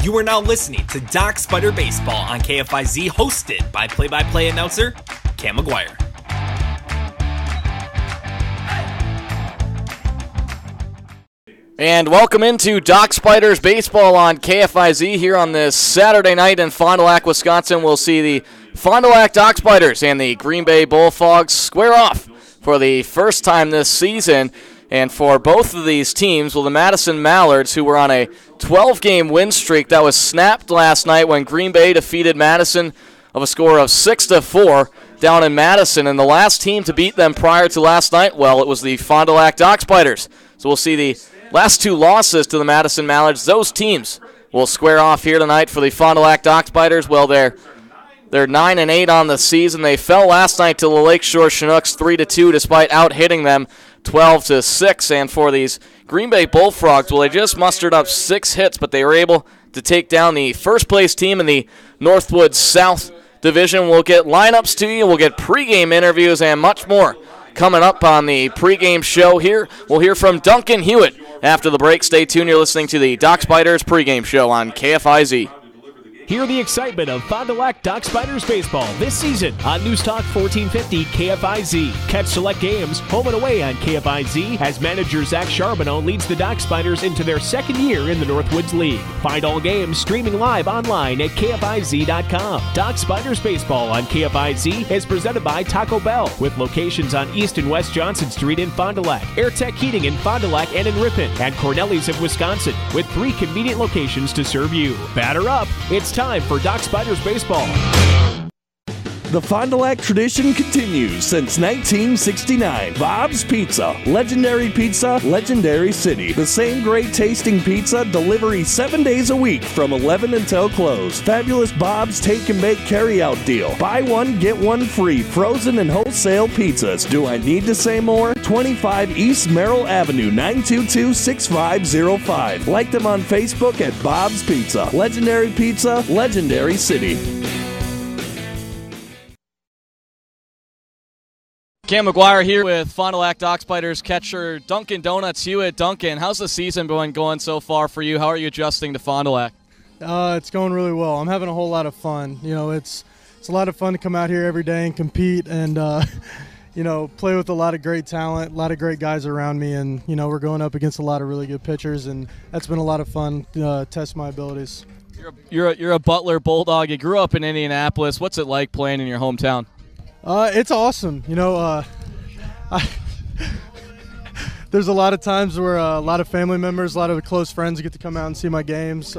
You are now listening to Doc Spider Baseball on KFIZ, hosted by play-by-play announcer Cam McGuire. And welcome into Doc Spiders Baseball on KFIZ here on this Saturday night in Fond du Lac, Wisconsin. We'll see the Fond du Lac Doc Spiders and the Green Bay Bullfrogs square off for the first time this season. And for both of these teams, well, the Madison Mallards, who were on a 12-game win streak that was snapped last night when Green Bay defeated Madison of a score of 6-4 down in Madison. And the last team to beat them prior to last night, well, it was the Fond du Lac Doc Spiders. So we'll see the last two losses to the Madison Mallards. Those teams will square off here tonight for the Fond du Lac Doc Spiders. Well, they're 9-8 on the season. They fell last night to the Lakeshore Chinooks 3-2 despite out-hitting them 12-6. And for these Green Bay Bullfrogs, well, they just mustered up 6 hits, but they were able to take down the first-place team in the Northwood South Division. We'll get lineups to you. We'll get pregame interviews and much more coming up on the pregame show here. We'll hear from Duncan Hewitt after the break. Stay tuned. You're listening to the Doc Spiders pregame show on KFIZ. Hear the excitement of Fond du Lac Doc Spiders baseball this season on News Talk 1450 KFIZ. Catch select games home and away on KFIZ as manager Zach Charbonneau leads the Doc Spiders into their second year in the Northwoods League. Find all games streaming live online at KFIZ.com. Doc Spiders baseball on KFIZ is presented by Taco Bell with locations on East and West Johnson Street in Fond du Lac, AirTech Heating in Fond du Lac and in Ripon, and Cornelius of Wisconsin with 3 convenient locations to serve you. Batter up. It's time for Doc Spiders baseball. The Fond du Lac tradition continues since 1969. Bob's Pizza. Legendary pizza, legendary city. The same great tasting pizza, delivery 7 days a week from 11 until close. Fabulous Bob's Take and Bake Carryout Deal. Buy one, get one free. Frozen and wholesale pizzas. Do I need to say more? 25 East Merrill Avenue, 922-6505. Like them on Facebook at Bob's Pizza. Legendary pizza, legendary city. Cam McGuire here with Fond du Lac Doc Spiders catcher Duncan Donuts Hewitt. Duncan, how's the season been going so far for you? How are you adjusting to Fond du Lac? It's going really well. I'm having a whole lot of fun. You know, it's a lot of fun to come out here every day and compete and, you know, play with a lot of great talent, a lot of great guys around me. And, you know, we're going up against a lot of really good pitchers, and that's been a lot of fun to test my abilities. You're a Butler Bulldog. You grew up in Indianapolis. What's it like playing in your hometown? It's awesome. You know, there's a lot of times where a lot of family members, a lot of close friends get to come out and see my games.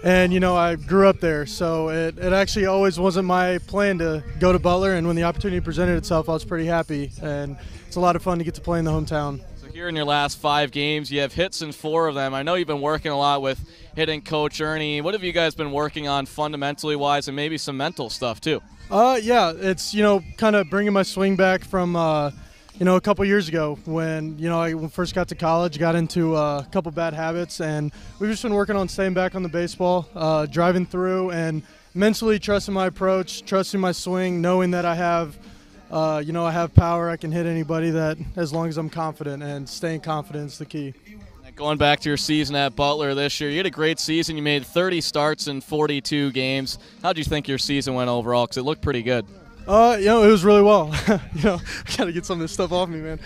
And, you know, I grew up there, so it actually always wasn't my plan to go to Butler. And when the opportunity presented itself, I was pretty happy. And it's a lot of fun to get to play in the hometown. So here in your last 5 games, you have hits in 4 of them. I know you've been working a lot with hitting Coach Ernie. What have you guys been working on fundamentally-wise and maybe some mental stuff too? Yeah, it's, you know, kind of bringing my swing back from, you know, a couple years ago when, you know, I first got to college, got into a couple bad habits, and we've just been working on staying back on the baseball, driving through and mentally trusting my approach, trusting my swing, knowing that I have, you know, I have power. I can hit anybody that as long as I'm confident, and staying confident is the key. Going back to your season at Butler this year, you had a great season. You made 30 starts in 42 games. How do you think your season went overall? Because it looked pretty good. You know, it was really well. You know, I got to get some of this stuff off me, man.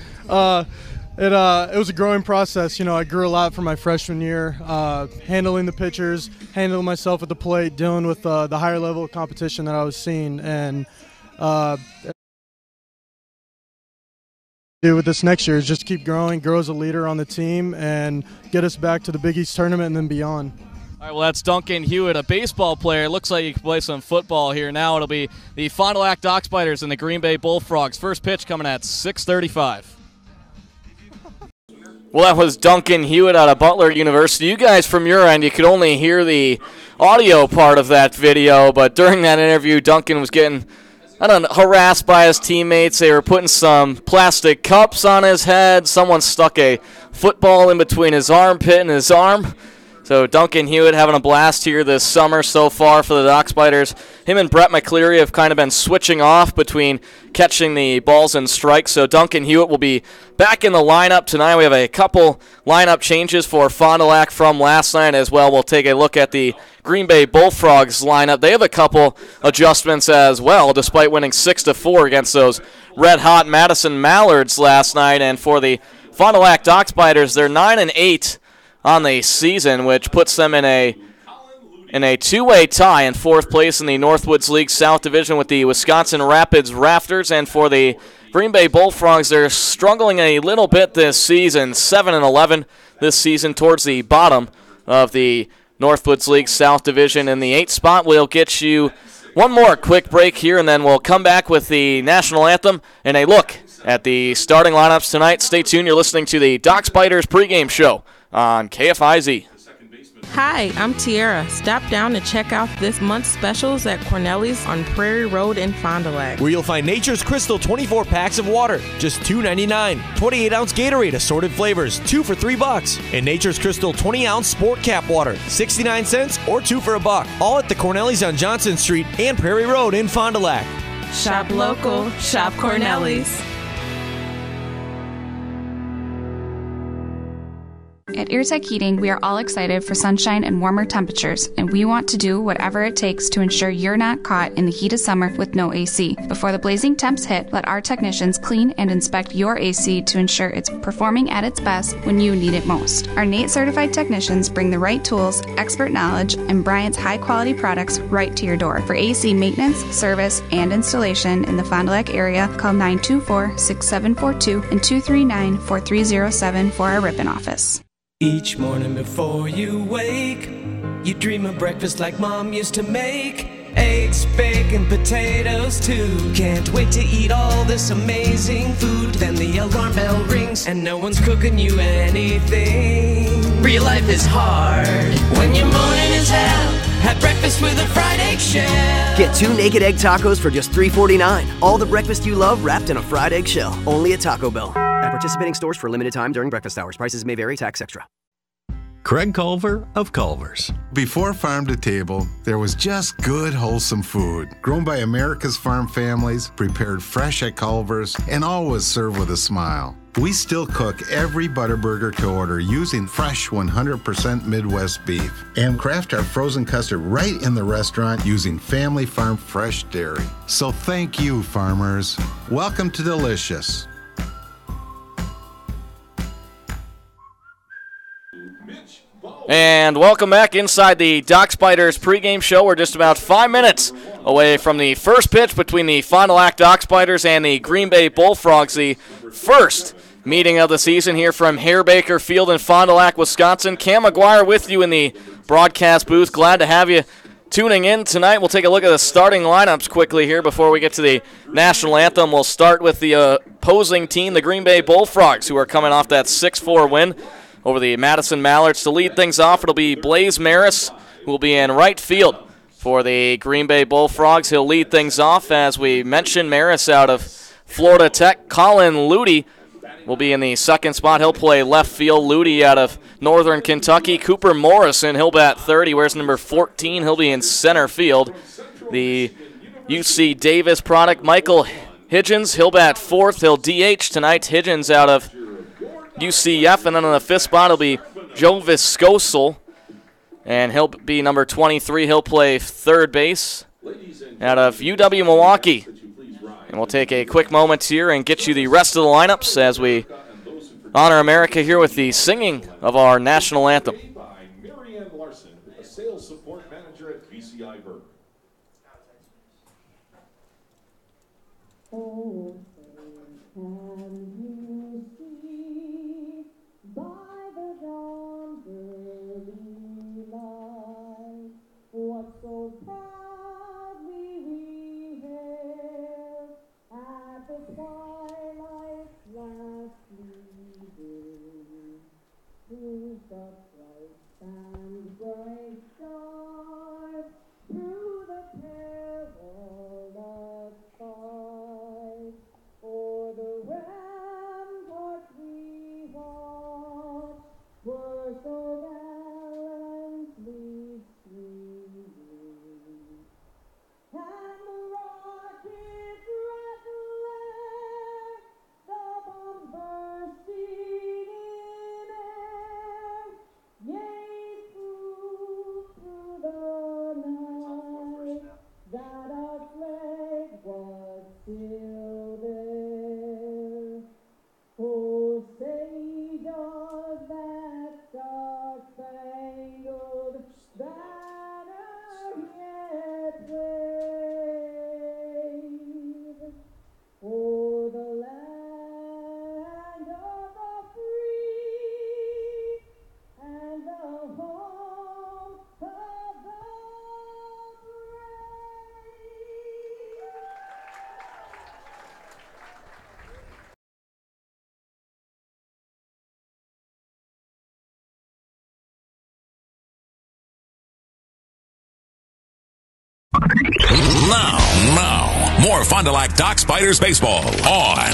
It was a growing process. You know, I grew a lot from my freshman year, handling the pitchers, handling myself at the plate, dealing with the higher level of competition that I was seeing, and do with this next year is just keep growing, grow as a leader on the team, and get us back to the Big East tournament and then beyond. All right, well, that's Duncan Hewitt, a baseball player. It looks like you can play some football here. Now it'll be the Fond du Lac Doc Spiders and the Green Bay Bullfrogs. First pitch coming at 6:35. Well, that was Duncan Hewitt out of Butler University. You guys from your end, you could only hear the audio part of that video, but during that interview, Duncan was getting harassed by his teammates. They were putting some plastic cups on his head. Someone stuck a football in between his armpit and his arm. So Duncan Hewitt having a blast here this summer so far for the Dock Spiders. Him and Brett McCleary have kind of been switching off between catching the balls and strikes. So Duncan Hewitt will be back in the lineup tonight. We have a couple lineup changes for Fond du Lac from last night as well. We'll take a look at the Green Bay Bullfrogs lineup. They have a couple adjustments as well, despite winning 6-4 against those red-hot Madison Mallards last night. And for the Fond du Lac Dock Spiders, they're 9-8 on the season, which puts them in a two-way tie in fourth place in the Northwoods League South Division with the Wisconsin Rapids Rafters. And for the Green Bay Bullfrogs, they're struggling a little bit this season, 7-11 this season, towards the bottom of the Northwoods League South Division. In the 8th spot, we'll get you one more quick break here, and then we'll come back with the national anthem and a look at the starting lineups tonight. Stay tuned. You're listening to the Dock Spiders pregame show on KFIZ. Hi, I'm Tiara. Stop down to check out this month's specials at Corneli's on Prairie Road in Fond du Lac, where you'll find Nature's Crystal 24 packs of water, just $2.99. 28-ounce Gatorade assorted flavors, 2 for $3. And Nature's Crystal 20-ounce Sport Cap water, 69 cents or 2 for $1. All at the Corneli's on Johnson Street and Prairie Road in Fond du Lac. Shop local, shop Corneli's. At Airtech Heating, we are all excited for sunshine and warmer temperatures, and we want to do whatever it takes to ensure you're not caught in the heat of summer with no AC. Before the blazing temps hit, let our technicians clean and inspect your AC to ensure it's performing at its best when you need it most. Our NATE certified technicians bring the right tools, expert knowledge, and Bryant's high-quality products right to your door. For AC maintenance, service, and installation in the Fond du Lac area, call 924-6742 and 239-4307 for our Ripon office. Each morning before you wake, you dream of breakfast like Mom used to make. Eggs, bacon, potatoes too. Can't wait to eat all this amazing food. Then the alarm bell rings and no one's cooking you anything. Real life is hard when your morning is hell. Have breakfast with a fried egg shell. Get 2 naked egg tacos for just $3.49. All the breakfast you love wrapped in a fried egg shell. Only at Taco Bell. At participating stores for a limited time during breakfast hours. Prices may vary. Tax extra. Craig Culver of Culver's. Before farm to table, there was just good, wholesome food. Grown by America's farm families, prepared fresh at Culver's, and always served with a smile. We still cook every Butterburger to order using fresh 100% Midwest beef and craft our frozen custard right in the restaurant using family farm fresh dairy. So thank you, farmers. Welcome to Delicious. And welcome back inside the Dock Spiders pregame show. We're just about 5 minutes away from the first pitch between the Fond du Lac Dock Spiders and the Green Bay Bullfrogs, the first meeting of the season here from Harebaker Field in Fond du Lac, Wisconsin. Cam McGuire with you in the broadcast booth. Glad to have you tuning in tonight. We'll take a look at the starting lineups quickly here before we get to the national anthem. We'll start with the opposing team, the Green Bay Bullfrogs, who are coming off that 6-4 win over the Madison Mallards. To lead things off, it'll be Blaze Maris, who will be in right field for the Green Bay Bullfrogs. He'll lead things off. As we mentioned, Maris out of Florida Tech. Colin Ludy will be in the second spot. He'll play left field. Ludy out of Northern Kentucky. Cooper Morrison, he'll bat third. He wears number 14. He'll be in center field. The UC Davis product, Michael Higgins, he'll bat fourth. He'll DH tonight. Higgins out of UCF, and then on the fifth spot will be Joe Viscosel, and he'll be number 23. He'll play third base out of UW Milwaukee. And we'll take a quick moment here and get you the rest of the lineups as we honor America here with the singing of our national anthem. Sales Support Manager at BCI Burger. Oh, can you see by the dawn's early light what so proudly we hailed at the twilight's last gleaming through the bright and bright stars, through the perilous fight, o'er the ramparts we watched were so Now, more Fond du Lac Doc Spiders baseball on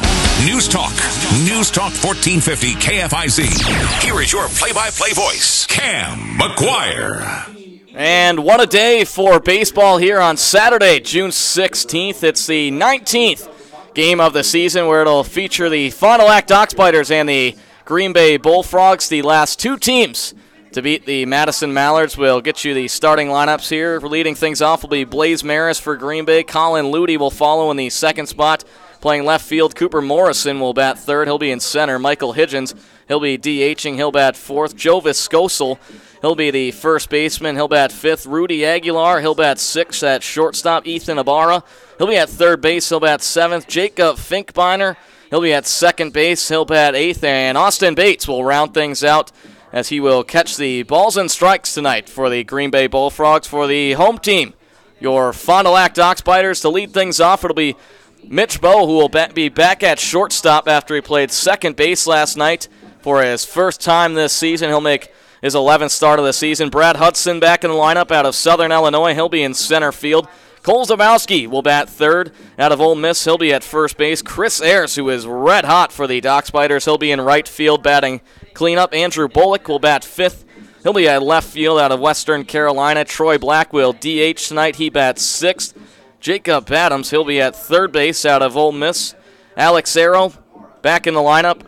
News Talk 1450 KFIZ. Here is your play-by-play voice, Cam McGuire. And what a day for baseball here on Saturday, June 16th. It's the 19th game of the season where it'll feature the Fond du Lac Doc Spiders and the Green Bay Bullfrogs, the last two teams to beat the Madison Mallards. We'll get you the starting lineups here. Leading things off will be Blaze Maris for Green Bay. Colin Ludy will follow in the second spot. Playing left field, Cooper Morrison will bat third. He'll be in center. Michael Hidgens, he'll be DHing. He'll bat fourth. Joe Viscosel, he'll be the first baseman. He'll bat fifth. Rudy Aguilar, he'll bat sixth at shortstop. Ethan Ibarra, he'll be at third base. He'll bat seventh. Jacob Finkbeiner, he'll be at second base. He'll bat eighth. And Austin Bates will round things out as he will catch the balls and strikes tonight for the Green Bay Bullfrogs. For the home team, your Fond du Lac Doc Spiders, to lead things off, it'll be Mitch Bowe, who will be back at shortstop after he played second base last night for his first time this season. He'll make his 11th start of the season. Brad Hudson back in the lineup out of Southern Illinois. He'll be in center field. Cole Zabowski will bat third. Out of Ole Miss, he'll be at first base. Chris Ayers, who is red hot for the Doc Spiders, he'll be in right field batting cleanup. Andrew Bullock will bat fifth. He'll be at left field out of Western Carolina. Troy Black will DH tonight. He bats sixth. Jacob Adams, he'll be at third base out of Ole Miss. Alex Arrow back in the lineup.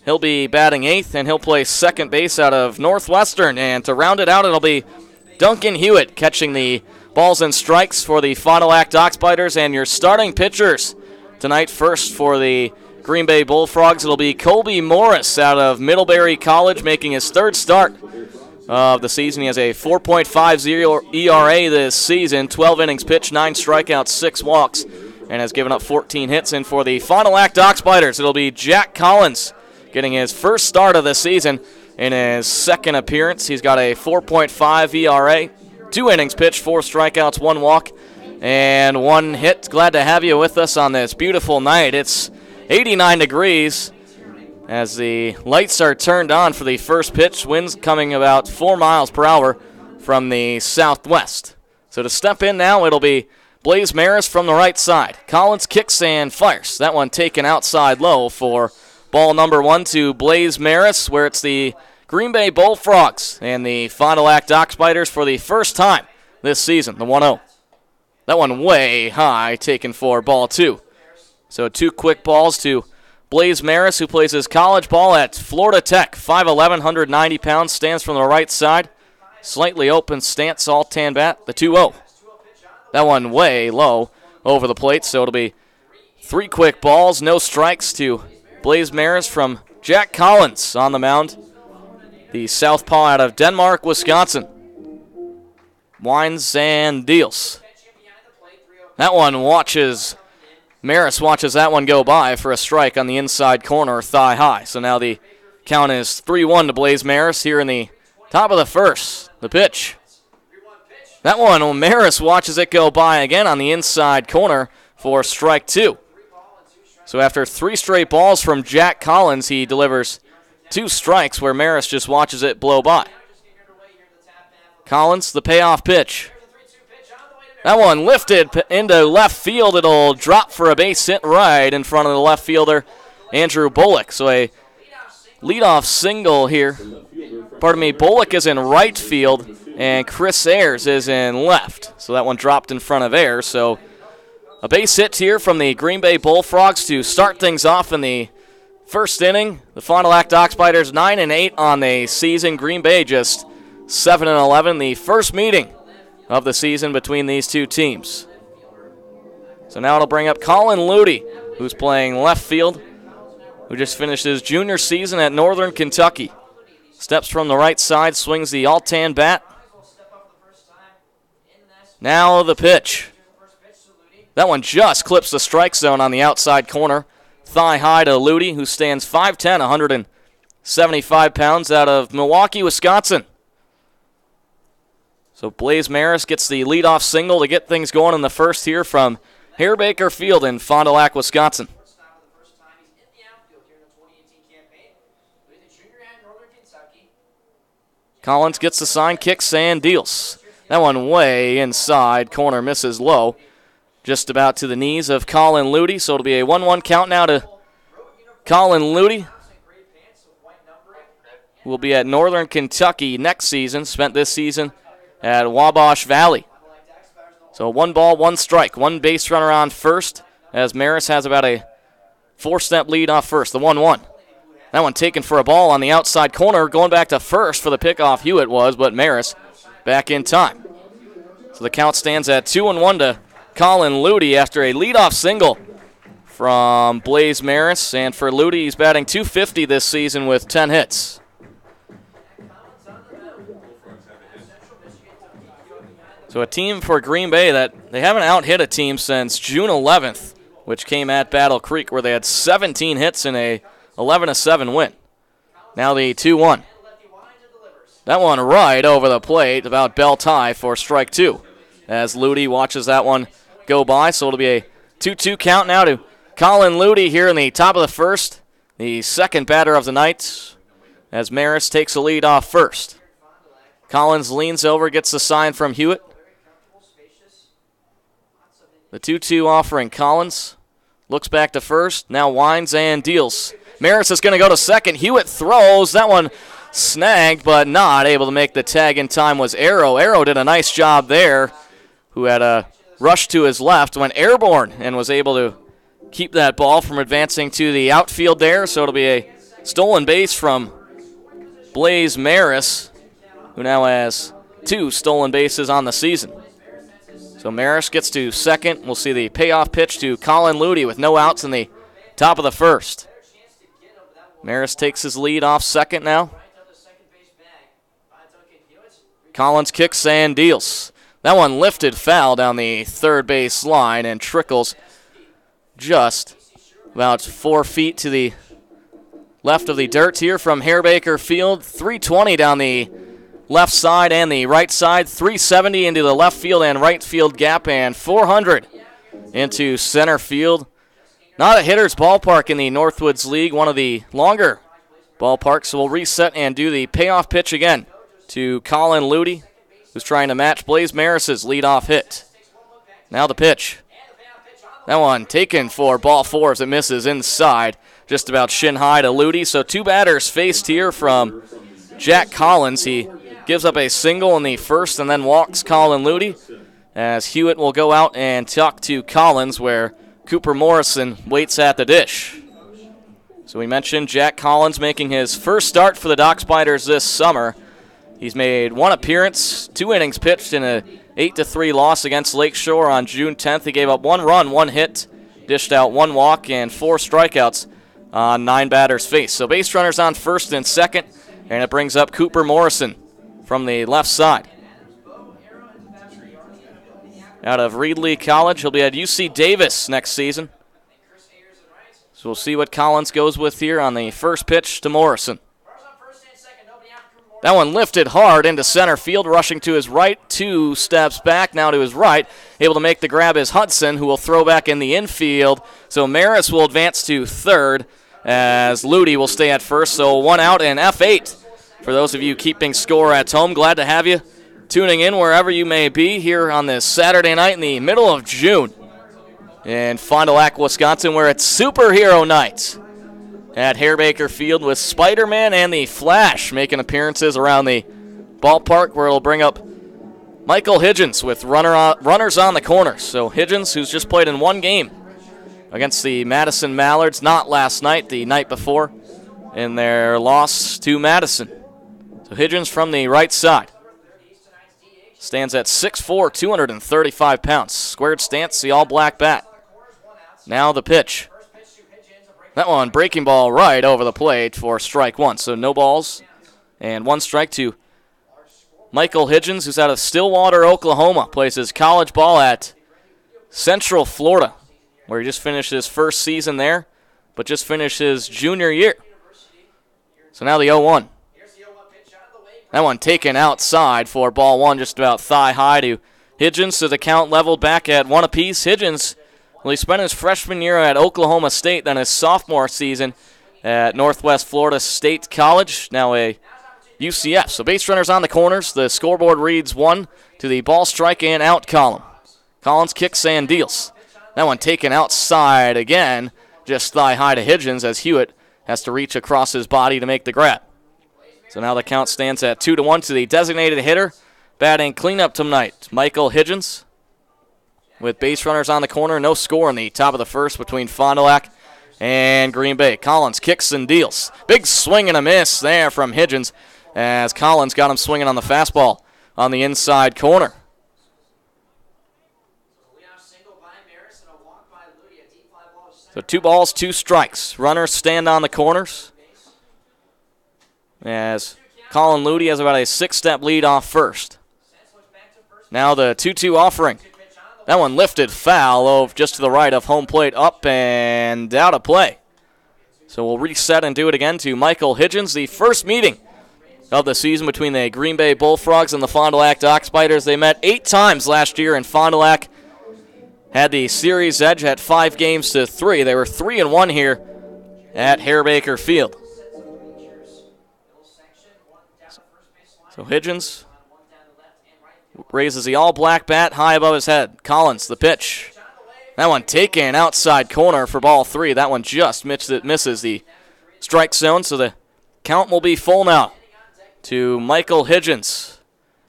He'll be batting eighth, and he'll play second base out of Northwestern. And to round it out, it'll be Duncan Hewitt catching the balls and strikes for the Fond du Lac Doc Spiders. And your starting pitchers tonight, first for the Green Bay Bullfrogs, it'll be Colby Morris out of Middlebury College, making his third start of the season. He has a 4.50 ERA this season, 12 innings pitched, 9 strikeouts, 6 walks, and has given up 14 hits. And for the Fond du Lac Doc Spiders, it'll be Jack Collins getting his first start of the season in his second appearance. He's got a 4.5 ERA, 2 innings pitched, 4 strikeouts, 1 walk, and 1 hit. Glad to have you with us on this beautiful night. It's 89 degrees. As the lights are turned on for the first pitch, winds coming about 4 miles per hour from the southwest. So to step in now, it'll be Blaze Maris from the right side. Collins kicks and fires. That one taken outside low for ball number 1 to Blaze Maris, where it's the Green Bay Bullfrogs and the Fond du Lac Doc Spiders for the first time this season, the 1-0. That one way high, taken for ball 2. So 2 quick balls to Blaze Maris, who plays his college ball at Florida Tech. 5'11", 190 pounds, stands from the right side. Slightly open stance, all-tan bat, the 2-0. That one way low over the plate, so it'll be 3 quick balls, no strikes to Blaze Maris from Jack Collins on the mound. The southpaw out of Denmark, Wisconsin. Winds and deals. That one Maris watches that one go by for a strike on the inside corner, thigh high. So now the count is 3-1 to Blaze Maris here in the top of the first. The pitch. That one, Maris watches it go by again on the inside corner for strike 2. So after 3 straight balls from Jack Collins, he delivers 2 strikes where Maris just watches it blow by. Collins, the payoff pitch. That one lifted into left field. It'll drop for a base hit right in front of the left fielder, Andrew Bullock. So a leadoff single here. Bullock is in right field, and Chris Ayers is in left. So that one dropped in front of Ayers. So a base hit here from the Green Bay Bullfrogs to start things off in the first inning. The Fond du Lac Doc Spiders 9-8 on the season. Green Bay just 7-11. The first meeting of the season between these two teams. So now it'll bring up Colin Ludy, who's playing left field, who just finished his junior season at Northern Kentucky. Steps from the right side, swings the all-tan bat. Now the pitch. That one just clips the strike zone on the outside corner. Thigh high to Ludy, who stands 5'10", 175 pounds, out of Milwaukee, Wisconsin. So Blaze Maris gets the leadoff single to get things going in the first here from Harebaker Field in Fond du Lac, Wisconsin. Collins gets the sign, kicks, and deals. That one way inside. Corner misses low. Just about to the knees of Colin Ludy. So it'll be a 1-1 count now to Colin Ludy. Will be at Northern Kentucky next season. Spent this season at Wabash Valley. So 1 ball, 1 strike. 1 base runner on first as Maris has about a 4-step lead off first. The 1-1. That one taken for a ball on the outside corner. Going back to first for the pickoff. Hewitt was, but Maris back in time. So the count stands at 2-1 to Colin Ludy after a leadoff single from Blaze Maris. And for Ludy, he's batting .250 this season with 10 hits. So a team for Green Bay that they haven't out-hit a team since June 11th, which came at Battle Creek, where they had 17 hits in a 11-7 win. Now the 2-1. That one right over the plate, about belt high for strike 2. As Ludy watches that one go by, so it'll be a 2-2 count now to Colin Ludy here in the top of the first, the second batter of the night, as Maris takes the lead off first. Collins leans over, gets the sign from Hewitt. The 2-2 offering Collins. Looks back to first, now winds and deals. Maris is going to go to second. Hewitt throws. That one snagged, but not able to make the tag in time was Arrow. Arrow did a nice job there, who had a rush to his left, went airborne, and was able to keep that ball from advancing to the outfield there. So it'll be a stolen base from Blaze Maris, who now has 2 stolen bases on the season. So Maris gets to second. We'll see the payoff pitch to Colin Ludy with no outs in the top of the first. Maris takes his lead off second now. Collins kicks and deals. That one lifted foul down the third base line and trickles just about 4 feet to the left of the dirt here from Harebaker Field. 320 down the left side and the right side. 370 into the left field and right field gap, and 400 into center field. Not a hitter's ballpark in the Northwoods League, one of the longer ballparks. So we'll reset and do the payoff pitch again to Colin Ludy, who's trying to match Blaze Maris's leadoff hit. Now the pitch. That one taken for ball 4 as it misses inside, just about shin high to Ludy. So 2 batters faced here from Jack Collins. He gives up a single in the first and then walks Colin Ludy, as Hewitt will go out and talk to Collins, where Cooper Morrison waits at the dish. So we mentioned Jack Collins making his first start for the Dock Spiders this summer. He's made 1 appearance, 2 innings pitched in a 8-3 loss against Lakeshore on June 10th. He gave up 1 run, 1 hit, dished out 1 walk, and 4 strikeouts on 9 batters faced. So base runners on first and second, and it brings up Cooper Morrison from the left side. Out of Reedley College, he'll be at UC Davis next season. So we'll see what Collins goes with here on the first pitch to Morrison. That one lifted hard into center field, rushing to his right, 2 steps back, now to his right. Able to make the grab is Hudson, who will throw back in the infield. So Maris will advance to third, as Ludy will stay at first. So 1 out and F8. For those of you keeping score at home, glad to have you tuning in wherever you may be here on this Saturday night in the middle of June in Fond du Lac, Wisconsin, where it's Superhero Night at Harebaker Field, with Spider-Man and the Flash making appearances around the ballpark, where it'll bring up Michael Hidgens with runners on the corner. So Hidgens, who's just played in 1 game against the Madison Mallards, not last night, the night before, in their loss to Madison. So Hidgens from the right side. Stands at 6'4", 235 pounds. Squared stance, the all-black bat. Now the pitch. That one, breaking ball right over the plate for strike 1. So no balls and 1 strike to Michael Hidgens, who's out of Stillwater, Oklahoma. Plays his college ball at Central Florida, where he just finished his first season there, but just finished his junior year. So now the 0-1. That one taken outside for ball 1, just about thigh high to Hidgens. So the count leveled back at 1 apiece. Hidgens, well, he spent his freshman year at Oklahoma State, then his sophomore season at Northwest Florida State College. Now a UCF. So base runners on the corners. The scoreboard reads 1 to the ball strike and out column. Collins kicks and deals. That one taken outside again, just thigh high to Higgins as Hewitt has to reach across his body to make the grab. So now the count stands at 2-1 to the designated hitter. Batting cleanup tonight, Michael Higgins. With base runners on the corner, no score in the top of the first between Fond du Lac and Green Bay. Collins kicks and deals. Big swing and a miss there from Higgins as Collins got him swinging on the fastball on the inside corner. So 2 balls, 2 strikes. Runners stand on the corners as Colin Ludy has about a 6-step lead off first. Now the 2-2 offering. That one lifted foul just to the right of home plate, up and out of play. So we'll reset and do it again to Michael Higgins, the first meeting of the season between the Green Bay Bullfrogs and the Fond du Lac Dock Spiders. They met 8 times last year, and Fond du Lac had the series edge at 5 games to 3. They were 3-1 here at Harebaker Field. So Higgins raises the all-black bat high above his head. Collins, the pitch. That one taken outside corner for ball 3. That one just misses the strike zone, so the count will be full now to Michael Higgins.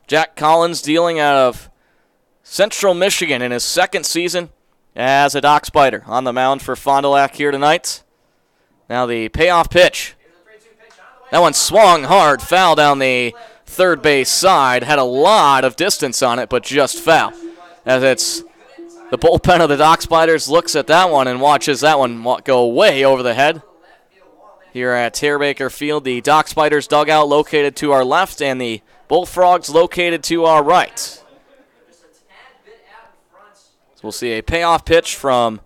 Jack Collins dealing out of Central Michigan in his second season as a Dock Spider on the mound for Fond du Lac here tonight. Now the payoff pitch. That one swung hard, foul down the third base side. Had a lot of distance on it, but just foul. As it's the bullpen of the Dock Spiders looks at that one and watches that one go way over the head. Here at Harebaker Field, the Dock Spiders dugout located to our left and the Bullfrogs located to our right. So we'll see a payoff pitch from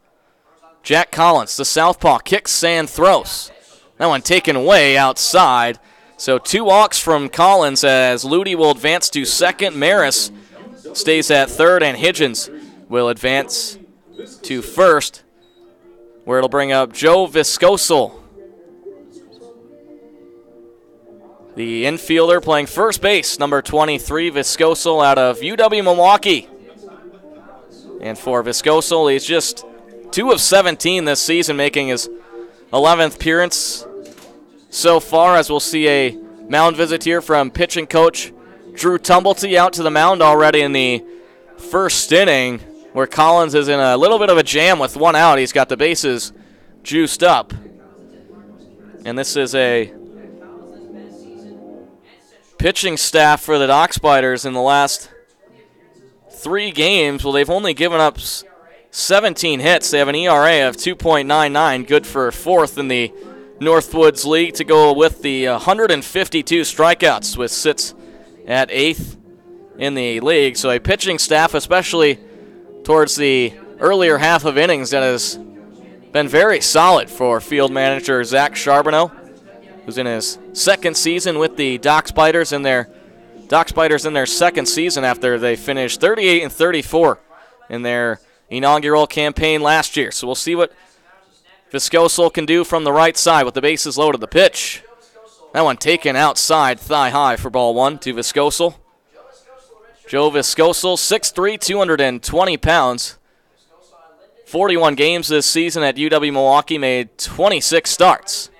Jack Collins. The southpaw kicks and throws. That one taken way outside. So 2 walks from Collins as Ludy will advance to second. Maris stays at third, and Higgins will advance to first, where it'll bring up Joe Viscoso, the infielder playing first base, number 23, Viscoso out of UW-Milwaukee. And for Viscoso, he's just 2 of 17 this season, making his 11th appearance so far, as we'll see a mound visit here from pitching coach Drew Tumblety out to the mound already in the first inning, where Collins is in a little bit of a jam with 1 out. He's got the bases juiced up. And this is a pitching staff for the Dock Spiders in the last 3 games. Well, they've only given up 17 hits. They have an ERA of 2.99, good for 4th in the Northwoods League, to go with the 152 strikeouts, which sits at 8th in the league. So a pitching staff, especially towards the earlier half of innings, that has been very solid for field manager Zach Charbonneau, who's in his second season with the Dock Spiders in their second season after they finished 38-34 in their inaugural campaign last year. So we'll see what Viscoso can do from the right side with the bases loaded. The pitch. That one taken outside, thigh high for ball 1 to Viscoso. Joe Viscoso, 6'3", 220 pounds. 41 games this season at UW-Milwaukee, made 26 starts.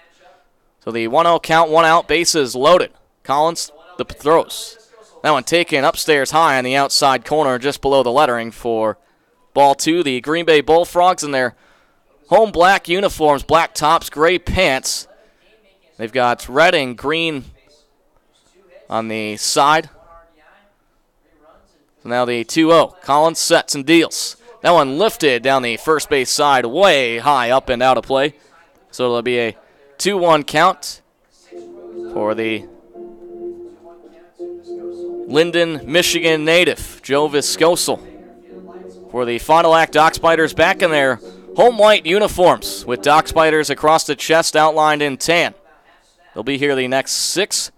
So the 1-0 count, 1 out, bases loaded. Collins, the throws. That one taken upstairs high on the outside corner, just below the lettering for ball 2. The Green Bay Bullfrogs in their home black uniforms, black tops, gray pants. They've got red and green on the side. So now the 2-0. Collins sets and deals. That one lifted down the first base side, way high up and out of play. So it'll be a 2-1 count for the Linden, Michigan native, Joe Viscoso. For the Fond du Lac Dock Spiders, back in their home white uniforms with Dock Spiders across the chest outlined in tan. They'll be here the next 6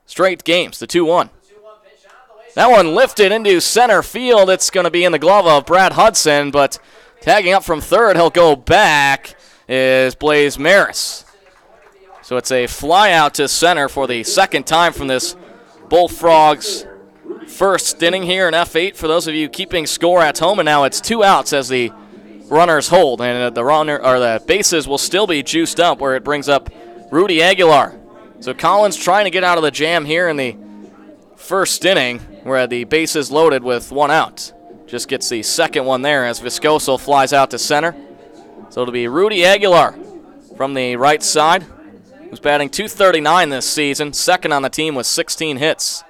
straight games, the 2-1. That one lifted into center field. It's going to be in the glove of Brad Hudson, but tagging up from third, he'll go back, is Blaze Maris. So So it's a fly out to center for the second time from this Bullfrogs first inning here in F8 for those of you keeping score at home. And now it's 2 outs as the runners hold, and the bases will still be juiced up where it brings up Rudy Aguilar. So Collins trying to get out of the jam here in the first inning where the bases loaded with 1 out. Just gets the second one there as Viscoso flies out to center. So it'll be Rudy Aguilar from the right side, who's batting .239 this season, second on the team with 16 hits.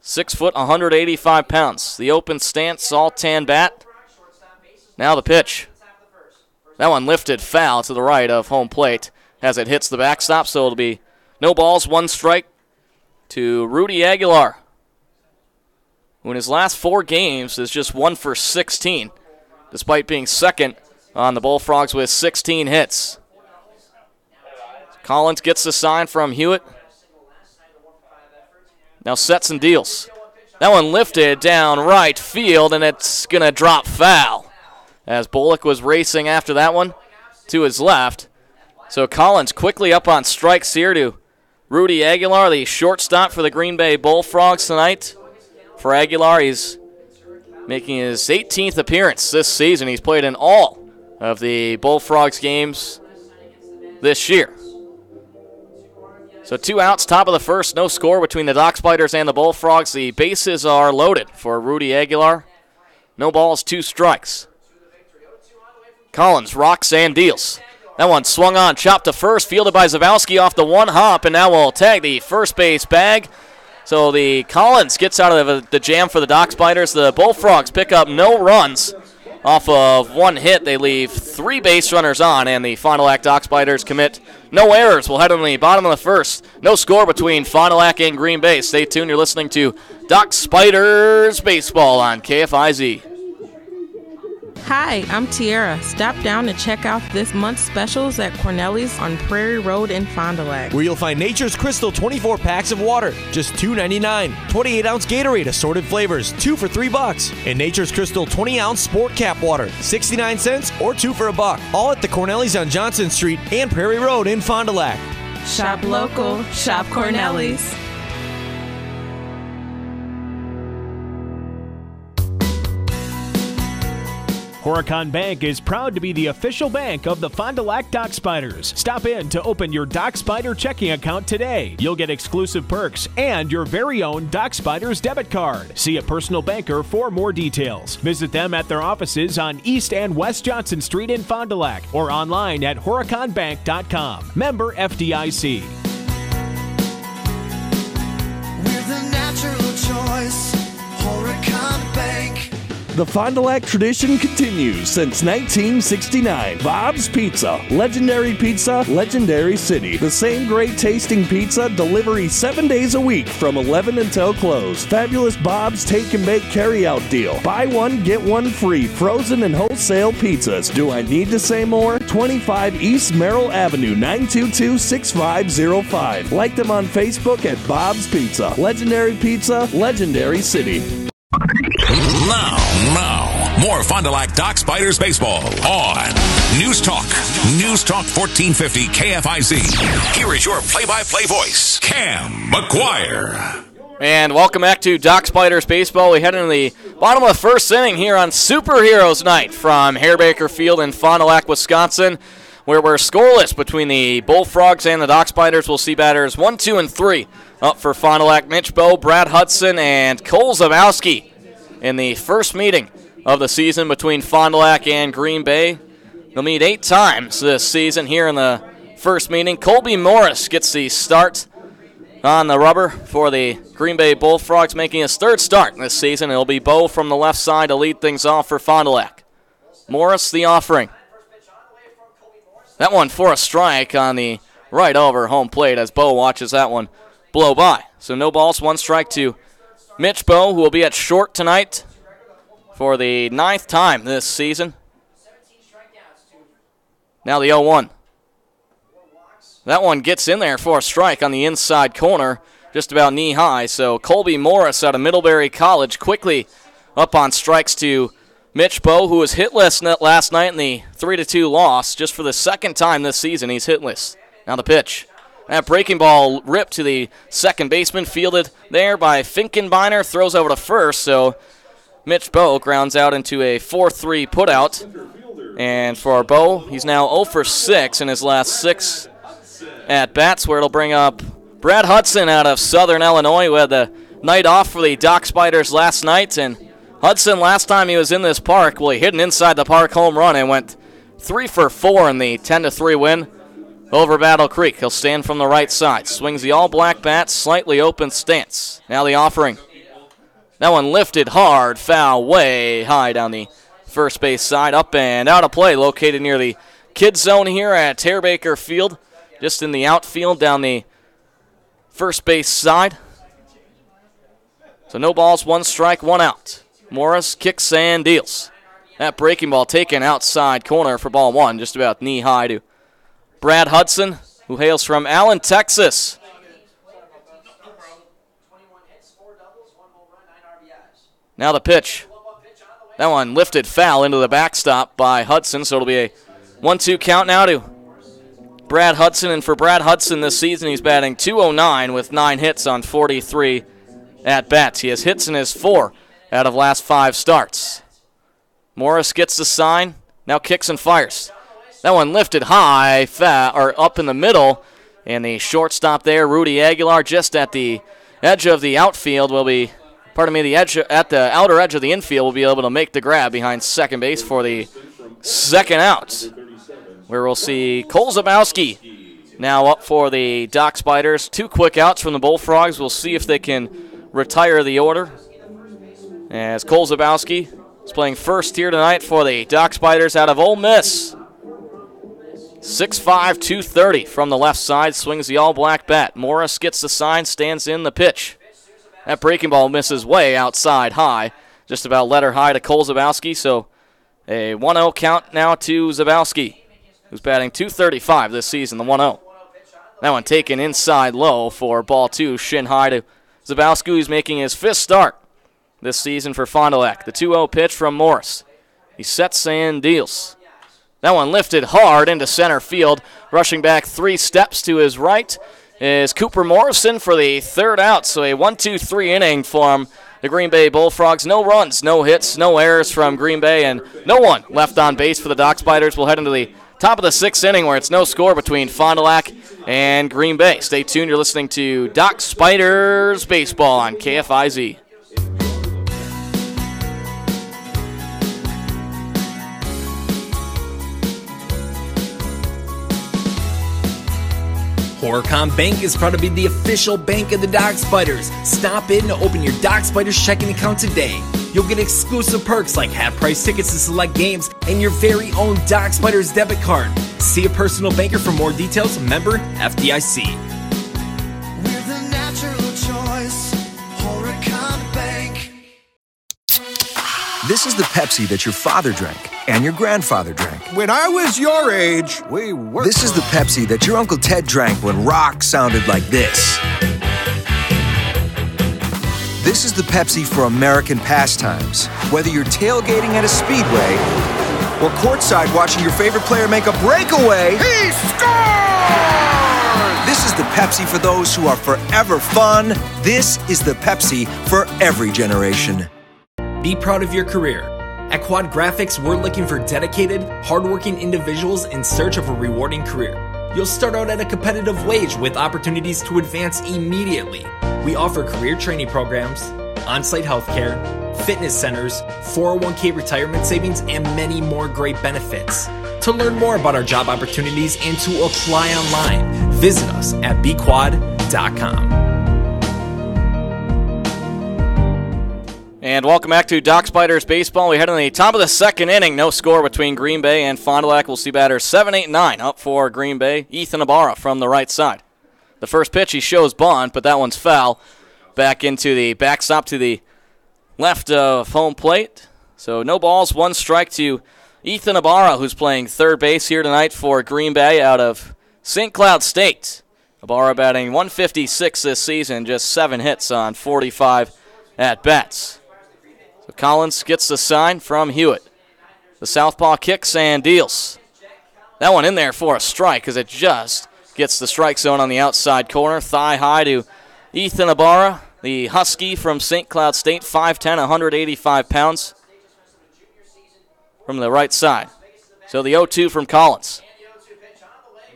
6 foot, 185 pounds. The open stance, all tan bat. Now the pitch. That one lifted foul to the right of home plate as it hits the backstop, so it'll be no balls, 1 strike to Rudy Aguilar, who in his last 4 games is just 1 for 16, despite being second on the Bullfrogs with 16 hits. Collins gets the sign from Hewitt. Now sets and deals. That one lifted down right field, and it's going to drop foul as Bullock was racing after that one to his left. So Collins quickly up on strikes here to Rudy Aguilar, the shortstop for the Green Bay Bullfrogs tonight. For Aguilar, he's making his 18th appearance this season. He's played in all of the Bullfrogs games this year. So 2 outs, top of the first, no score between the Dock Spiders and the Bullfrogs. The bases are loaded for Rudy Aguilar. No balls, 2 strikes. Collins rocks and deals. That one swung on, chopped to first, fielded by Zawalski off the 1 hop, and now we'll tag the first base bag. So the Collins gets out of the jam for the Dock Spiders. The Bullfrogs pick up no runs off of 1 hit. They leave 3 base runners on, and the Fond du Lac Dock Spiders commit no errors. We'll head on the bottom of the first. No score between Fond du Lac and Green Bay. Stay tuned. You're listening to Dock Spiders Baseball on KFIZ. Hi, I'm Tiara. Stop down to check out this month's specials at Corneli's on Prairie Road in Fond du Lac, where you'll find Nature's Crystal 24 packs of water, just $2.99. 28-ounce Gatorade, assorted flavors, 2 for $3. And Nature's Crystal 20-ounce Sport Cap water, 69 cents or 2 for $1. All at the Corneli's on Johnson Street and Prairie Road in Fond du Lac. Shop local, shop Corneli's. Horicon Bank is proud to be the official bank of the Fond du Lac Dock Spiders. Stop in to open your Dock Spider checking account today. You'll get exclusive perks and your very own Dock Spiders debit card. See a personal banker for more details. Visit them at their offices on East and West Johnson Street in Fond du Lac or online at horiconbank.com. Member FDIC. We're the natural choice, Horicon Bank. The Fond du Lac tradition continues since 1969. Bob's Pizza. Legendary pizza, legendary city. The same great tasting pizza, delivery 7 days a week from 11 until close. Fabulous Bob's Take and Bake Carryout Deal. Buy one, get one free. Frozen and wholesale pizzas. Do I need to say more? 25 East Merrill Avenue, 922-6505. Like them on Facebook at Bob's Pizza. Legendary pizza, legendary city. Now, more Fond du Lac Dock Spiders baseball on News Talk 1450 KFIZ. Here is your play-by-play voice, Cam McGuire. And welcome back to Dock Spiders baseball. We head into the bottom of the first inning here on Superheroes Night from Harebaker Field in Fond du Lac, Wisconsin, where we're scoreless between the Bullfrogs and the Dock Spiders. We'll see batters 1, 2, and 3 up for Fond du Lac. Mitch Bowe, Brad Hudson, and Cole Zawalski in the first meeting of the season between Fond du Lac and Green Bay. They'll meet 8 times this season here in the first meeting. Colby Morris gets the start on the rubber for the Green Bay Bullfrogs, making his 3rd start this season. It'll be Bowe from the left side to lead things off for Fond du Lac. Morris, the offering. That one for a strike on the right over home plate as Bowe watches that one blow by. So no balls, 1 strike to Mitch Bowe, who will be at short tonight for the 9th time this season. Now the 0-1. That one gets in there for a strike on the inside corner, just about knee-high. So Colby Morris out of Middlebury College quickly up on strikes to Mitch Bowe, who was hitless last night in the 3-2 loss. Just for the 2nd time this season, he's hitless. Now the pitch. That breaking ball ripped to the second baseman, fielded there by Finkenbeiner, throws over to first, so Mitch Bowe grounds out into a 4-3 putout. And for Bowe, he's now 0 for 6 in his last 6 at-bats, where it'll bring up Brad Hudson out of Southern Illinois, who had the night off for the Dock Spiders last night. And Hudson, last time he was in this park, he hit an inside-the-park home run and went 3 for 4 in the 10-3 win over Battle Creek. He'll stand from the right side. Swings the all-black bat, slightly open stance. Now the offering. That one lifted hard, foul way high down the first base side. Up and out of play, located near the kid zone here at Terbaker Field. Just in the outfield down the first base side. So no balls, 1 strike, 1 out. Morris kicks and deals. That breaking ball taken outside corner for ball 1, just about knee high to Brad Hudson, who hails from Allen, Texas. Now the pitch. That one lifted foul into the backstop by Hudson, so it'll be a 1-2 count now to Brad Hudson. And for Brad Hudson this season, he's batting .209 with 9 hits on 43 at-bats. He has hits in his 4 out of last 5 starts. Morris gets the sign, now kicks and fires. That one lifted high, up in the middle, and the shortstop there, Rudy Aguilar, just at the edge of the outfield the outer edge of the infield will be able to make the grab behind second base for the second out, where we'll see Cole Zabowski now up for the Dock Spiders. 2 quick outs from the Bullfrogs. We'll see if they can retire the order, as Cole Zabowski is playing first here tonight for the Dock Spiders out of Ole Miss. 6'5", 230 from the left side, swings the all-black bat. Morris gets the sign, stands in the pitch. That breaking ball misses way outside high, just about letter high to Cole Zabowski, so a 1-0 count now to Zabowski, who's batting .235 this season, the 1-0. That one taken inside low for ball 2, shin high to Zabowski, who's making his 5th start this season for Fond du Lac. The 2-0 pitch from Morris. He sets and deals. That one lifted hard into center field. Rushing back 3 steps to his right is Cooper Morrison for the 3rd out. So a 1-2-3 inning from the Green Bay Bullfrogs. No runs, no hits, no errors from Green Bay, and no one left on base for the Dock Spiders. We'll head into the top of the 6th inning, where it's no score between Fond du Lac and Green Bay. Stay tuned. You're listening to Dock Spiders Baseball on KFIZ. Horicon Bank is proud to be the official bank of the Dock Spiders. Stop in to open your Dock Spiders checking account today. You'll get exclusive perks like half-price tickets to select games and your very own Dock Spiders debit card. See a personal banker for more details. Member FDIC. We're the natural choice, Horicon Bank. This is the Pepsi that your father drank and your grandfather drank. When I was your age, we were. This is the Pepsi that your Uncle Ted drank when rock sounded like this. This is the Pepsi for American pastimes. Whether you're tailgating at a speedway or courtside watching your favorite player make a breakaway, he scored! This is the Pepsi for those who are forever fun. This is the Pepsi for every generation. Be proud of your career. At Quad Graphics, we're looking for dedicated, hardworking individuals in search of a rewarding career. You'll start out at a competitive wage with opportunities to advance immediately. We offer career training programs, on-site healthcare, fitness centers, 401k retirement savings, and many more great benefits. To learn more about our job opportunities and to apply online, visit us at bquad.com. And welcome back to Dock Spiders Baseball. We head in the top of the 2nd inning. No score between Green Bay and Fond du Lac. We'll see batters 7, 8, 9 up for Green Bay. Ethan Ibarra from the right side. The first pitch, he shows bunt, but that one's foul. Back into the backstop to the left of home plate. So no balls, 1 strike to Ethan Ibarra, who's playing third base here tonight for Green Bay out of St. Cloud State. Ibarra batting .156 this season, just 7 hits on 45 at-bats. So Collins gets the sign from Hewitt. The southpaw kicks and deals. That one in there for a strike, as it just gets the strike zone on the outside corner. Thigh high to Ethan Ibarra, the Husky from St. Cloud State, 5'10", 185 pounds from the right side. So the 0-2 from Collins.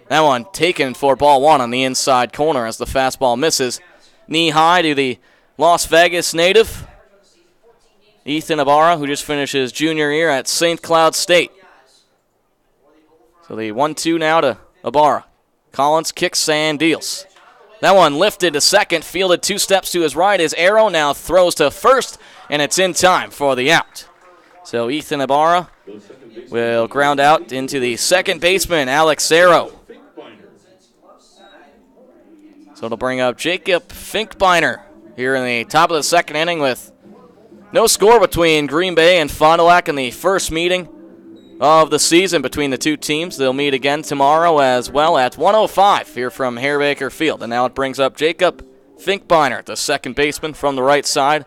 That one taken for ball one on the inside corner as the fastball misses. Knee high to the Las Vegas native, Ethan Ibarra, who just finished his junior year at St. Cloud State. So the 1-2 now to Ibarra. Collins kicks and deals. That one lifted to second, fielded 2 steps to his right. His arrow now throws to first, and it's in time for the out. So Ethan Ibarra will ground out into the second baseman, Alex Arrow. So it'll bring up Jacob Finkbeiner here in the top of the second inning with no score between Green Bay and Fond du Lac in the first meeting of the season between the two teams. They'll meet again tomorrow as well at 1:05 here from Hare-Baker Field. And now it brings up Jacob Finkbeiner, the second baseman from the right side.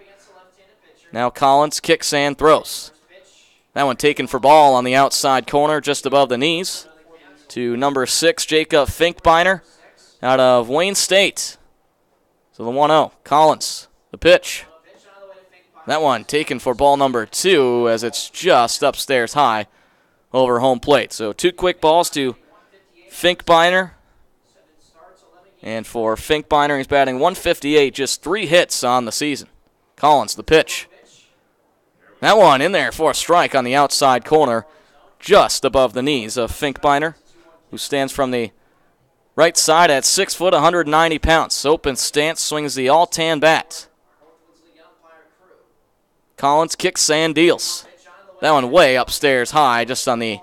Now Collins kicks and throws. That one taken for ball on the outside corner just above the knees to number 6, Jacob Finkbeiner out of Wayne State. So the 1-0. Collins, the pitch. That one taken for ball number 2 as it's just upstairs high over home plate. So 2 quick balls to Finkbeiner. And for Finkbeiner, he's batting .158, just 3 hits on the season. Collins, the pitch. That one in there for a strike on the outside corner, just above the knees of Finkbeiner, who stands from the right side at 6 foot, 190 pounds. Open stance, swings the all-tan bat. Collins kicks and deals. That one way upstairs high, just on the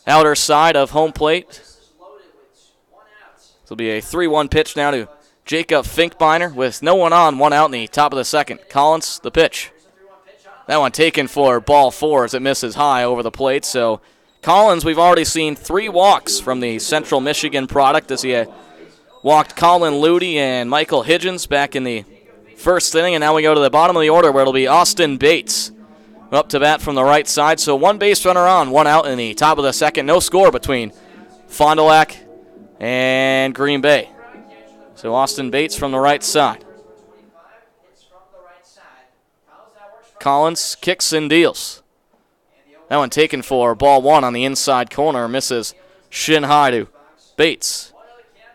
outer side of home plate. This will be a 3-1 pitch now to Jacob Finkbeiner with no one on, 1 out in the top of the second. Collins, the pitch. That one taken for ball 4 as it misses high over the plate. So Collins, we've already seen 3 walks from the Central Michigan product as he walked Colin Ludy and Michael Hidgens back in the first inning. And now we go to the bottom of the order where it'll be Austin Bates up to bat from the right side. So 1 base runner on, 1 out in the top of the second. No score between Fond du Lac and Green Bay. So Austin Bates from the right side. Collins kicks and deals. That one taken for ball 1 on the inside corner. Misses shin high to Bates.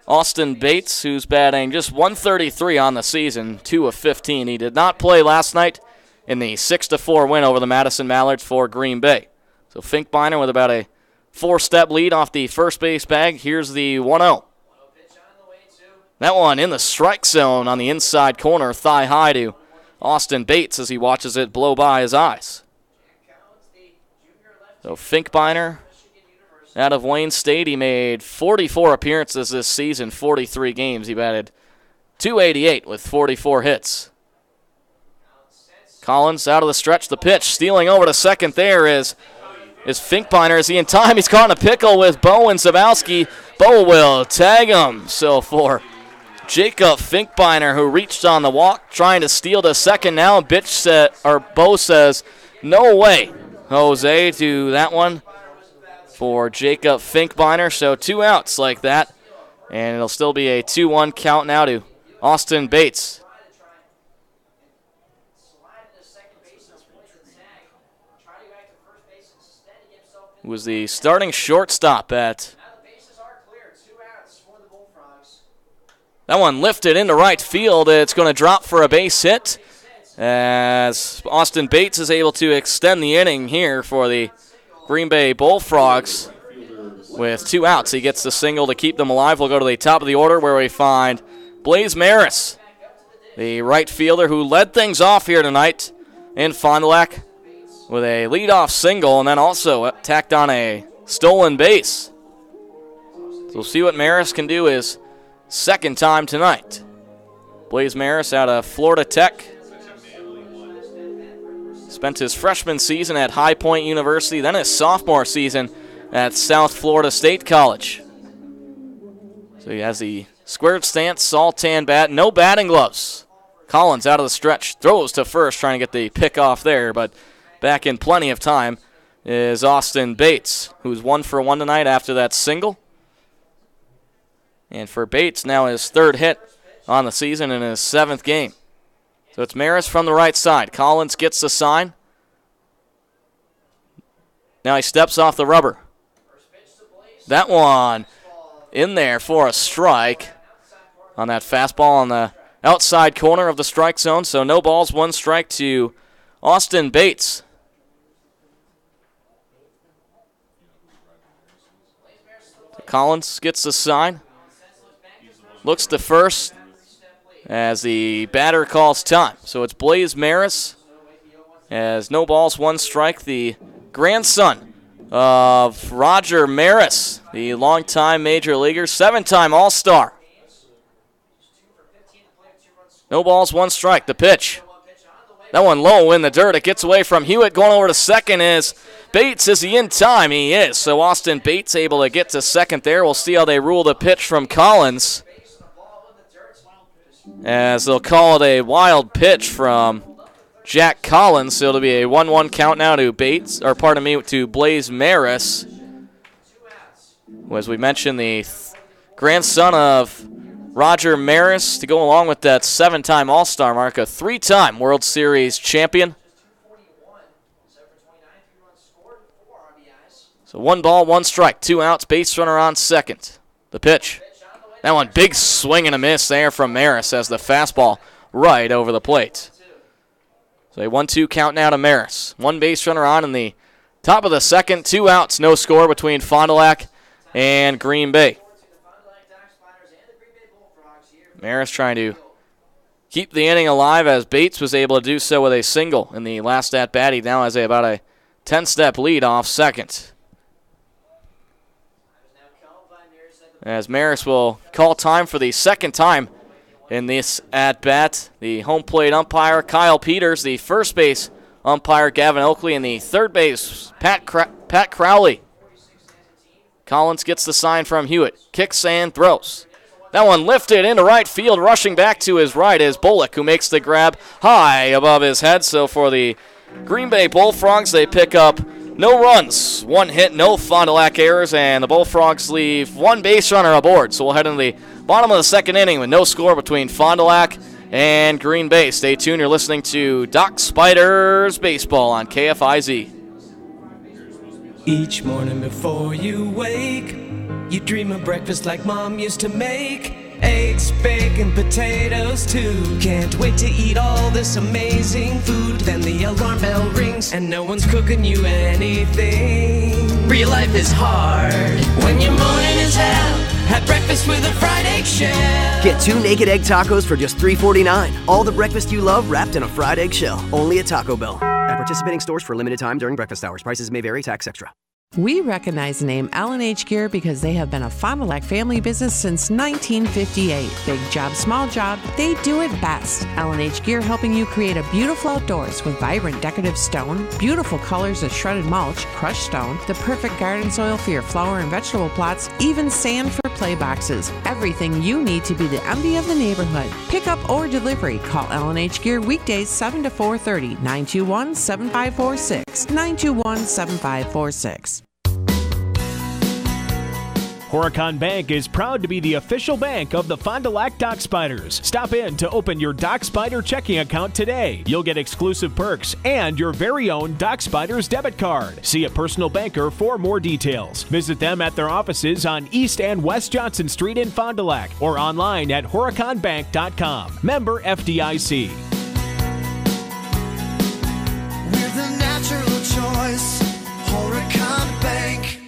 Austin Bates, who's batting just .133 on the season, 2 of 15. He did not play last night in the 6-4 win over the Madison Mallards for Green Bay. So Finkbeiner with about a 4-step lead off the first base bag. Here's the 1-0. That one in the strike zone on the inside corner, thigh high to Austin Bates as he watches it blow by his eyes. So Finkbeiner out of Wayne State. He made 44 appearances this season, 43 games. He batted .288 with 44 hits. Collins out of the stretch, the pitch. Stealing over to second there is Finkbeiner. Is he in time? He's caught in a pickle with Bo and Zabowski. Bo will tag him. So for Jacob Finkbeiner, who reached on the walk, trying to steal to second now. Bo says, no way, Jose, to that one for Jacob Finkbeiner. So 2 outs like that, and it'll still be a 2-1 count now to Austin Bates. Who was the starting shortstop at. That one lifted into right field. It's going to drop for a base hit as Austin Bates is able to extend the inning here for the Green Bay Bullfrogs with 2 outs. He gets the single to keep them alive. We'll go to the top of the order where we find Blaze Maris, the right fielder who led things off here tonight in Fond du Lac with a leadoff single and then also tacked on a stolen base. So we'll see what Maris can do his second time tonight. Blaze Maris out of Florida Tech. Spent his freshman season at High Point University, then his sophomore season at South Florida State College. So he has the squared stance, all-tan bat, no batting gloves. Collins out of the stretch, throws to first, trying to get the pick off there, but back in plenty of time is Austin Bates, who's 1 for 1 tonight after that single. And for Bates, now his third hit on the season in his 7th game. So it's Maris from the right side. Collins gets the sign. Now he steps off the rubber. That one in there for a strike on that fastball on the outside corner of the strike zone. So no balls, 1 strike to Austin Bates. Collins gets the sign. Looks to first as the batter calls time. So it's Blaze Maris as no balls, 1 strike. The grandson of Roger Maris, the longtime major leaguer, 7-time All-Star. No balls, 1 strike. The pitch. That one low in the dirt. It gets away from Hewitt. Going over to second is Bates. Is he in time? He is. So Austin Bates able to get to second there. We'll see how they rule the pitch from Collins, as they'll call it a wild pitch from Jack Collins. So it'll be a 1-1 count now to to Blaze Maris. As we mentioned, the grandson of Roger Maris to go along with that 7-time All-Star mark, a 3-time World Series champion. So 1 ball, 1 strike, 2 outs, base runner on second. The pitch. That one, big swing and a miss there from Maris as the fastball right over the plate. So a 1-2 count now to Maris. 1 base runner on in the top of the second, 2 outs, no score between Fond du Lac and Green Bay. Maris trying to keep the inning alive as Bates was able to do so with a single in the last at-bat. He now has about a 10-step lead off second. As Maris will call time for the second time in this at-bat. The home plate umpire, Kyle Peters, the first base umpire, Gavin Oakley, and the third base, Pat Crowley. Collins gets the sign from Hewitt. Kicks and throws. That one lifted into right field. Rushing back to his right is Bullock, who makes the grab high above his head. So for the Green Bay Bullfrogs, they pick up no runs, 1 hit, no Fond du Lac errors, and the Bullfrogs leave 1 base runner aboard. So we'll head into the bottom of the second inning with no score between Fond du Lac and Green Bay. Stay tuned. You're listening to Doc Spiders Baseball on KFIZ. Each morning before you wake, you dream of breakfast like Mom used to make. Eggs, bacon, potatoes too. Can't wait to eat all this amazing food. Then the alarm bell rings and no one's cooking you anything. Real life is hard when your morning is hell. Have breakfast with a fried egg shell. Get 2 naked egg tacos for just $3.49. All the breakfast you love wrapped in a fried egg shell. Only at Taco Bell. At participating stores for a limited time during breakfast hours. Prices may vary. Tax extra. We recognize the name L&H Gear because they have been a Fond du Lac family business since 1958. Big job, small job, they do it best. L&H Gear helping you create a beautiful outdoors with vibrant decorative stone, beautiful colors of shredded mulch, crushed stone, the perfect garden soil for your flower and vegetable plots, even sand for play boxes. Everything you need to be the envy of the neighborhood. Pick up or delivery. Call L&H Gear weekdays 7 to 4:30, 921-7546, 921-7546. Horicon Bank is proud to be the official bank of the Fond du Lac Doc Spiders. Stop in to open your Doc Spider checking account today. You'll get exclusive perks and your very own Doc Spiders debit card. See a personal banker for more details. Visit them at their offices on East and West Johnson Street in Fond du Lac or online at horiconbank.com. Member FDIC. With a natural choice, Horicon Bank.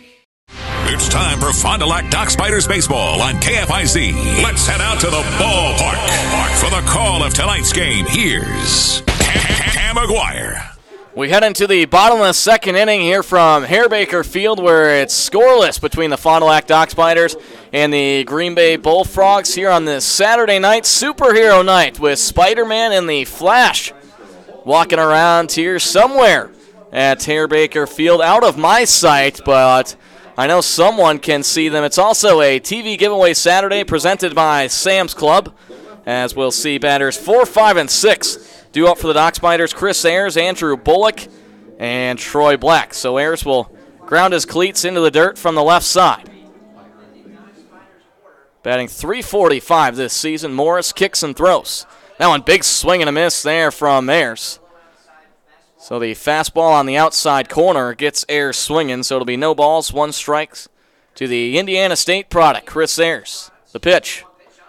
It's time for Fond du Lac Doc Spiders Baseball on KFIZ. Let's head out to the ballpark. For the call of tonight's game, here's Cam McGuire. We head into the bottom of the second inning here from Harebaker Field, where it's scoreless between the Fond du Lac Doc Spiders and the Green Bay Bullfrogs here on this Saturday night, superhero night, with Spider-Man and the Flash walking around here somewhere at Harebaker Field, out of my sight, but I know someone can see them. It's also a TV giveaway Saturday presented by Sam's Club, as we'll see batters 4, 5, and 6 due up for the Doc Spiders: Chris Ayers, Andrew Bullock, and Troy Black. So Ayers will ground his cleats into the dirt from the left side. batting .345 this season. Morris kicks and throws. That one, big swing and a miss there from Ayers. So the fastball on the outside corner gets Ayers swinging, so it'll be no balls, 1 strikes to the Indiana State product, Chris Ayers. The pitch,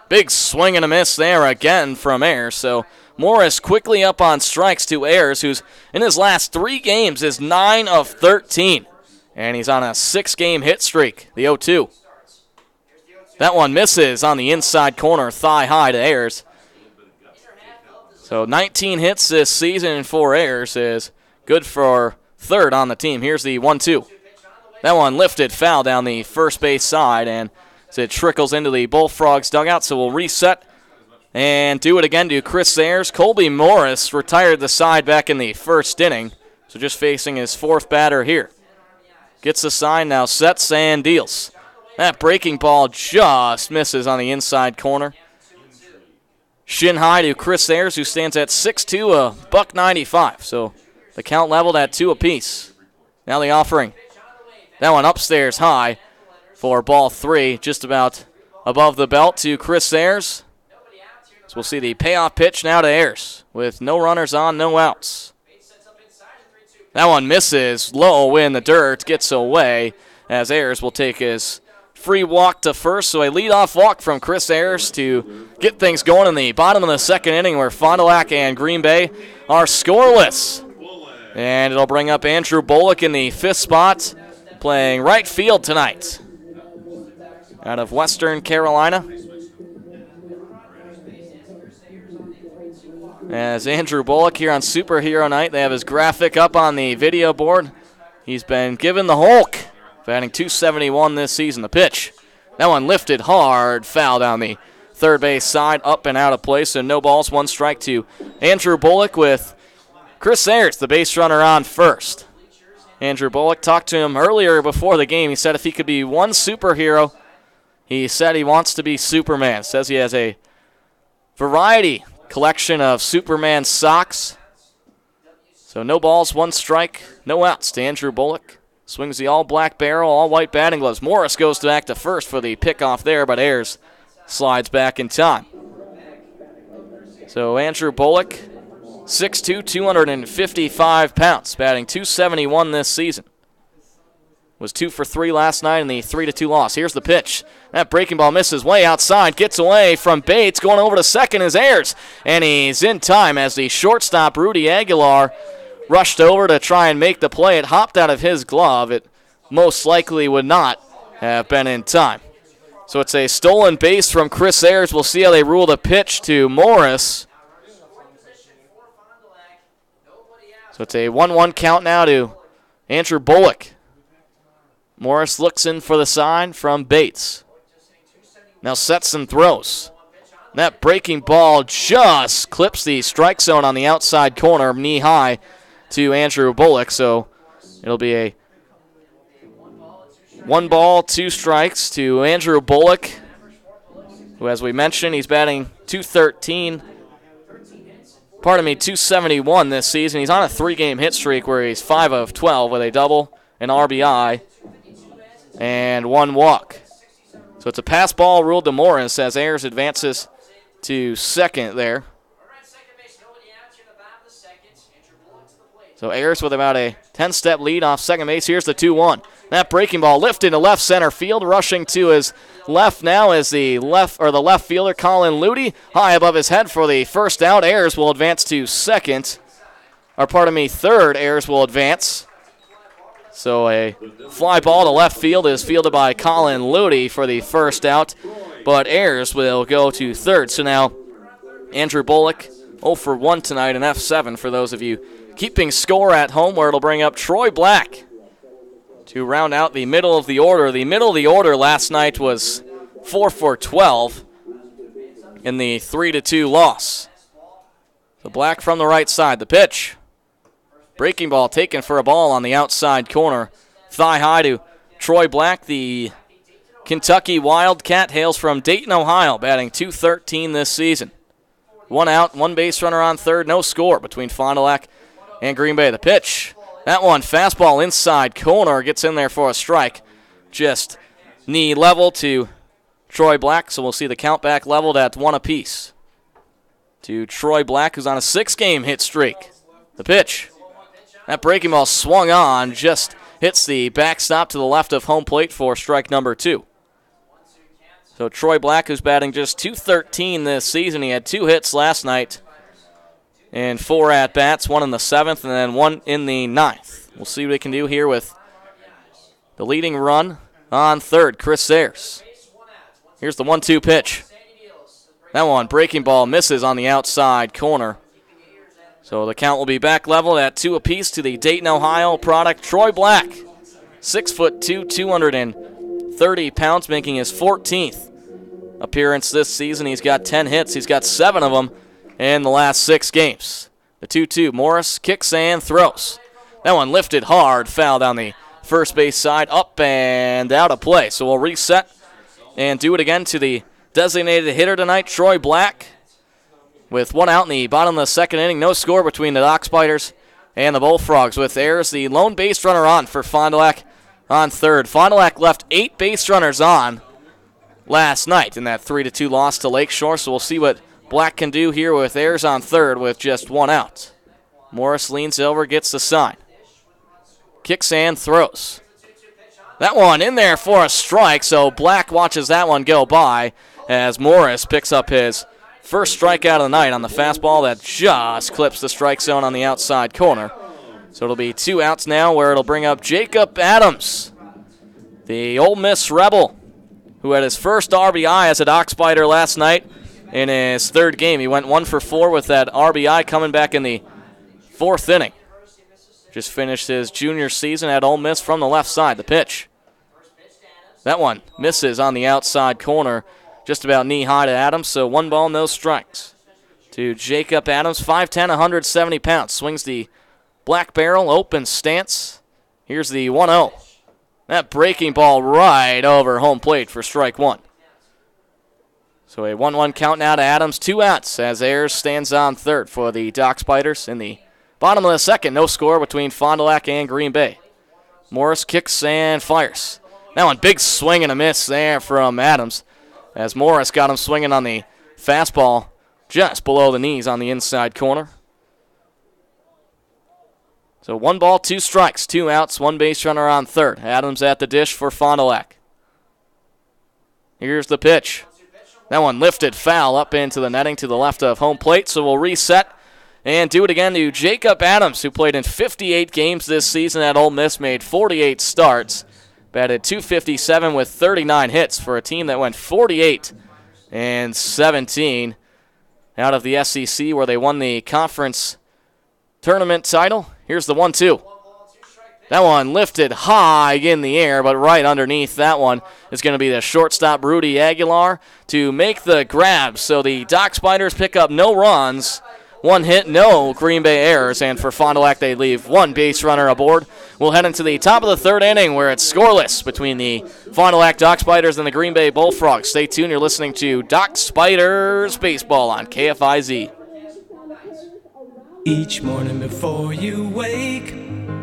big swing and a miss there again from Ayers. So Morris quickly up on strikes to Ayers, who's in his last 3 games is 9 of 13. And he's on a 6-game hit streak, the 0-2. That one misses on the inside corner, thigh high to Ayers. So 19 hits this season for Ayers is good for 3rd on the team. Here's the 1-2. That one lifted foul down the first base side, and as it trickles into the Bullfrogs dugout, so we'll reset and do it again to Chris Ayers. Colby Morris retired the side back in the 1st inning, so just facing his 4th batter here. Gets the sign, now sets and deals. That breaking ball just misses on the inside corner. Shin high to Chris Ayers, who stands at 6'2", $195. So the count leveled at 2 apiece. Now the offering. That one upstairs high for ball 3, just about above the belt to Chris Ayers. So we'll see the payoff pitch now to Ayers with no runners on, no outs. That one misses low in the dirt, gets away as Ayers will take his free walk to first, so a leadoff walk from Chris Ayers to get things going in the bottom of the 2nd inning where Fond du Lac and Green Bay are scoreless. And it'll bring up Andrew Bullock in the 5th spot, playing right field tonight out of Western Carolina. As Andrew Bullock here on Superhero Night, they have his graphic up on the video board. He's been given the Hulk, batting .271 this season. The pitch, that one lifted hard, foul down the 3rd base side, up and out of play, so no balls, 1 strike to Andrew Bullock with Chris Ayers, the base runner, on first. Andrew Bullock talked to him earlier before the game. He said if he could be one superhero, he said he wants to be Superman. Says he has a variety collection of Superman socks. So no balls, 1 strike, no outs to Andrew Bullock. Swings the all-black barrel, all-white batting gloves. Morris goes back to first for the pickoff there, but Ayers slides back in time. So Andrew Bullock, 6'2", 255 pounds, batting .271 this season. Was 2 for 3 last night in the 3-2 loss. Here's the pitch. That breaking ball misses way outside, gets away from Bates. Going over to second is Ayers, and he's in time as the shortstop, Rudy Aguilar, rushed over to try and make the play. It hopped out of his glove. It most likely would not have been in time. So it's a stolen base from Chris Ayers. We'll see how they rule the pitch to Morris. So it's a 1-1 count now to Andrew Bullock. Morris looks in for the sign from Bates. Now sets and throws. That breaking ball just clips the strike zone on the outside corner, knee high to Andrew Bullock. So it'll be a 1 ball, 2 strikes to Andrew Bullock, who, as we mentioned, he's batting .271 this season. He's on a 3-game hit streak where he's 5 of 12 with a double, an RBI, and 1 walk. So it's a pass ball ruled to Morris as Ayers advances to second there. So Ayers with about a 10-step lead off second base. Here's the 2-1. That breaking ball lifted to left center field. Rushing to his left now is the left fielder, Colin Luty, high above his head for the first out. Ayers will advance to third. Ayers will advance. So a fly ball to left field is fielded by Colin Luty for the first out, but Ayers will go to third. So now Andrew Bullock 0 for 1 tonight, an F7 for those of you keeping score at home, where it'll bring up Troy Black to round out the middle of the order. The middle of the order last night was 4 for 12 in the 3-2 loss. So Black from the right side. The pitch. Breaking ball taken for a ball on the outside corner. Thigh high to Troy Black, the Kentucky Wildcat, hails from Dayton, Ohio, batting .213 this season. 1 out, 1 base runner on third, no score between Fond du Lac and Green Bay. The pitch. That one, fastball inside corner, gets in there for a strike. Just knee level to Troy Black, so we'll see the count back leveled at 1 apiece to Troy Black, who's on a 6-game hit streak. The pitch. That breaking ball swung on, just hits the backstop to the left of home plate for strike number 2. So Troy Black, who's batting just .213 this season. He had 2 hits last night and 4 at-bats, 1 in the 7th and then 1 in the 9th. We'll see what he can do here with the leading run on third, Chris Ayers. Here's the 1-2 pitch. That one, breaking ball, misses on the outside corner. So the count will be back leveled at 2 apiece to the Dayton, Ohio product, Troy Black. 6'2", 230 pounds, making his 14th appearance this season. He's got 10 hits. He's got 7 of them in the last 6 games. The 2-2, Morris kicks and throws. That one lifted hard, foul down the first base side, up and out of play. So we'll reset and do it again to the designated hitter tonight, Troy Black. With 1 out in the bottom of the 2nd inning, no score between the Dock Spiders and the Bullfrogs, with Ayers the lone base runner on for Fond du Lac on third. Fond du Lac left 8 base runners on last night in that 3-2 loss to Lakeshore, so we'll see what Black can do here with Ayers on third with just 1 out. Morris leans over, gets the sign. Kicks and throws. That one in there for a strike, so Black watches that one go by as Morris picks up his first strikeout of the night on the fastball that just clips the strike zone on the outside corner. So it'll be 2 outs now, where it'll bring up Jacob Adams, the Ole Miss Rebel, who had his first RBI as a Dock Spider last night in his 3rd game. He went 1 for 4 with that RBI coming back in the 4th inning. Just finished his junior season at Ole Miss from the left side. The pitch. That one misses on the outside corner, just about knee-high to Adams, so 1 ball, no strikes. To Jacob Adams, 5'10", 170 pounds. Swings the black barrel, open stance. Here's the 1-0. That breaking ball right over home plate for strike 1. So a 1-1 count now to Adams. 2 outs as Ayers stands on third for the Dock Spiders in the bottom of the 2nd. No score between Fond du Lac and Green Bay. Morris kicks and fires. That one, big swing and a miss there from Adams, as Morris got him swinging on the fastball just below the knees on the inside corner. So 1 ball, 2 strikes, 2 outs, 1 base runner on third. Adams at the dish for Fond du Lac. Here's the pitch. That one lifted foul up into the netting to the left of home plate, so we'll reset and do it again to Jacob Adams, who played in 58 games this season at Ole Miss, made 48 starts, batted .257 with 39 hits for a team that went 48-17 out of the SEC, where they won the conference tournament title. Here's the 1-2. That one lifted high in the air, but right underneath that one is going to be the shortstop, Rudy Aguilar, to make the grab. So the Dock Spiders pick up no runs, 1 hit, no Green Bay errors, and for Fond du Lac, they leave 1 base runner aboard. We'll head into the top of the 3rd inning, where it's scoreless between the Fond du Lac Dock Spiders and the Green Bay Bullfrogs. Stay tuned. You're listening to Dock Spiders Baseball on KFIZ. Each morning before you wake,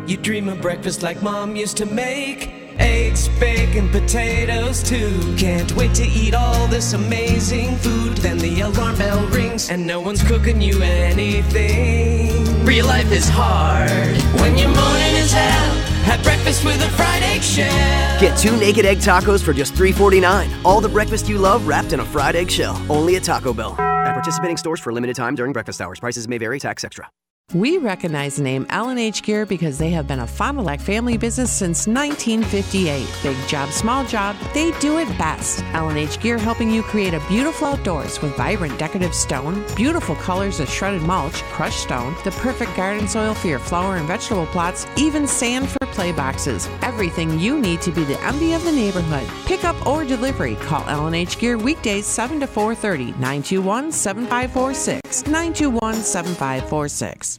you dream of breakfast like Mom used to make. Eggs, bacon, potatoes too. Can't wait to eat all this amazing food. Then the alarm bell rings and no one's cooking you anything. Real life is hard when your morning is hell. Have breakfast with a fried eggshell. Get 2 naked egg tacos for just $3.49. All the breakfast you love wrapped in a fried eggshell. Only at Taco Bell. At participating stores for a limited time during breakfast hours. Prices may vary. Tax extra. We recognize the name L&H Gear because they have been a Fond du Lac family business since 1958. Big job, small job, they do it best. L&H Gear helping you create a beautiful outdoors with vibrant decorative stone, beautiful colors of shredded mulch, crushed stone, the perfect garden soil for your flower and vegetable plots, even sand for play boxes. Everything you need to be the envy of the neighborhood. Pick up or delivery. Call L&H Gear weekdays 7 to 4:30, 921-7546, 921-7546.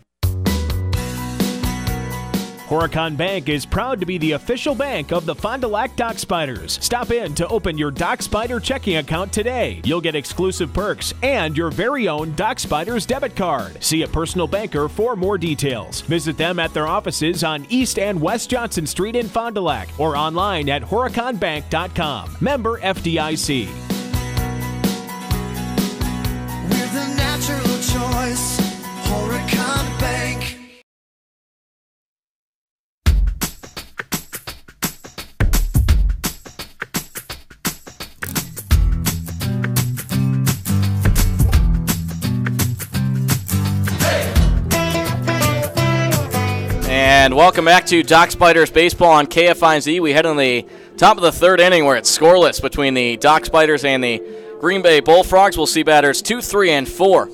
Horicon Bank is proud to be the official bank of the Fond du Lac Dock Spiders. Stop in to open your Dock Spider checking account today. You'll get exclusive perks and your very own Dock Spiders debit card. See a personal banker for more details. Visit them at their offices on East and West Johnson Street in Fond du Lac or online at horiconbank.com. Member FDIC. And welcome back to Dock Spiders Baseball on KFIZ. We head in the top of the third inning where it's scoreless between the Dock Spiders and the Green Bay Bullfrogs. We'll see batters 2, 3, and 4.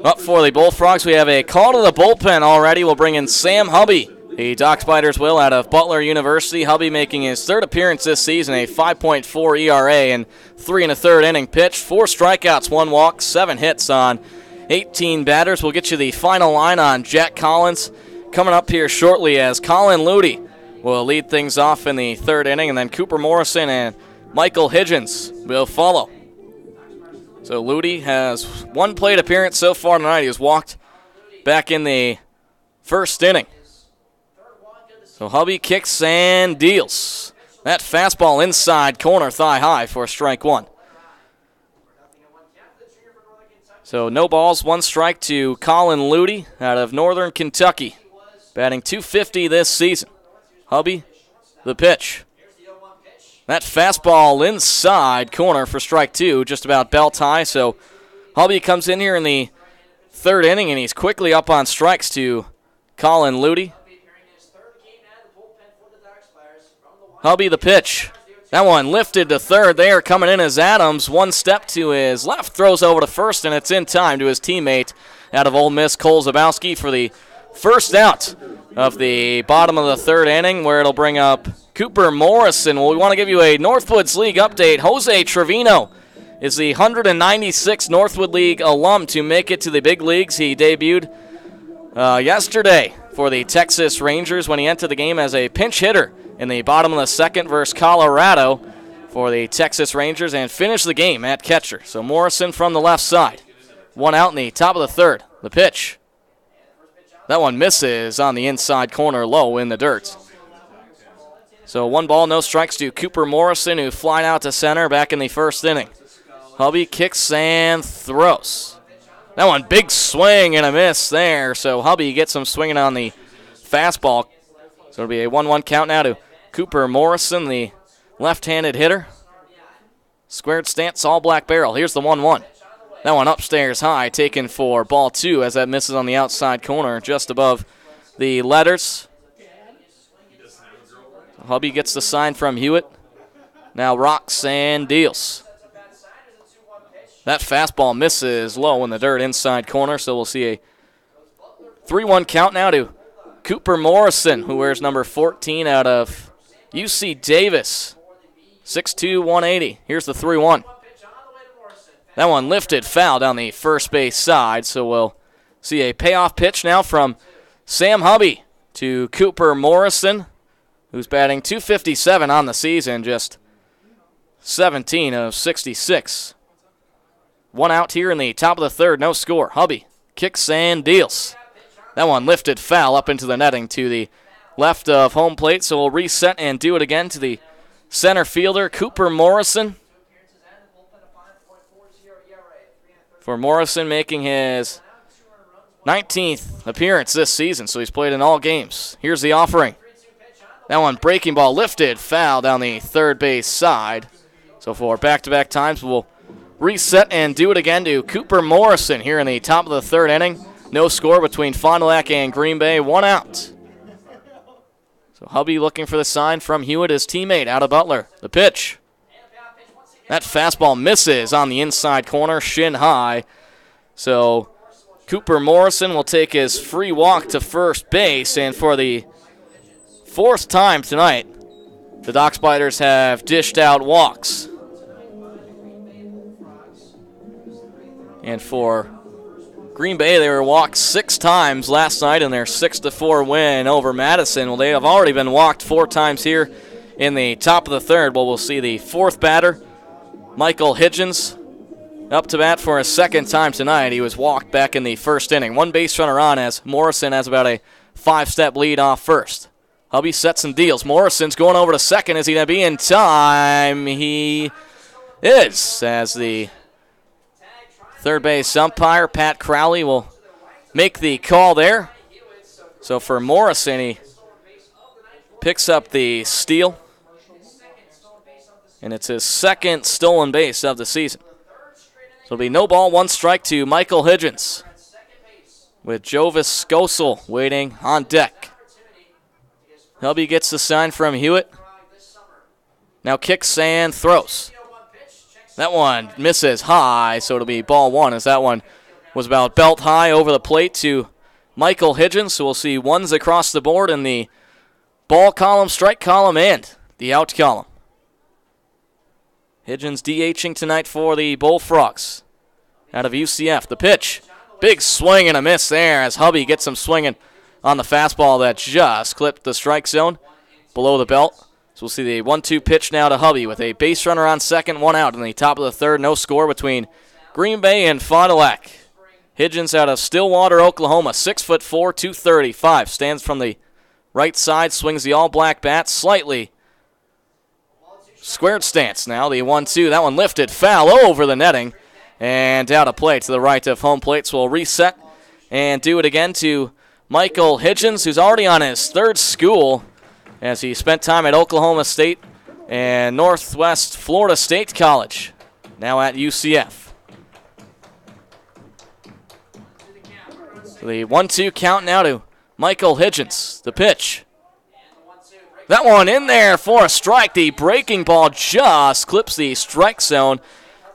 Up for the Bullfrogs, we have a call to the bullpen already. We'll bring in Sam Hubby. The Dock Spiders will out of Butler University. Hubby making his third appearance this season, a 5.4 ERA and 3 1/3 inning pitch. 4 strikeouts, 1 walk, 7 hits on 18 batters. We'll get you the final line on Jack Collins coming up here shortly as Colin Ludy will lead things off in the third inning, and then Cooper Morrison and Michael Higgins will follow. So Ludy has 1 plate appearance so far tonight. He was walked back in the first inning. So Hubby kicks and deals. That fastball inside corner thigh high for strike 1. So no balls, 1 strike to Colin Ludy out of Northern Kentucky. Batting .250 this season. Hubby, the pitch. That fastball inside corner for strike 2, just about belt high. So Hubby comes in here in the third inning, and he's quickly up on strikes to Colin Ludy. Hubby, the pitch. That one lifted to third there. Coming in as Adams. 1 step to his left. Throws over to first, and it's in time to his teammate out of Ole Miss, Cole Zabowski, for the first out of the bottom of the third inning, where it'll bring up Cooper Morrison. Well, we want to give you a Northwoods League update. Jose Trevino is the 196th Northwood League alum to make it to the big leagues. He debuted yesterday for the Texas Rangers when he entered the game as a pinch hitter in the bottom of the second versus Colorado for the Texas Rangers, and finished the game at catcher. So Morrison from the left side. 1 out in the top of the third. The pitch. That one misses on the inside corner, low in the dirt. So 1 ball, no strikes to Cooper Morrison, who flied out to center back in the first inning. Hubby kicks and throws. That one, big swing and a miss there. So Hubby gets some swinging on the fastball. So it'll be a 1-1 count now to Cooper Morrison, the left-handed hitter. Squared stance, all black barrel. Here's the 1-1. That one upstairs high, taken for ball 2 as that misses on the outside corner just above the letters. Hubby gets the sign from Hewitt. Now rocks and deals. That fastball misses low in the dirt inside corner, so we'll see a 3-1 count now to Cooper Morrison, who wears number 14 out of UC Davis. 6'2", 180. Here's the 3-1. That one lifted foul down the first base side, so we'll see a payoff pitch now from Sam Hubby to Cooper Morrison, who's batting .257 on the season, just 17 of 66. 1 out here in the top of the third, no score. Hubby kicks and deals. That one lifted foul up into the netting to the left of home plate, so we'll reset and do it again to the center fielder, Cooper Morrison. For Morrison making his 19th appearance this season, so he's played in all games. Here's the offering. That one breaking ball lifted, foul down the third base side. So for back-to-back times, we'll reset and do it again to Cooper Morrison here in the top of the third inning. No score between Fond du Lac and Green Bay, 1 out. So Hubby looking for the sign from Hewitt, his teammate out of Butler. The pitch. That fastball misses on the inside corner, shin high. So Cooper Morrison will take his free walk to first base, and for the 4th time tonight, the Dock Spiders have dished out walks. And for Green Bay, they were walked 6 times last night in their 6-4 win over Madison. Well, they have already been walked 4 times here in the top of the third. Well, we'll see the 4th batter, Michael Higgins, up to bat for a 2nd time tonight. He was walked back in the first inning. 1 base runner on as Morrison has about a 5-step lead off first. Hubby sets and deals. Morrison's going over to second. Is he going to be in time? He is, as the third base umpire, Pat Crowley, will make the call there. So for Morrison, he picks up the steal. And it's his 2nd stolen base of the season. So it'll be no ball, 1 strike to Michael Higgins, with Jovis Skosel waiting on deck. Hubby gets the sign from Hewitt. Now kicks and throws. That one misses high, so it'll be ball one, as that one was about belt high over the plate to Michael Hidgens. So we'll see ones across the board in the ball column, strike column, and the out column. Hidgens DHing tonight for the Bullfrogs out of UCF. The pitch, big swing and a miss there as Hubby gets some swinging on the fastball that just clipped the strike zone below the belt. So we'll see the 1-2 pitch now to Hubby with a base runner on second, one out in the top of the third. No score between Green Bay and Fond du Lac. Hidgens out of Stillwater, Oklahoma, 6'4", 235. Stands from the right side, swings the all-black bat slightly. Squared stance now, the 1-2. That one lifted, foul over the netting. And out of play to the right of home plate. So we'll reset and do it again to Michael Hidgens, who's already on his third school as he spent time at Oklahoma State and Northwest Florida State College, now at UCF. So the 1-2 count now to Michael Hidgens. The pitch. That one in there for a strike. The breaking ball just clips the strike zone.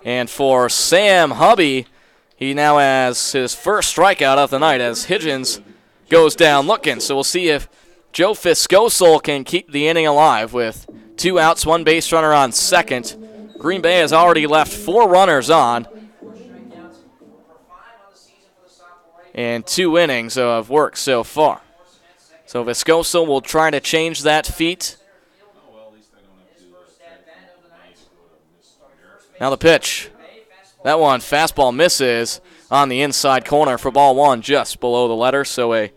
And for Sam Hubby, he now has his first strikeout of the night as Hidgens goes down looking. So we'll see if Joe Fiscosel can keep the inning alive with 2 outs, 1 base runner on second. Green Bay has already left 4 runners on. And 2 innings of work so far. So Viscoso will try to change that feat. Now the pitch. That one, fastball misses on the inside corner for ball one, just below the letter. So a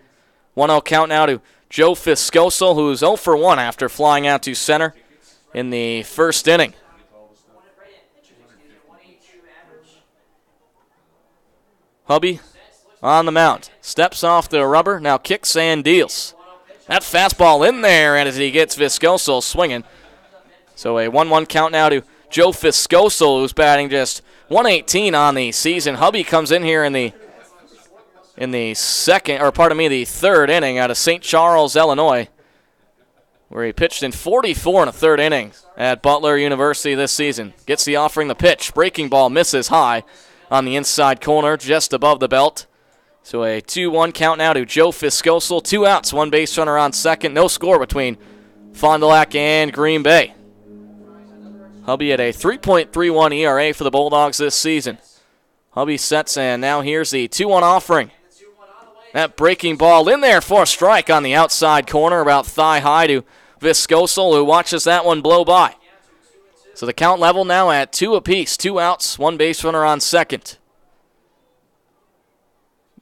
1-0 count now to Joe Fiscoso, who's 0 for 1 after flying out to center in the first inning. Hubby on the mound. Steps off the rubber, now kicks and deals. That fastball in there, and as he gets Viscoso swinging. So a 1-1 count now to Joe Fiscoso, who's batting just 118 on the season. Hubby comes in here in the third inning out of St. Charles, Illinois, where he pitched in 44 in the third inning at Butler University this season. Gets the offering, the pitch. Breaking ball misses high on the inside corner, just above the belt. So a 2-1 count now to Joe Fiscosel. 2 outs, 1 base runner on second. No score between Fond du Lac and Green Bay. Hubby at a 3.31 ERA for the Bulldogs this season. Hubby sets, and now here's the 2-1 offering. That breaking ball in there for a strike on the outside corner, about thigh high to Viscosel, who watches that one blow by. So the count level now at 2 apiece. 2 outs, 1 base runner on second.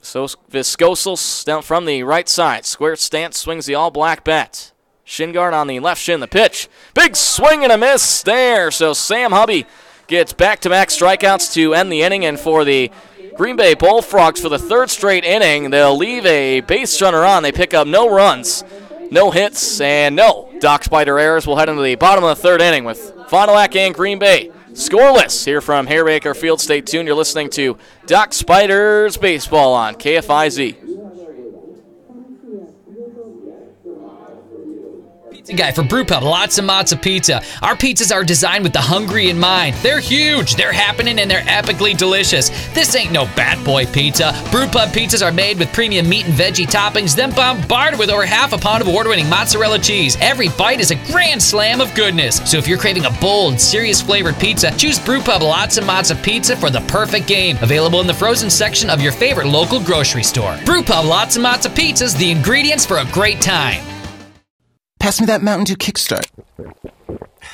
So Viscosel down from the right side. Square stance, swings the all-black bat. Shin guard on the left shin. The pitch. Big swing and a miss there. So Sam Hubby gets back-to-back strikeouts to end the inning. And for the Green Bay Bullfrogs, for the third straight inning, they'll leave a base runner on. They pick up no runs, no hits, and no Doc Spider errors. We'll head into the bottom of the third inning with Fond du Lac and Green Bay scoreless here from Hare-Baker Field. Stay tuned. You're listening to Doc Spiders Baseball on KFIZ. Guy for Brewpub, lots and lots of pizza. Our pizzas are designed with the hungry in mind. They're huge, they're happening, and they're epically delicious. This ain't no bat boy pizza. Brewpub pizzas are made with premium meat and veggie toppings, then bombarded with over half a pound of award-winning mozzarella cheese. Every bite is a grand slam of goodness. So if you're craving a bold, serious flavored pizza, choose Brewpub lots and lots of pizza for the perfect game. Available in the frozen section of your favorite local grocery store. Brewpub lots and lots of pizzas, the ingredients for a great time. Pass me that Mountain Dew Kickstart.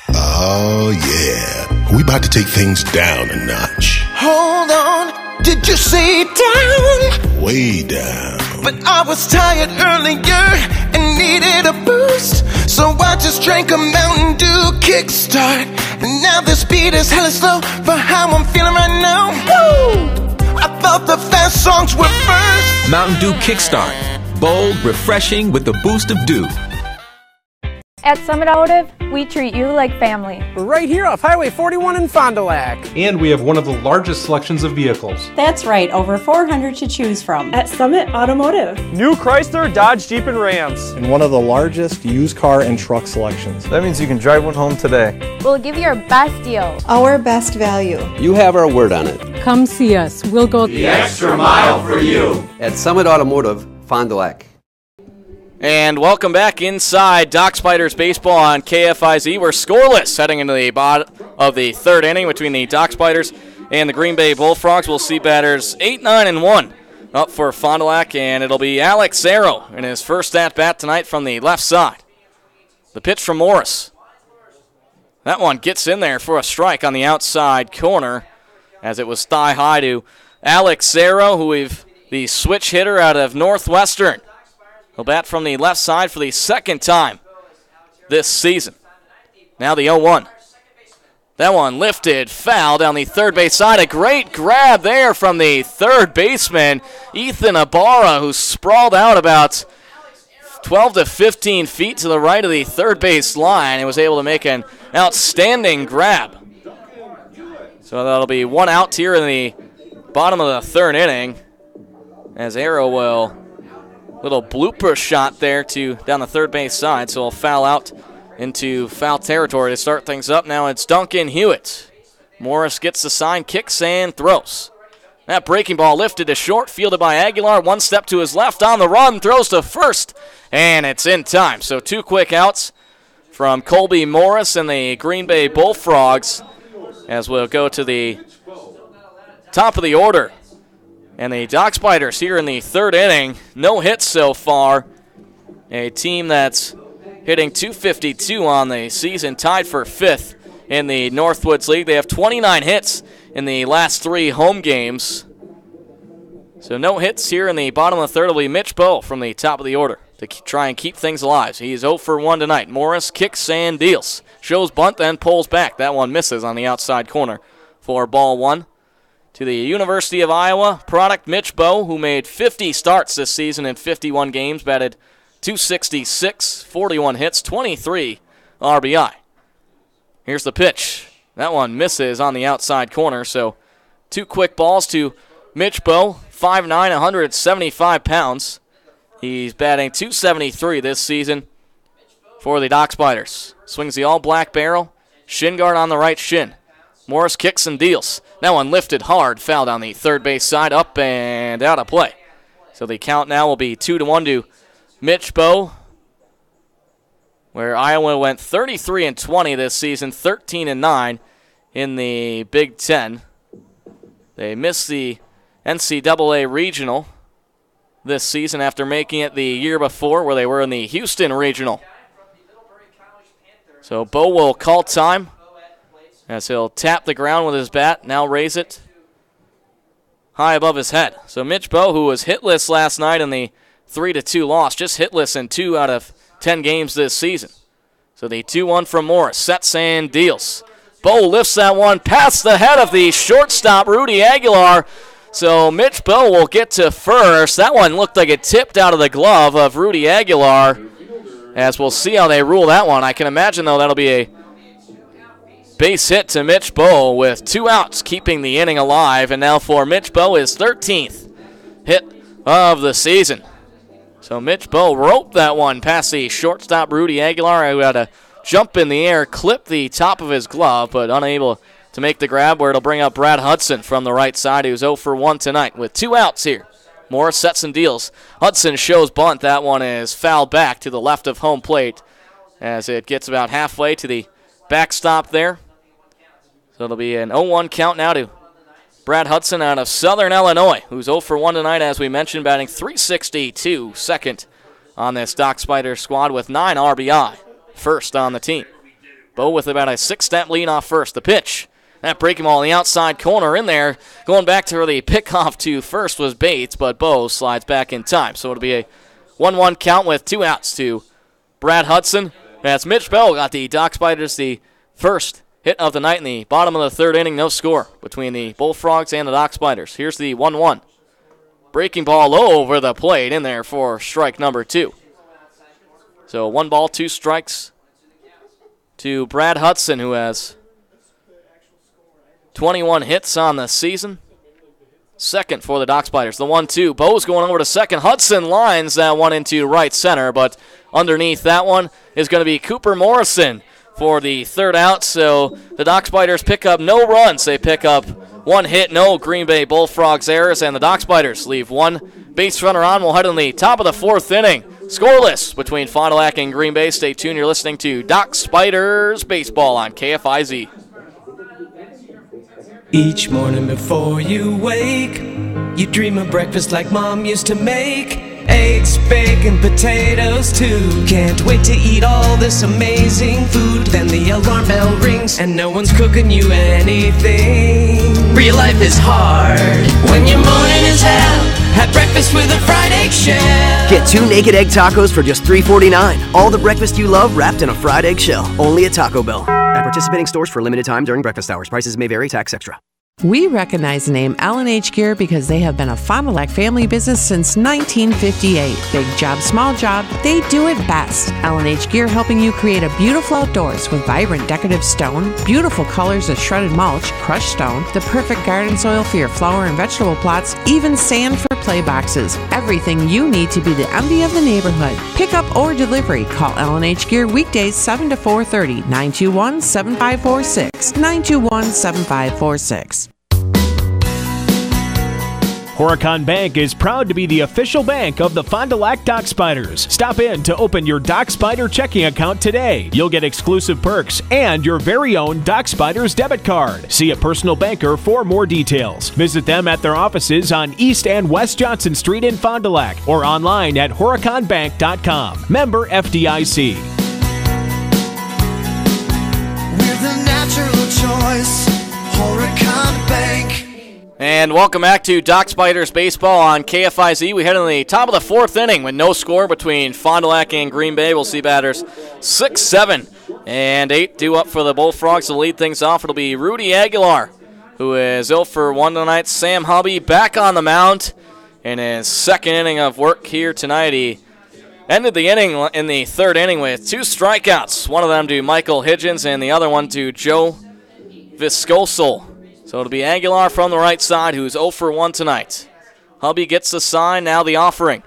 Oh, yeah. We about to take things down a notch. Hold on, did you say down? Way down. But I was tired earlier and needed a boost, so I just drank a Mountain Dew Kickstart. And now this beat is hella slow for how I'm feeling right now. Woo! I thought the fast songs were first. Mountain Dew Kickstart. Bold, refreshing with the boost of dew. At Summit Automotive, we treat you like family. We're right here off Highway 41 in Fond du Lac. And we have one of the largest selections of vehicles. That's right, over 400 to choose from. At Summit Automotive. New Chrysler, Dodge, Jeep, and Rams. And one of the largest used car and truck selections. That means you can drive one home today. We'll give you our best deal. Our best value. You have our word on it. Come see us. We'll go the extra mile for you. At Summit Automotive, Fond du Lac. And welcome back inside Doc Spiders baseball on KFIZ. We're scoreless heading into the bottom of the third inning between the Doc Spiders and the Green Bay Bullfrogs. We'll see batters 8, 9, and 1 up for Fond du Lac, and it'll be Alex Zero in his first at-bat tonight from the left side. The pitch from Morris. That one gets in there for a strike on the outside corner as it was thigh-high to Alex Zero, the switch hitter out of Northwestern. He'll bat from the left side for the second time this season. Now the 0-1. That one lifted, foul down the third base side. A great grab there from the third baseman, Ethan Ibarra, who sprawled out about 12 to 15 feet to the right of the third base line and was able to make an outstanding grab. So that'll be one out here in the bottom of the third inning as Arrow will... Little blooper shot there down the third base side, so he'll foul out into foul territory to start things up. Now it's Duncan Hewitt. Morris gets the sign, kicks, and throws. That breaking ball lifted to short, fielded by Aguilar. One step to his left on the run, throws to first, and it's in time. So 2 quick outs from Colby Morris and the Green Bay Bullfrogs as we'll go to the top of the order. And the Doc Spiders here in the third inning, no hits so far. A team that's hitting .252 on the season, tied for 5th in the Northwoods League. They have 29 hits in the last 3 home games. So no hits here in the bottom of the third. Will be Mitch Bowe from the top of the order to try and keep things alive. He's 0 for 1 tonight. Morris kicks and deals. Shows bunt, then pulls back. That one misses on the outside corner for ball 1. To the University of Iowa product, Mitch Bowe, who made 50 starts this season in 51 games, batted .266, 41 hits, 23 RBI. Here's the pitch. That one misses on the outside corner, so 2 quick balls to Mitch Bowe, 5'9", 175 pounds. He's batting .273 this season for the Doc Spiders. Swings the all-black barrel, shin guard on the right shin. Morris kicks and deals. That one lifted hard, foul down the third base side, up and out of play. So the count now will be 2-1 to Mitch Bowe, where Iowa went 33-20 this season, 13-9 in the Big Ten. They missed the NCAA Regional this season after making it the year before, where they were in the Houston Regional. So Bowe will call time as he'll tap the ground with his bat, now raise it high above his head. So Mitch Bowe, who was hitless last night in the 3-2 loss, just hitless in 2 out of 10 games this season. So the 2-1 from Morris, sets and deals. Bowe lifts that one past the head of the shortstop, Rudy Aguilar. So Mitch Bowe will get to first. That one looked like it tipped out of the glove of Rudy Aguilar, as we'll see how they rule that one. I can imagine, though, that'll be a base hit to Mitch Bowe with 2 outs, keeping the inning alive. And now for Mitch Bowe, his 13th hit of the season. So Mitch Bowe roped that one past the shortstop, Rudy Aguilar, who had to jump in the air, clip the top of his glove, but unable to make the grab, where it'll bring up Brad Hudson from the right side, who's 0 for 1 tonight with 2 outs here. Morris sets and deals. Hudson shows bunt. That one is fouled back to the left of home plate as it gets about halfway to the backstop there. So it'll be an 0-1 count now to Brad Hudson out of Southern Illinois, who's 0 for 1 tonight, as we mentioned, batting .362, second on this Doc Spider squad with 9 RBI, first on the team. Bowe with about a 6-step lead off first. The pitch, that breaking ball on the outside corner in there, going back to where the pickoff to first was Bates, but Bowe slides back in time. So it'll be a 1-1 count with 2 outs to Brad Hudson. That's Mitch Bowe got the Doc Spiders the first hit of the night in the bottom of the third inning. No score between the Bullfrogs and the Doc Spiders. Here's the 1-1. Breaking ball low over the plate in there for strike number 2. So 1 ball, 2 strikes to Brad Hudson, who has 21 hits on the season. Second for the Dock Spiders. The 1-2. Bo's going over to second. Hudson lines that one into right center, but underneath that one is going to be Cooper Morrison for the third out. So the Dock Spiders pick up no runs. They pick up one hit, no Green Bay Bullfrogs errors, and the Dock Spiders leave one base runner on. We'll head in the top of the fourth inning. Scoreless between Fond du Lac and Green Bay. Stay tuned. You're listening to Dock Spiders Baseball on KFIZ. Each morning before you wake, you dream of breakfast like Mom used to make. Eggs, bacon, potatoes too. Can't wait to eat all this amazing food. Then the alarm bell rings and no one's cooking you anything. Real life is hard when your morning is hell. Have breakfast with a fried egg shell. Get 2 naked egg tacos for just $3.49. All the breakfast you love wrapped in a fried egg shell. Only at Taco Bell. At participating stores for a limited time during breakfast hours. Prices may vary. Tax extra. We recognize the name L&H Gear because they have been a Fond du Lac family business since 1958. Big job, small job, they do it best. L&H Gear helping you create a beautiful outdoors with vibrant decorative stone, beautiful colors of shredded mulch, crushed stone, the perfect garden soil for your flower and vegetable plots, even sand for play boxes. Everything you need to be the envy of the neighborhood. Pick up or delivery. Call L&H Gear weekdays 7 to 4:30, 921-7546, 921-7546. Horicon Bank is proud to be the official bank of the Fond du Lac Dock Spiders. Stop in to open your Dock Spider checking account today. You'll get exclusive perks and your very own Dock Spiders debit card. See a personal banker for more details. Visit them at their offices on East and West Johnson Street in Fond du Lac or online at horiconbank.com. Member FDIC. We're the natural choice. Horicon Bank. And welcome back to Dock Spiders Baseball on KFIZ. We head in the top of the fourth inning with no score between Fond du Lac and Green Bay. We'll see batters 6, 7, and 8 due up for the Bullfrogs. To lead things off, it'll be Rudy Aguilar, who is 0 for 1 tonight. Sam Hubby back on the mound in his second inning of work here tonight. He ended the inning in the third inning with 2 strikeouts. One of them to Michael Hidgens and the other one to Joe Viscosel. So it'll be Aguilar from the right side, who's 0 for 1 tonight. Hubby gets the sign, now the offering.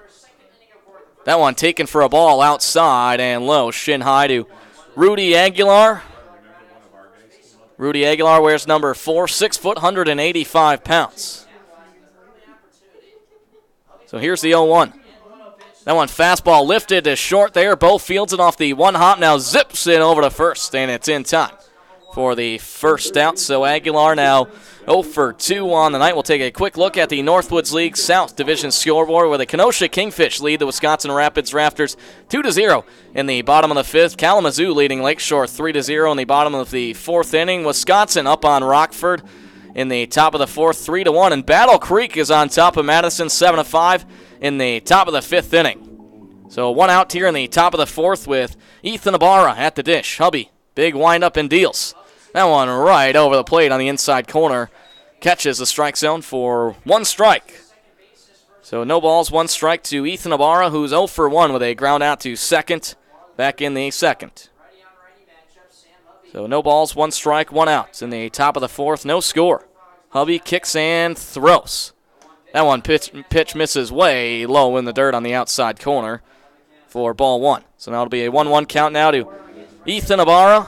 That one taken for a ball outside and low, shin high to Rudy Aguilar. Rudy Aguilar wears number 4, 6 foot, 185 pounds. So here's the 0-1. That one fastball lifted to short there. Bo fields it off the one hop, now zips it over to first, and it's in time for the first out. So Aguilar now 0 for 2 on the night. We'll take a quick look at the Northwoods League South Division scoreboard where the Kenosha Kingfish lead the Wisconsin Rapids Rafters 2-0 in the bottom of the fifth. Kalamazoo leading Lakeshore 3-0 in the bottom of the fourth inning. Wisconsin up on Rockford in the top of the fourth 3-1. And Battle Creek is on top of Madison 7-5 in the top of the fifth inning. So one out here in the top of the fourth with Ethan Ibarra at the dish. Hubby, big windup and deals. That one right over the plate on the inside corner. Catches the strike zone for 1 strike. So no balls, 1 strike to Ethan Ibarra, who's 0 for 1 with a ground out to second back in the second. So no balls, 1 strike, 1 out. In the top of the fourth, no score. Hubby kicks and throws. That one pitch misses way low in the dirt on the outside corner for ball 1. So now it'll be a 1-1 count now to Ethan Ibarra,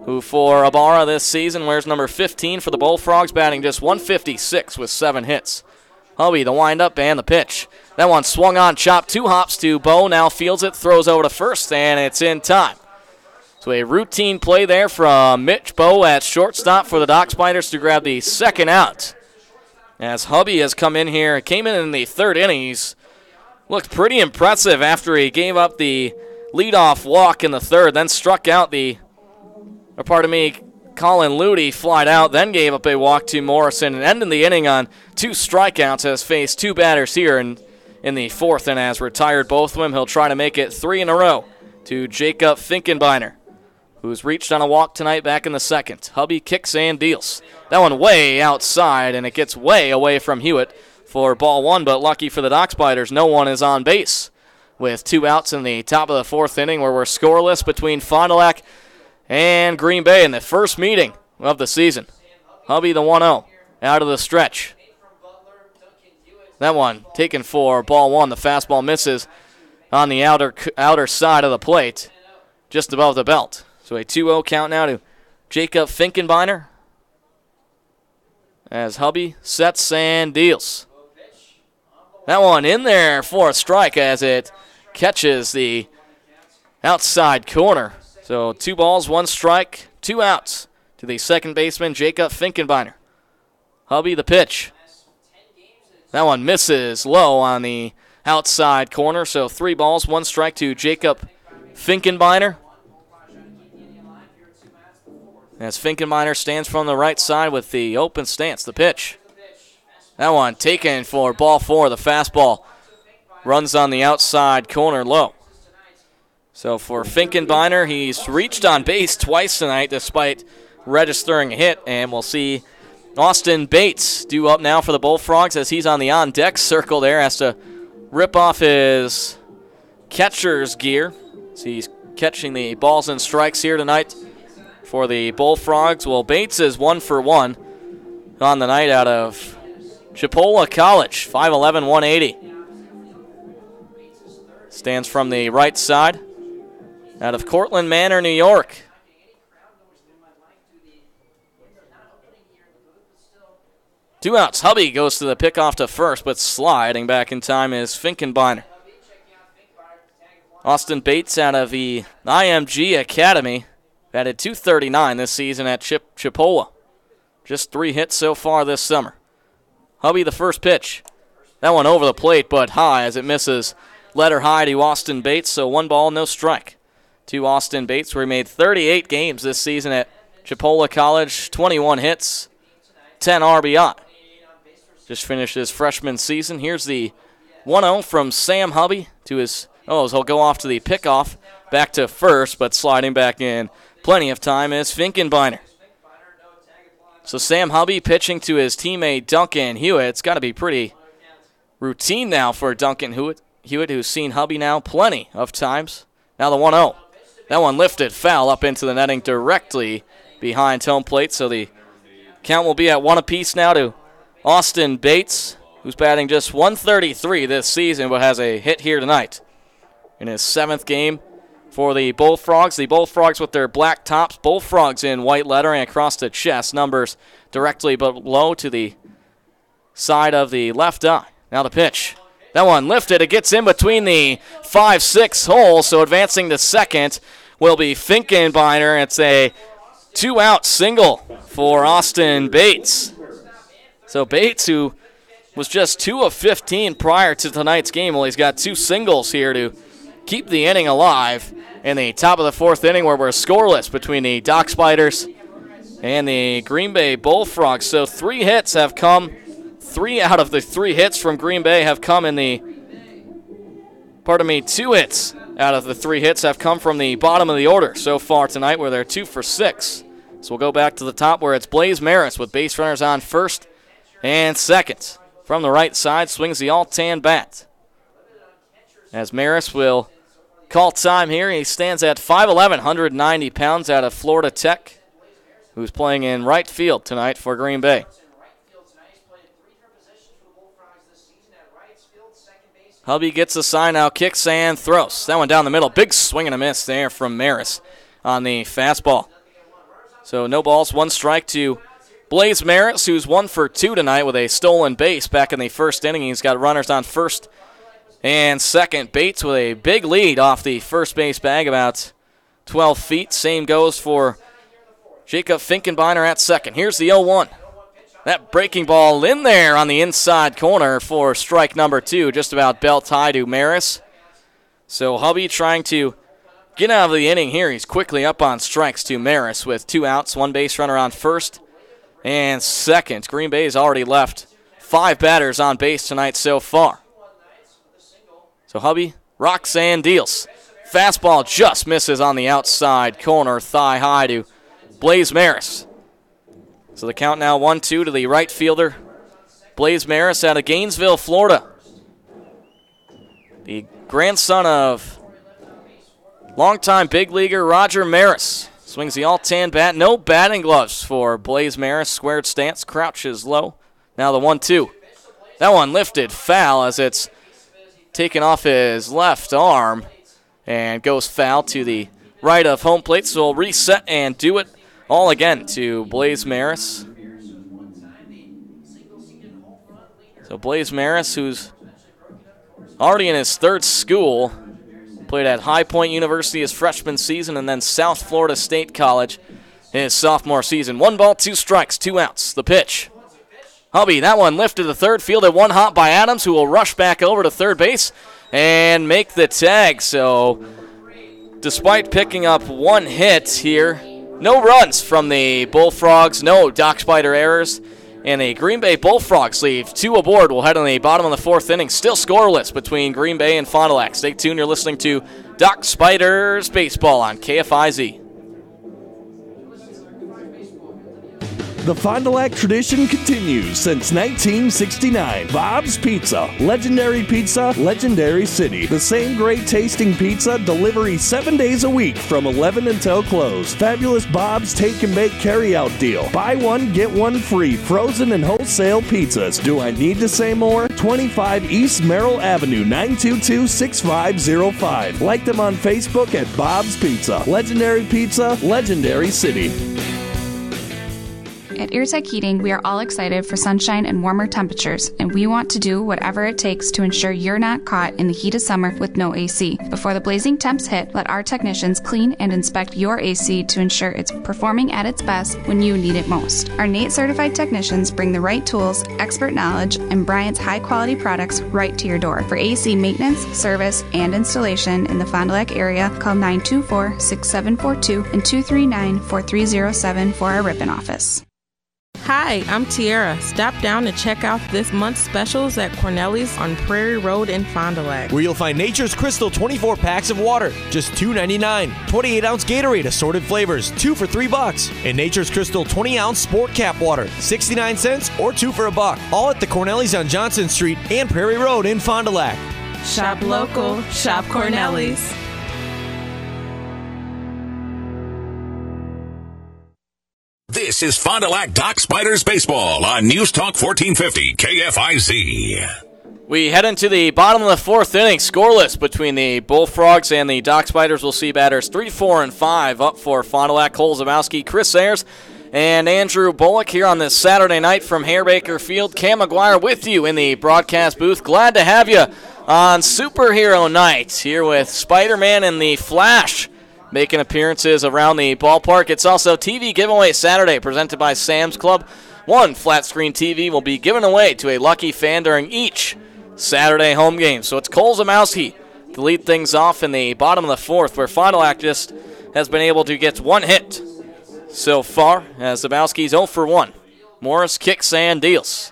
who for Ibarra this season wears number 15 for the Bullfrogs, batting just 156 with 7 hits. Hubby, the windup and the pitch. That one swung on, chopped 2 hops to Bo, now fields it, throws over to first, and it's in time. So a routine play there from Mitch Bo at shortstop for the Dock Spiders to grab the second out. As Hubby has come in here, came in the third inning, he's looked pretty impressive after he gave up the leadoff walk in the third, then struck out Colin Ludy flied out, then gave up a walk to Morrison, and ended the inning on 2 strikeouts, has faced 2 batters here in the fourth, and has retired both of them. He'll try to make it 3 in a row to Jacob Finkenbeiner, who's reached on a walk tonight back in the second. Hubby kicks and deals. That one way outside, and it gets way away from Hewitt for ball 1, but lucky for the Dock Spiders, no one is on base with 2 outs in the top of the fourth inning where we're scoreless between Fond du Lac And Green Bay in the first meeting of the season. Hubby the 1-0 out of the stretch. That one taken for ball one. The fastball misses on the outer side of the plate, just above the belt. So a 2-0 count now to Jacob Finkenbeiner as Hubby sets and deals. That one in there for a strike as it catches the outside corner. So 2 balls, 1 strike, 2 outs to the second baseman, Jacob Finkenbeiner. Hubby the pitch. That one misses low on the outside corner. So 3 balls, 1 strike to Jacob Finkenbeiner. As Finkenbeiner stands from the right side with the open stance, the pitch. That one taken for ball 4. The fastball runs on the outside corner low. So for Finkenbeiner, he's reached on base twice tonight despite registering a hit. And we'll see Austin Bates due up now for the Bullfrogs as he's on the on-deck circle there. Has to rip off his catcher's gear. So he's catching the balls and strikes here tonight for the Bullfrogs. Well, Bates is 1 for 1 on the night out of Chipola College, 5'11", 180. Stands from the right side out of Cortland Manor, New York. 2 outs. Hubby goes to the pickoff to first, but sliding back in time is Finkenbeiner. Austin Bates out of the IMG Academy. Batted .239 this season at Chipola. Just 3 hits so far this summer. Hubby the first pitch. That one over the plate, but high as it misses letter high to Austin Bates, so 1 ball, no strike to Austin Bates, where he made 38 games this season at Chipola College, 21 hits, 10 RBI. Just finished his freshman season. Here's the 1-0 from Sam Hubby to his, as he'll go off to the pickoff, back to first, but sliding back in plenty of time is Finkenbeiner. So Sam Hubby pitching to his teammate Duncan Hewitt. It's got to be pretty routine now for Duncan Hewitt, who's seen Hubby now plenty of times. Now the 1-0. That one lifted foul up into the netting directly behind home plate. So the count will be at 1 apiece now to Austin Bates, who's batting just .133 this season, but has a hit here tonight in his 7th game for the Bullfrogs. The Bullfrogs with their black tops, Bullfrogs in white lettering across the chest, numbers directly below to the side of the left eye. Now the pitch. That one lifted. It gets in between the 5-6 hole, so advancing to second will be Finkenbeiner. It's a 2-out single for Austin Bates. So Bates, who was just 2 of 15 prior to tonight's game, well, he's got 2 singles here to keep the inning alive in the top of the 4th inning, where we're scoreless between the Dock Spiders and the Green Bay Bullfrogs. So 3 hits have come. 3 out of the 3 hits from Green Bay have come in the, 2 hits out of the 3 hits have come from the bottom of the order so far tonight, where they're 2 for 6. So we'll go back to the top where it's Blaze Maris with base runners on first and second. From the right side swings the all-tan bat. As Maris will call time here. He stands at 5'11", 190 pounds out of Florida Tech, who's playing in right field tonight for Green Bay. Hubby gets the sign now, kicks and throws. That one down the middle. Big swing and a miss there from Maris on the fastball. So no balls, 1 strike to Blaze Maris, who's 1 for 2 tonight with a stolen base back in the 1st inning. He's got runners on first and second. Bates with a big lead off the first base bag, about 12 feet. Same goes for Jacob Finkenbeiner at second. Here's the 0-1. That breaking ball in there on the inside corner for strike number 2, just about belt high to Maris. So Hubby trying to get out of the inning here. He's quickly up on strikes to Maris with 2 outs, 1 base runner on first and second. Green Bay has already left 5 batters on base tonight so far. So Hubby rocks and deals. Fastball just misses on the outside corner, thigh high to Blaze Maris. So the count now 1-2 to the right fielder, Blaze Maris out of Gainesville, Florida. The grandson of longtime big leaguer Roger Maris, Swings the all-tan bat. No batting gloves for Blaze Maris. Squared stance. Crouches low. Now the 1-2. That one lifted foul as it's taken off his left arm and goes foul to the right of home plate. So we'll reset and do it all again to Blaze Maris. So Blaze Maris, who's already in his third school, played at High Point University his freshman season and then South Florida State College his sophomore season. 1 ball, 2 strikes, 2 outs. The pitch. Hubby, that one lifted to third, fielded 1 hop by Adams, who will rush back over to third base and make the tag. So despite picking up 1 hit here, no runs from the Bullfrogs, no Dock Spider errors, and the Green Bay Bullfrogs leave 2 aboard. We'll head on the bottom of the 4th inning, still scoreless between Green Bay and Fond du Lac. Stay tuned, you're listening to Dock Spiders Baseball on KFIZ. The Fond du Lac tradition continues since 1969. Bob's Pizza. Legendary pizza, legendary city. The same great tasting pizza, delivery 7 days a week from 11 until close. Fabulous Bob's take and bake carry-out deal. Buy one, get one free. Frozen and wholesale pizzas. Do I need to say more? 25 East Merrill Avenue, 922-6505. Like them on Facebook at Bob's Pizza. Legendary pizza, legendary city. At Eartec Heating, we are all excited for sunshine and warmer temperatures, and we want to do whatever it takes to ensure you're not caught in the heat of summer with no AC. Before the blazing temps hit, let our technicians clean and inspect your AC to ensure it's performing at its best when you need it most. Our NATE certified technicians bring the right tools, expert knowledge, and Bryant's high-quality products right to your door. For AC maintenance, service, and installation in the Fond du Lac area, call 924-6742 and 239-4307 for our Ripon office. Hi, I'm Tiara. Stop down to check out this month's specials at Corneli's on Prairie Road in Fond du Lac, where you'll find Nature's Crystal 24 packs of water, just $2.99. 28-ounce Gatorade assorted flavors, 2 for $3. And Nature's Crystal 20-ounce Sport Cap water, 69 cents or 2 for $1. All at the Corneli's on Johnson Street and Prairie Road in Fond du Lac. Shop local, shop Corneli's. This is Fond du Lac Dock Spiders Baseball on News Talk 1450 KFIZ. We head into the bottom of the 4th inning, scoreless between the Bullfrogs and the Dock Spiders. We'll see batters 3, 4, and 5 up for Fond du Lac. Cole Zabowski, Chris Ayers, and Andrew Bullock here on this Saturday night from Harebaker Field. Cam McGuire with you in the broadcast booth. Glad to have you on Superhero Night here with Spider-Man and the Flash making appearances around the ballpark. It's also TV Giveaway Saturday presented by Sam's Club. 1 flat-screen TV will be given away to a lucky fan during each Saturday home game. So it's Cole Zamowski to lead things off in the bottom of the 4th, where Fond du Lac just has been able to get 1 hit so far, as Zamowski's 0 for 1. Morris kicks and deals.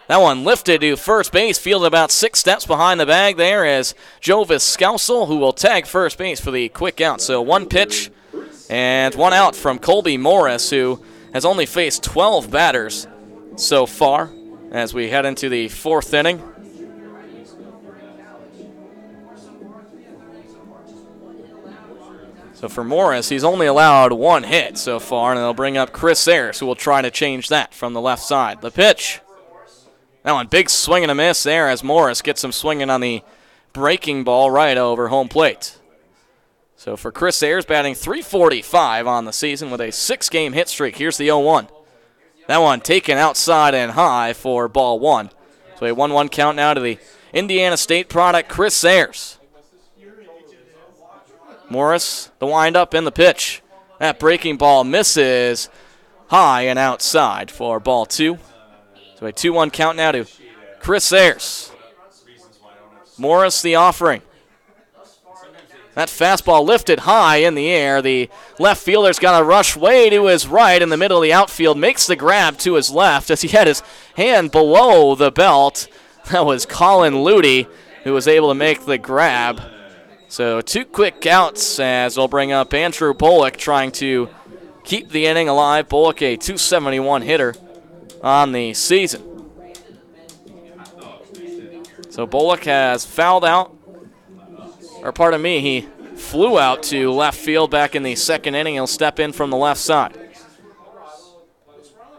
That one lifted to first base, fielded about 6 steps behind the bag there as Jovis Scousel, who will tag first base for the quick out. So 1 pitch and 1 out from Colby Morris, who has only faced 12 batters so far as we head into the 4th inning. So for Morris, he's only allowed 1 hit so far, and they'll bring up Chris Ayers, who will try to change that from the left side. The pitch. That one, big swing and a miss there as Morris gets him swinging on the breaking ball right over home plate. So for Chris Ayers, batting .345 on the season with a 6-game hit streak. Here's the 0-1. That one taken outside and high for ball 1. So a 1-1 count now to the Indiana State product, Chris Ayers. Morris, the windup and the pitch. That breaking ball misses high and outside for ball 2. So a 2-1 count now to Chris Ayers. Morris, the offering. That fastball lifted high in the air. The left fielder's got to rush way to his right in the middle of the outfield. Makes the grab to his left as he had his hand below the belt. That was Colin Ludy who was able to make the grab. So 2 quick outs as they'll bring up Andrew Bullock trying to keep the inning alive. Bullock, a .271 hitter on the season. So Bullock has fouled out, or pardon me, he flew out to left field back in the second inning. He'll step in from the left side.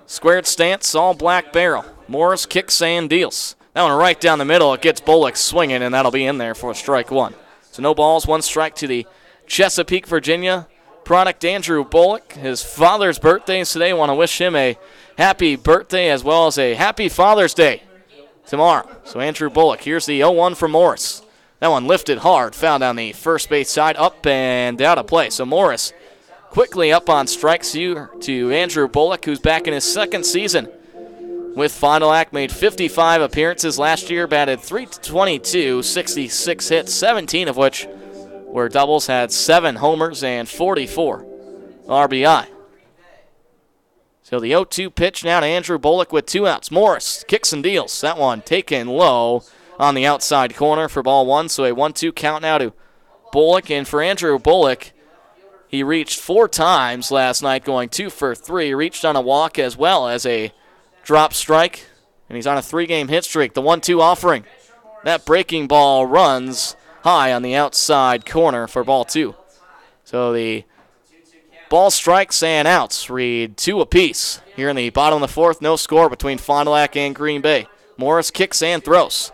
Squared stance, all black barrel. Morris kicks and deals. That one right down the middle. It gets Bullock swinging, and that'll be in there for strike one. So no balls, one strike to the Chesapeake, Virginia product, Andrew Bullock. His father's birthday is today. Want to wish him a happy birthday as well as a happy Father's Day tomorrow. So Andrew Bullock, here's the 0-1 from Morris. That one lifted hard, found on the first base side, up and out of play. So Morris quickly up on strikes to Andrew Bullock, who's back in his second season with Fond du Lac. Made 55 appearances last year, batted .322, 66 hits, 17 of which were doubles, had 7 homers and 44 RBI. So the 0-2 pitch now to Andrew Bullock with 2 outs. Morris kicks and deals. That one taken low on the outside corner for ball 1. So a 1-2 count now to Bullock. And for Andrew Bullock, he reached 4 times last night, going 2 for 3. Reached on a walk as well as a drop strike. And he's on a 3-game hit streak. The 1-2 offering. That breaking ball runs high on the outside corner for ball 2. So the ball strikes and outs read 2 apiece. Here in the bottom of the 4th, no score between Fond du Lac and Green Bay. Morris kicks and throws.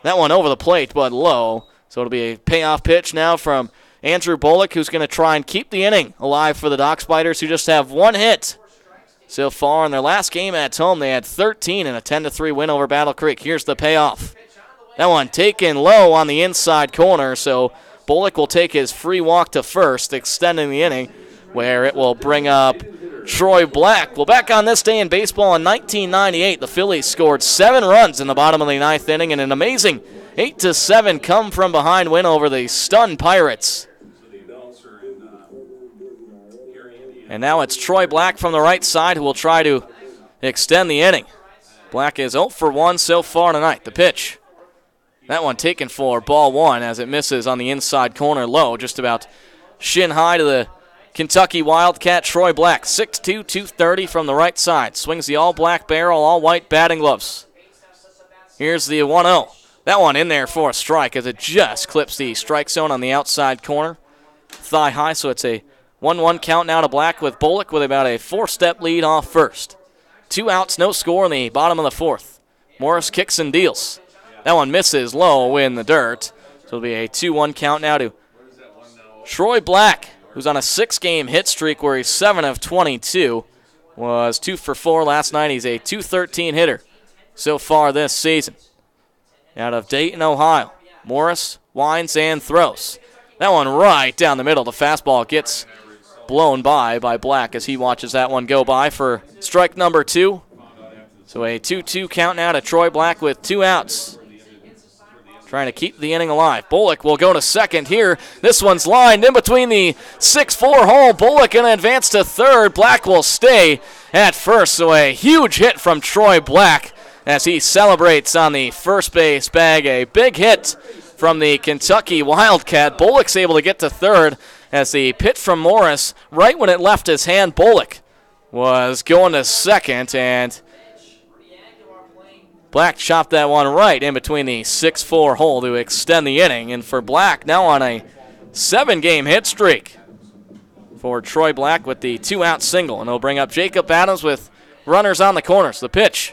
That one over the plate, but low. So it'll be a payoff pitch now from Andrew Bullock, who's going to try and keep the inning alive for the Dock Spiders, who just have 1 hit so far. In their last game at home, they had 13 in a 10-3 win over Battle Creek. Here's the payoff. That one taken low on the inside corner, so Bullock will take his free walk to first, extending the inning, where it will bring up Troy Black. Well, back on this day in baseball in 1998, the Phillies scored 7 runs in the bottom of the 9th inning, and an amazing 8-7 come-from-behind win over the stunned Pirates. And now it's Troy Black from the right side who will try to extend the inning. Black is 0 for 1 so far tonight. The pitch. That one taken for ball 1 as it misses on the inside corner low, just about shin high to the Kentucky Wildcat. Troy Black, 6'2", 230 from the right side. Swings the all-black barrel, all-white batting gloves. Here's the 1-0. That one in there for a strike as it just clips the strike zone on the outside corner. Thigh high, so it's a 1-1 count now to Black with Bullock with about a 4-step lead off first. 2 outs, no score in the bottom of the 4th. Morris kicks and deals. That one misses low in the dirt. So it'll be a 2-1 count now to Troy Black, who's on a 6-game hit streak where he's 7 of 22. Was 2 for 4 last night. He's a .213 hitter so far this season. Out of Dayton, Ohio. Morris winds and throws. That one right down the middle. The fastball gets blown by Black as he watches that one go by for strike number 2. So a 2-2 count now to Troy Black with 2 outs. Trying to keep the inning alive. Bullock will go to second here. This one's lined in between the 6-4 hole. Bullock going to advance to third. Black will stay at first. So a huge hit from Troy Black as he celebrates on the first base bag. A big hit from the Kentucky Wildcat. Bullock's able to get to third as the pitch from Morris, right when it left his hand, Bullock was going to second, and Black chopped that one right in between the 6-4 hole to extend the inning. And for Black, now on a 7-game hit streak for Troy Black with the 2-out single. And he'll bring up Jacob Adams with runners on the corners. The pitch.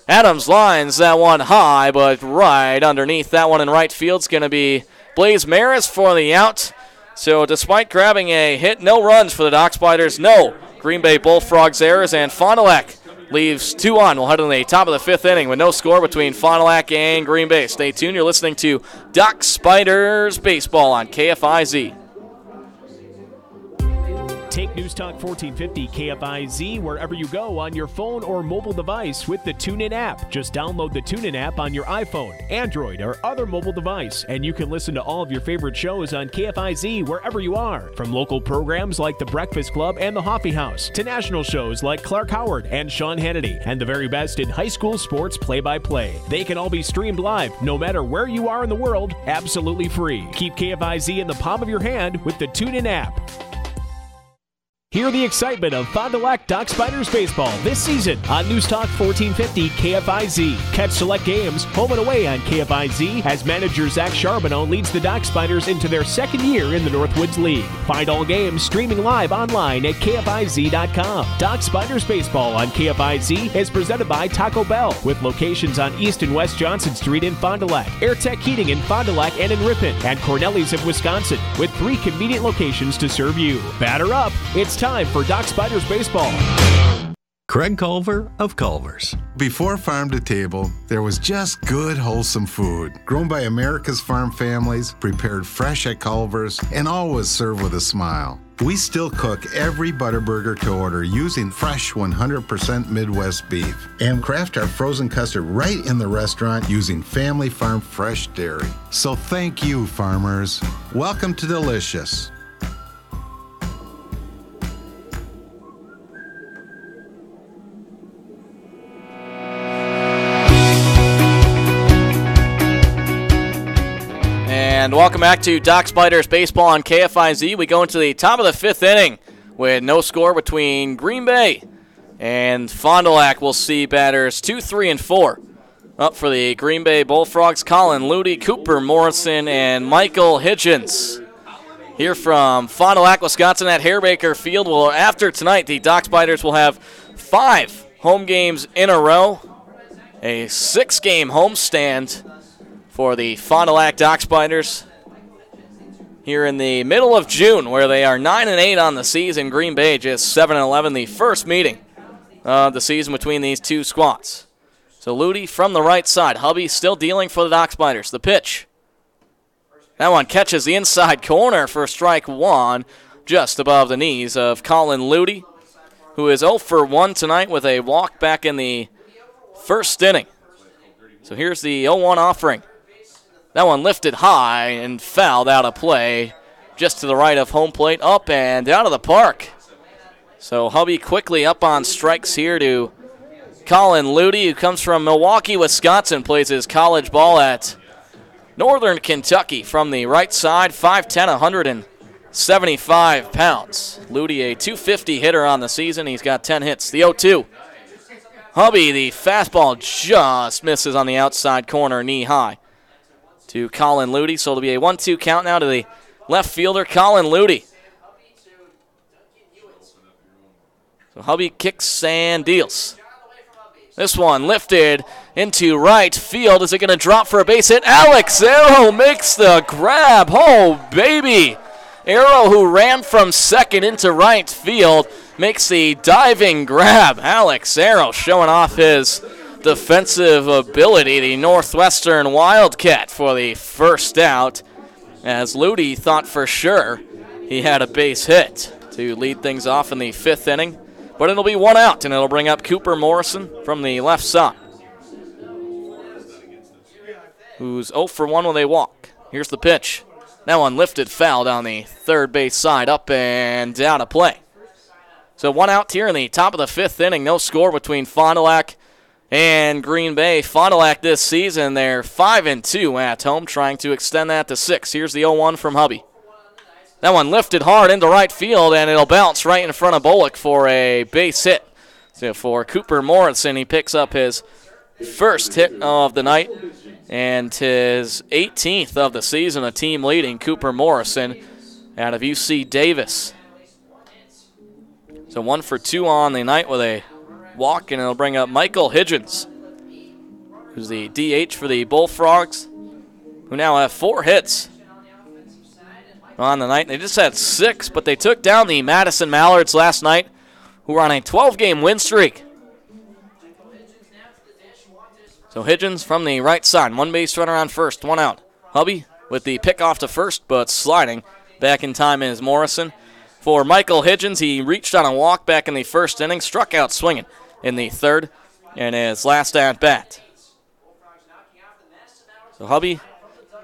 Adams lines that one high, but right underneath that one in right field is going to be Blaze Maris for the out. So despite grabbing a hit, no runs for the Dock Spiders, no Green Bay Bullfrogs errors, and Fond du Lac leaves 2 on. We'll head to the top of the 5th inning with no score between Fond du Lac and Green Bay. Stay tuned. You're listening to Dock Spiders Baseball on KFIZ. Take News Talk 1450 KFIZ wherever you go on your phone or mobile device with the TuneIn app. Just download the TuneIn app on your iPhone, Android, or other mobile device, and you can listen to all of your favorite shows on KFIZ wherever you are. From local programs like The Breakfast Club and The Hoffee House to national shows like Clark Howard and Sean Hannity and the very best in high school sports play-by-play. They can all be streamed live no matter where you are in the world, absolutely free. Keep KFIZ in the palm of your hand with the TuneIn app. Hear the excitement of Fond du Lac Dock Spiders baseball this season on News Talk 1450 KFIZ. Catch select games home and away on KFIZ as manager Zach Charbonneau leads the Dock Spiders into their second year in the Northwoods League. Find all games streaming live online at KFIZ.com. Dock Spiders baseball on KFIZ is presented by Taco Bell with locations on East and West Johnson Street in Fond du Lac, AirTech Heating in Fond du Lac and in Ripon, and Cornelius of Wisconsin with 3 convenient locations to serve you. Batter up. It's time for Dock Spiders baseball. Craig Culver of Culver's. Before farm to table, there was just good, wholesome food. Grown by America's farm families, prepared fresh at Culver's, and always served with a smile. We still cook every Butterburger to order using fresh 100% Midwest beef and craft our frozen custard right in the restaurant using family farm fresh dairy. So thank you, farmers. Welcome to Delicious. And welcome back to Dock Spiders baseball on KFIZ. We go into the top of the 5th inning with no score between Green Bay and Fond du Lac. We'll see batters 2, 3, and 4. Up for the Green Bay Bullfrogs, Colin Ludy, Cooper Morrison, and Michael Hitchens. Here from Fond du Lac, Wisconsin at Hairbaker Field. Well, after tonight, the Dock Spiders will have 5 home games in a row. A 6-game homestand for the Fond du Lac Dock Spiders here in the middle of June, where they are 9-8 on the season. Green Bay just 7-11, the first meeting of the season between these two squads. So Ludy from the right side. Hubby still dealing for the Dock Spiders. The pitch. That one catches the inside corner for strike 1, just above the knees of Colin Ludy, who is 0 for 1 tonight with a walk back in the first inning. So here's the 0-1 offering. That one lifted high and fouled out of play just to the right of home plate, up and out of the park. So Hubby quickly up on strikes here to Colin Ludy, who comes from Milwaukee, Wisconsin, plays his college ball at Northern Kentucky from the right side, 5'10", 175 pounds. Ludy, a .250 hitter on the season. He's got 10 hits. The 0-2. Hubby, the fastball just misses on the outside corner, knee high to Colin Ludy. So it'll be a 1-2 count now to the left fielder, Colin Ludy. So Hubby kicks and deals. This one lifted into right field. Is it going to drop for a base hit? Alex Arrow makes the grab. Oh, baby. Arrow, who ran from second into right field, makes the diving grab. Alex Arrow showing off his defensive ability, the Northwestern Wildcat, for the first out, as Ludy thought for sure he had a base hit to lead things off in the 5th inning. But it'll be 1 out, and it'll bring up Cooper Morrison from the left side, who's 0 for 1 with a walk. Here's the pitch. That one lifted foul down the third base side, up and out of play. So 1 out here in the top of the 5th inning. No score between Fond du Lac and Green Bay. Fond du Lac this season, they're 5-2 at home, trying to extend that to 6. Here's the 0-1 from Hubby. That one lifted hard into right field, and it'll bounce right in front of Bullock for a base hit. So for Cooper Morrison, he picks up his first hit of the night and his 18th of the season, a team leading Cooper Morrison out of UC Davis. So 1 for 2 on the night with a walk, and it'll bring up Michael Hitchens, who's the DH for the Bullfrogs, who now have 4 hits on the night. They just had 6, but they took down the Madison Mallards last night, who were on a 12-game win streak. So Hitchens from the right side, 1 base runner on first, 1 out. Hubby with the pick off to first, but sliding back in time is Morrison. For Michael Hitchens, he reached on a walk back in the first inning, struck out swinging in the 3rd, and his last at bat. So Hubby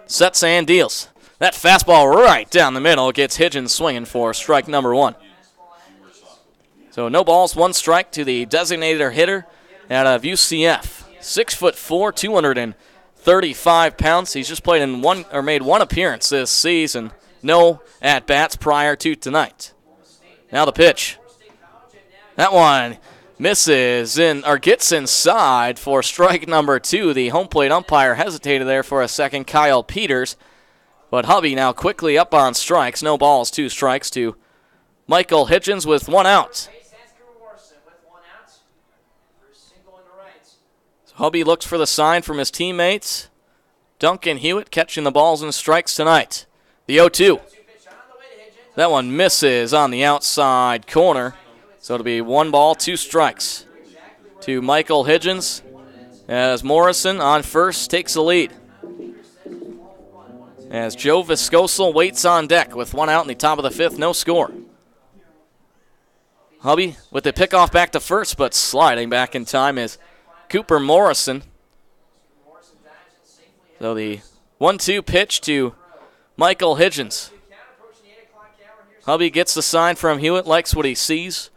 sets and deals. That fastball right down the middle gets Hitchens swinging for strike number 1. So no balls, 1 strike to the designated hitter out of UCF. 6'4", 235 pounds. He's just played in made one appearance this season. No at-bats prior to tonight. Now the pitch. That one misses or gets inside for strike number 2. The home plate umpire hesitated there for a second, Kyle Peters. But Hubby now quickly up on strikes. No balls, 2 strikes to Michael Hitchens with 1 out. So Hubby looks for the sign from his teammates. Duncan Hewitt catching the balls and strikes tonight. The 0-2. That one misses on the outside corner. So it'll be 1 ball, 2 strikes to Michael Hitchens as Morrison on first takes the lead. As Joe Viscosal waits on deck with 1 out in the top of the 5th, no score. Hubby with the pickoff back to first, but sliding back in time is Cooper Morrison. So the 1-2 pitch to Michael Hitchens. Hubby gets the sign from Hewitt, likes what he sees.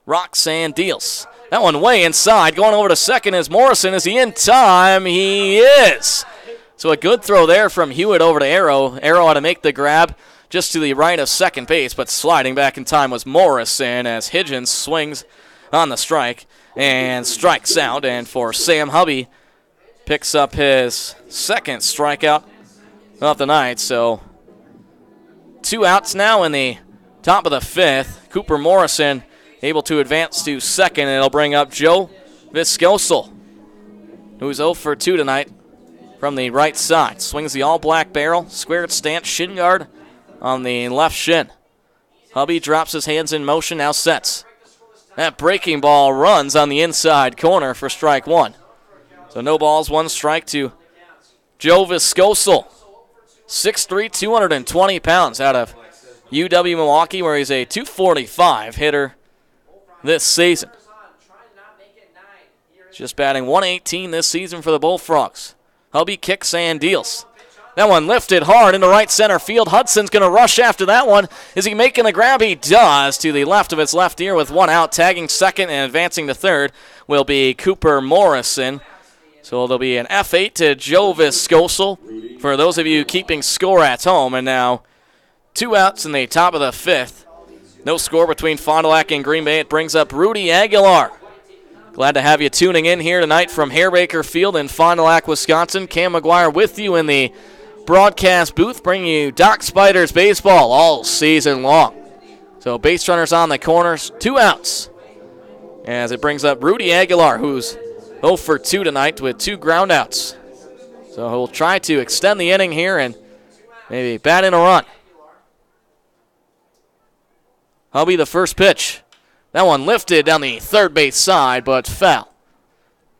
Rocks and deals. That one way inside. Going over to second is Morrison. Is he in time? He is. So a good throw there from Hewitt over to Arrow. Arrow had to make the grab just to the right of second base, but sliding back in time was Morrison as Hitchens swings on the strike and strikes out. And for Sam Hubby, picks up his 2nd strikeout of the night. So 2 outs now in the top of the 5th. Cooper Morrison able to advance to second, and it'll bring up Joe Viscosal, who's 0 for 2 tonight from the right side. Swings the all-black barrel, squared stance, shin guard on the left shin. Hubby drops his hands in motion, now sets. That breaking ball runs on the inside corner for strike 1. So no balls, 1 strike to Joe Viscosal. 6'3", 220 pounds out of UW-Milwaukee, where he's a .245 hitter this season. Just batting .118 this season for the Bullfrogs. Hubby kicks and deals. That one lifted hard into right center field. Hudson's going to rush after that one. Is he making the grab? He does, to the left of his left ear with 1 out. Tagging second and advancing to third will be Cooper Morrison. So there'll be an F8 to Joe Viscosal for those of you keeping score at home. And now 2 outs in the top of the 5th. No score between Fond du Lac and Green Bay. It brings up Rudy Aguilar. Glad to have you tuning in here tonight from Harebaker Field in Fond du Lac, Wisconsin. Cam McGuire with you in the broadcast booth, bringing you Doc Spiders baseball all season long. So base runners on the corners, 2 outs. As it brings up Rudy Aguilar, who's 0 for 2 tonight with 2 ground outs. So he'll try to extend the inning here and maybe bat in a run. Hubby the first pitch. That one lifted down the third base side, but foul.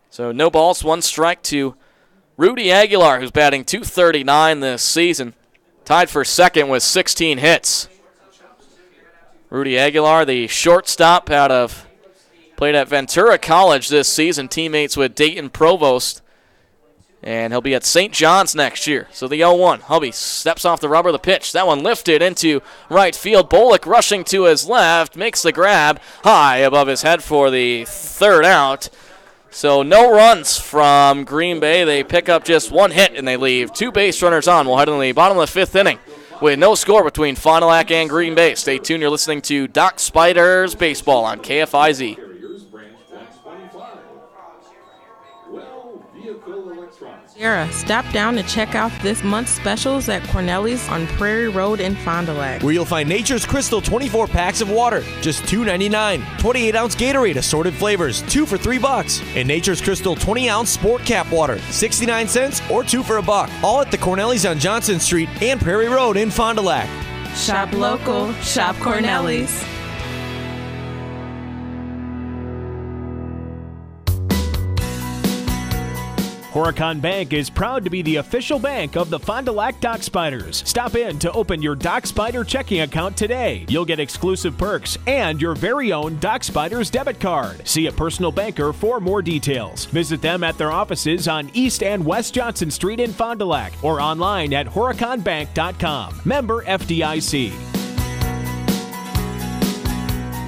So no balls, 1 strike to Rudy Aguilar, who's batting .239 this season. Tied for second with 16 hits. Rudy Aguilar, the shortstop played at Ventura College this season, teammates with Dayton Provost. And he'll be at St. John's next year. So the 0-1. Hubby steps off the rubber, the pitch. That one lifted into right field. Bullock rushing to his left, makes the grab high above his head for the 3rd out. So no runs from Green Bay. They pick up just 1 hit and they leave 2 base runners on. We'll head in the bottom of the 5th inning with no score between Fond du Lac and Green Bay. Stay tuned. You're listening to Doc Spiders Baseball on KFIZ. Sierra, stop down to check out this month's specials at Corneli's on Prairie Road in Fond du Lac, where you'll find Nature's Crystal 24 packs of water, just $2.99. 28-ounce Gatorade assorted flavors, 2 for $3. And Nature's Crystal 20-ounce Sport Cap water, 69 cents or 2 for $1. All at the Corneli's on Johnson Street and Prairie Road in Fond du Lac. Shop local, shop Corneli's. Horicon Bank is proud to be the official bank of the Fond du Lac Doc Spiders. Stop in to open your Doc Spider checking account today. You'll get exclusive perks and your very own Doc Spiders debit card. See a personal banker for more details. Visit them at their offices on East and West Johnson Street in Fond du Lac or online at horiconbank.com. Member FDIC.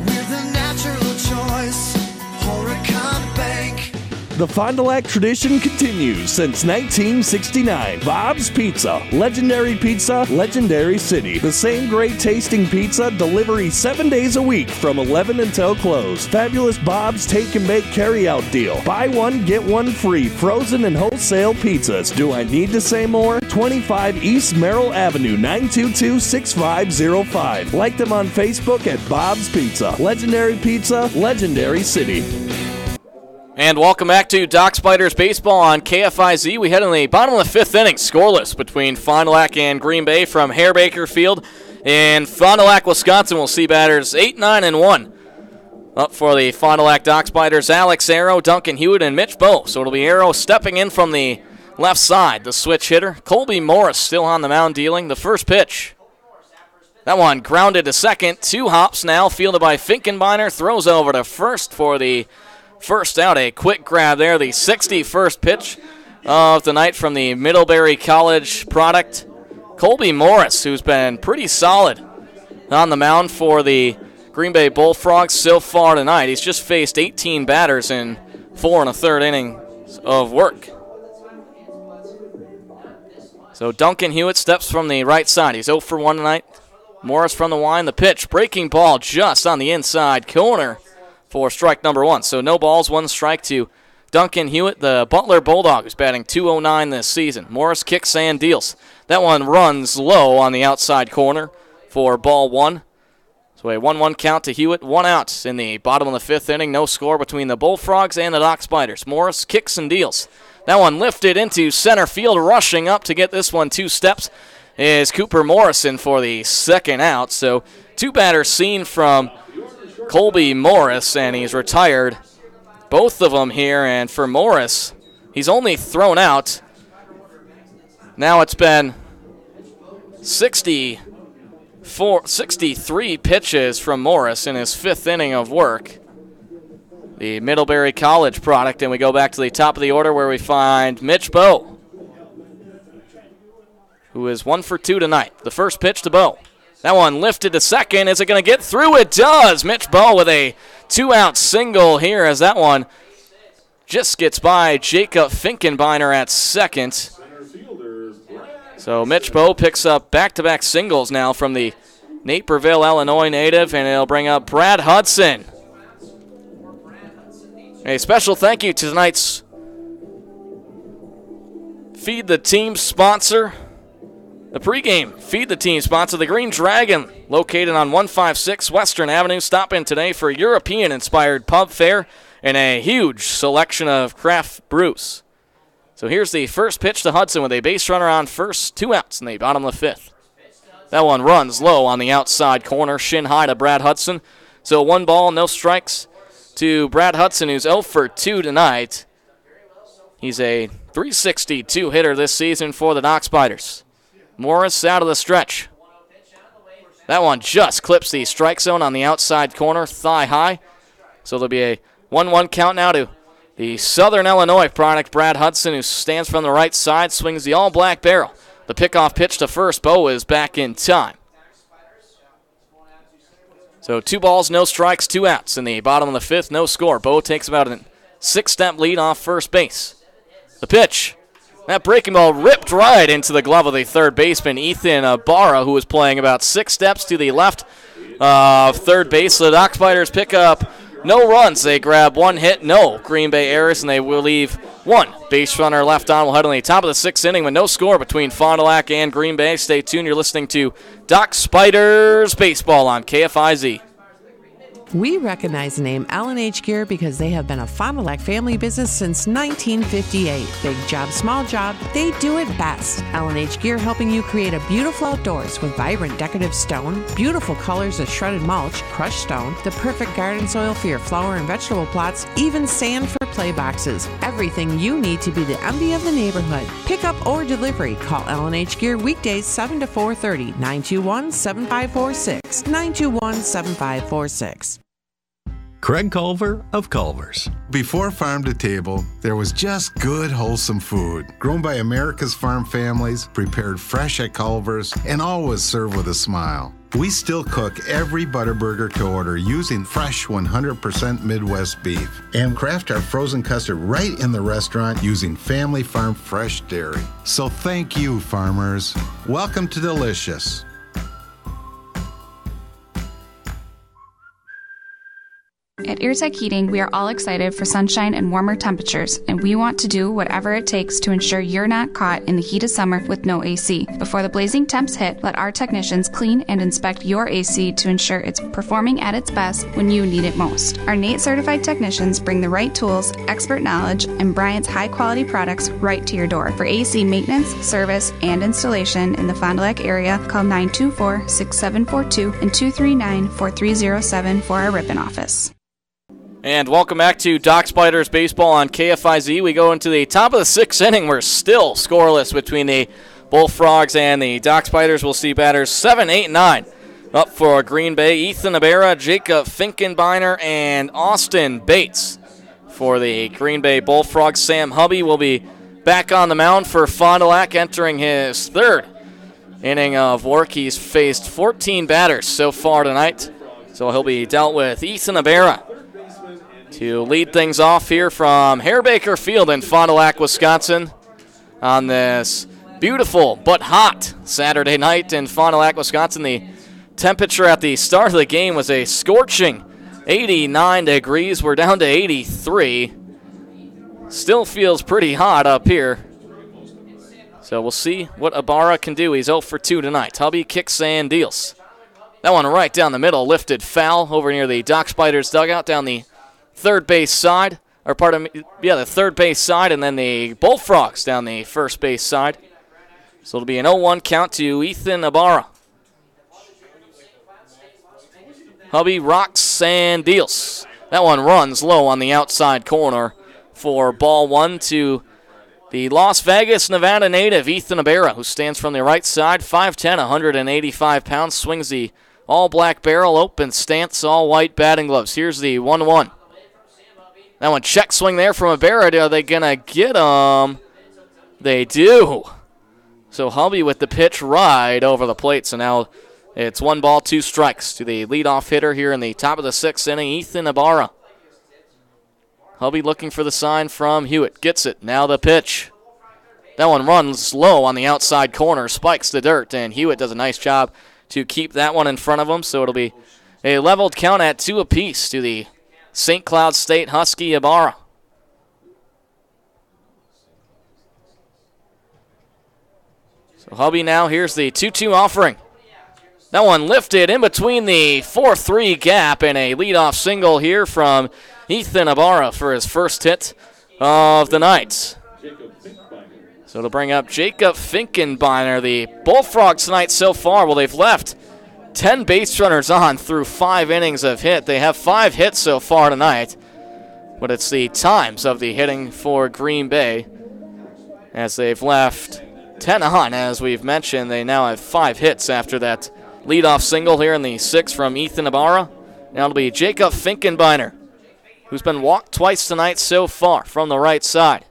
We're the natural choice, Horicon Bank. The Fond du Lac tradition continues since 1969. Bob's Pizza, legendary pizza, legendary city. The same great tasting pizza, delivery 7 days a week from 11 until close. Fabulous Bob's Take and Bake Carryout Deal. Buy one, get one free. Frozen and wholesale pizzas. Do I need to say more? 25 East Merrill Avenue, 922-6505. Like them on Facebook at Bob's Pizza. Legendary pizza, legendary city. And welcome back to Doc Spiders Baseball on KFIZ. We head in the bottom of the fifth inning, scoreless between Fond du Lac and Green Bay from Hare Baker Field in Fond du Lac, Wisconsin. We'll see batters 8, 9, and 1. Up for the Fond du Lac Doc Spiders, Alex Arrow, Duncan Hewitt, and Mitch Bowe. So it'll be Arrow stepping in from the left side, the switch hitter. Colby Morris still on the mound dealing. The first pitch. That one grounded to second. 2 hops now, fielded by Finkenbeiner. Throws over to first for the first out. A quick grab there. The 61st pitch of the night from the Middlebury College product. Colby Morris, who's been pretty solid on the mound for the Green Bay Bullfrogs so far tonight. He's just faced 18 batters in 4 1/3 innings of work. So Duncan Hewitt steps from the right side. He's 0 for 1 tonight. Morris from the line. The pitch, breaking ball just on the inside corner for strike number 1. So no balls, 1 strike to Duncan Hewitt, the Butler Bulldog, who's batting .209 this season. Morris kicks and deals. That one runs low on the outside corner for ball 1. So a 1-1 count to Hewitt, 1 out in the bottom of the fifth inning. No score between the Bullfrogs and the Doc Spiders. Morris kicks and deals. That one lifted into center field, rushing up to get this one 2 steps is Cooper Morrison for the second out. So 2 batters seen from Colby Morris, and he's retired both of them here. And for Morris, he's only thrown out. Now it's been 63 pitches from Morris in his 5th inning of work. The Middlebury College product, and we go back to the top of the order where we find Mitch Bowe, who is 1 for 2 tonight. The first pitch to Bowe. That one lifted to second. Is it going to get through? It does. Mitch Bowe with a 2-out single here as that one just gets by Jacob Finkenbeiner at second. So Mitch Bowe picks up back-to-back singles now from the Naperville, Illinois native, and it'll bring up Brad Hudson. A special thank you to tonight's Feed the Team sponsor. The pregame Feed the Team sponsor, the Green Dragon, located on 156 Western Avenue. Stop in today for European-inspired pub fare and a huge selection of craft brews. So here's the first pitch to Hudson with a base runner on first, 2 outs in the bottom of the 5th. That one runs low on the outside corner, shin high to Brad Hudson. So 1 ball, no strikes to Brad Hudson, who's 0 for 2 tonight. He's a .362 hitter this season for the Doc Spiders. Morris out of the stretch. That one just clips the strike zone on the outside corner, thigh high. So there'll be a 1-1 count now to the Southern Illinois product, Brad Hudson, who stands from the right side, swings the all-black barrel. The pickoff pitch to first. Bowe is back in time. So 2 balls, no strikes, 2 outs in the bottom of the 5th, no score. Bowe takes about a 6-step lead off first base. The pitch. That breaking ball ripped right into the glove of the third baseman, Ethan Barra, who was playing about 6 steps to the left of third base. The Doc Spiders pick up no runs. They grab 1 hit, no Green Bay errors, and they will leave 1 base runner left on. We'll head on the top of the 6th inning with no score between Fond du Lac and Green Bay. Stay tuned. You're listening to Doc Spiders Baseball on KFIZ. We recognize the name L&H Gear because they have been a Fond du Lac family business since 1958. Big job, small job, they do it best. L&H Gear helping you create a beautiful outdoors with vibrant decorative stone, beautiful colors of shredded mulch, crushed stone, the perfect garden soil for your flower and vegetable plots, even sand for play boxes. Everything you need to be the envy of the neighborhood. Pickup or delivery. Call L&H Gear weekdays 7 to 4:30, 921-7546, 921-7546. Craig Culver of Culver's. Before farm to table, there was just good, wholesome food, grown by America's farm families, prepared fresh at Culver's, and always served with a smile. We still cook every Butterburger to order using fresh 100% Midwest beef and craft our frozen custard right in the restaurant using family farm fresh dairy. So thank you, farmers. Welcome to Delicious. At Eartech Heating, we are all excited for sunshine and warmer temperatures, and we want to do whatever it takes to ensure you're not caught in the heat of summer with no AC. Before the blazing temps hit, let our technicians clean and inspect your AC to ensure it's performing at its best when you need it most. Our NATE certified technicians bring the right tools, expert knowledge, and Bryant's high-quality products right to your door. For AC maintenance, service, and installation in the Fond du Lac area, call 924-6742 and 239-4307 for our Ripon office. And welcome back to Dock Spiders Baseball on KFIZ. We go into the top of the sixth inning. We're still scoreless between the Bullfrogs and the Dock Spiders. We'll see batters 7, 8, 9 up for Green Bay. Ethan Ibarra, Jacob Finkenbeiner, and Austin Bates for the Green Bay Bullfrogs. Sam Hubby will be back on the mound for Fond du Lac, entering his third inning of work. He's faced 14 batters so far tonight, so he'll be dealt with Ethan Ibarra to lead things off here from Harebaker Field in Fond du Lac, Wisconsin, on this beautiful but hot Saturday night in Fond du Lac, Wisconsin. The temperature at the start of the game was a scorching 89 degrees. We're down to 83. Still feels pretty hot up here. So we'll see what Ibarra can do. He's 0 for 2 tonight. Hubby kicks and deals. That one right down the middle, lifted foul over near the Dock Spiders dugout down the third base side, or the third base side, and then the Bullfrogs down the first base side. So it'll be an 0-1 count to Ethan Ibarra. Hubby rocks and deals. That one runs low on the outside corner for ball one to the Las Vegas, Nevada native, Ethan Ibarra, who stands from the right side, 5'10", 185 pounds, swings the all-black barrel, open stance, all-white batting gloves. Here's the 1-1. That one, check swing there from Ibarra. Are they going to get him? They do. So Hubby with the pitch right over the plate. So now it's 1 ball, 2 strikes to the leadoff hitter here in the top of the sixth inning, Ethan Ibarra. Hubby looking for the sign from Hewitt. Gets it. Now the pitch. That one runs low on the outside corner, spikes the dirt, and Hewitt does a nice job to keep that one in front of him. So it'll be a leveled count at 2 apiece to the St. Cloud State Husky Ibarra. So Hubby now, here's the 2-2 offering. That one lifted in between the 4-3 gap, and a leadoff single here from Ethan Ibarra for his first hit of the night. So to bring up Jacob Finkenbeiner. The Bullfrogs tonight so far, well, they've left 10 base runners on through 5 innings of hit. They have 5 hits so far tonight, but it's the times of the hitting for Green Bay, as they've left 10 on. As we've mentioned, they now have 5 hits after that leadoff single here in the 6th from Ethan Ibarra. Now it'll be Jacob Finkenbeiner, who's been walked twice tonight so far from the right side.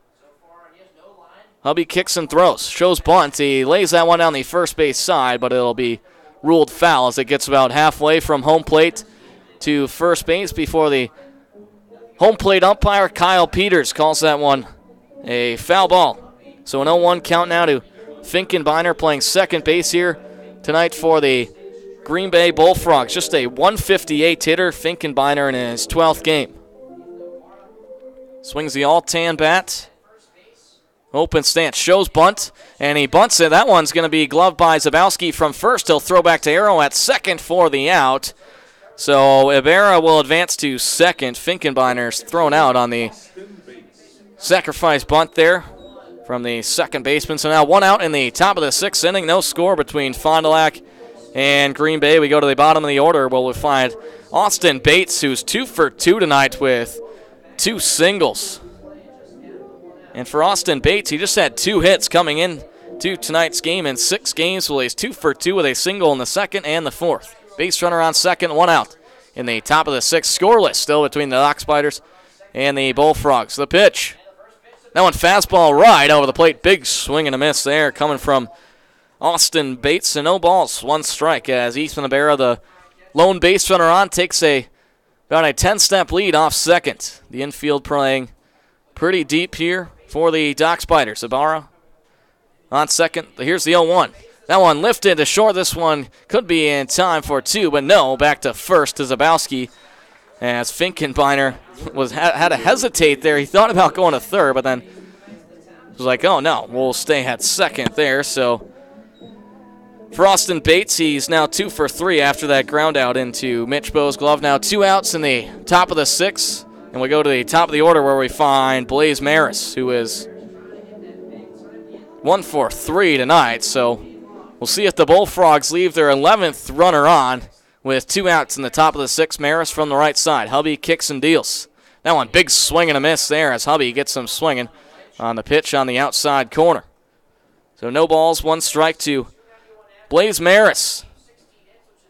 Hubby kicks and throws, shows bunt. He lays that one down the first base side, but it'll be ruled foul as it gets about halfway from home plate to first base before the home plate umpire, Kyle Peters, calls that one a foul ball. So an 0-1 count now to Finkenbeiner, playing second base here tonight for the Green Bay Bullfrogs. Just a 158 hitter, Finkenbeiner, in his 12th game. Swings the all-tan bat. Open stance, shows bunt, and he bunts it. That one's going to be gloved by Zabowski from first. He'll throw back to Arrow at second for the out. So Ibarra will advance to second. Finkenbeiner's thrown out on the sacrifice bunt there from the second baseman. So now 1 out in the top of the 6th inning. No score between Fond du Lac and Green Bay. We go to the bottom of the order where we'll find Austin Bates, who's 2 for 2 tonight with 2 singles. And for Austin Bates, he just had 2 hits coming in to tonight's game in 6 games. Well, he's 2 for 2 with a single in the 2nd and the 4th. Base runner on second, 1 out. in the top of the 6th, scoreless still between the Dock Spiders and the Bullfrogs. The pitch. That one fastball right over the plate. Big swing and a miss there coming from Austin Bates. And no balls, 1 strike as Eastman Ibarra, the lone base runner on, takes about a 10-step lead off second. The infield playing pretty deep here for the Dock Spiders. Ibarra on second. Here's the 0-1. That one lifted to short. This one could be in time for 2, but no. Back to first to Zabowski as Finkenbeiner had to hesitate there. He thought about going to third, but then was like, oh, no, we'll stay at second there. So for Austin Bates, he's now 2 for 3 after that ground out into Mitch Bowe's glove. Now 2 outs in the top of the 6th, and we go to the top of the order where we find Blaze Maris, who is 1 for 3 tonight. So we'll see if the Bullfrogs leave their 11th runner on with 2 outs in the top of the 6th. Maris from the right side. Hubby kicks and deals. That one, big swing and a miss there as Hubby gets him swinging on the pitch on the outside corner. So no balls, 1 strike to Blaze Maris.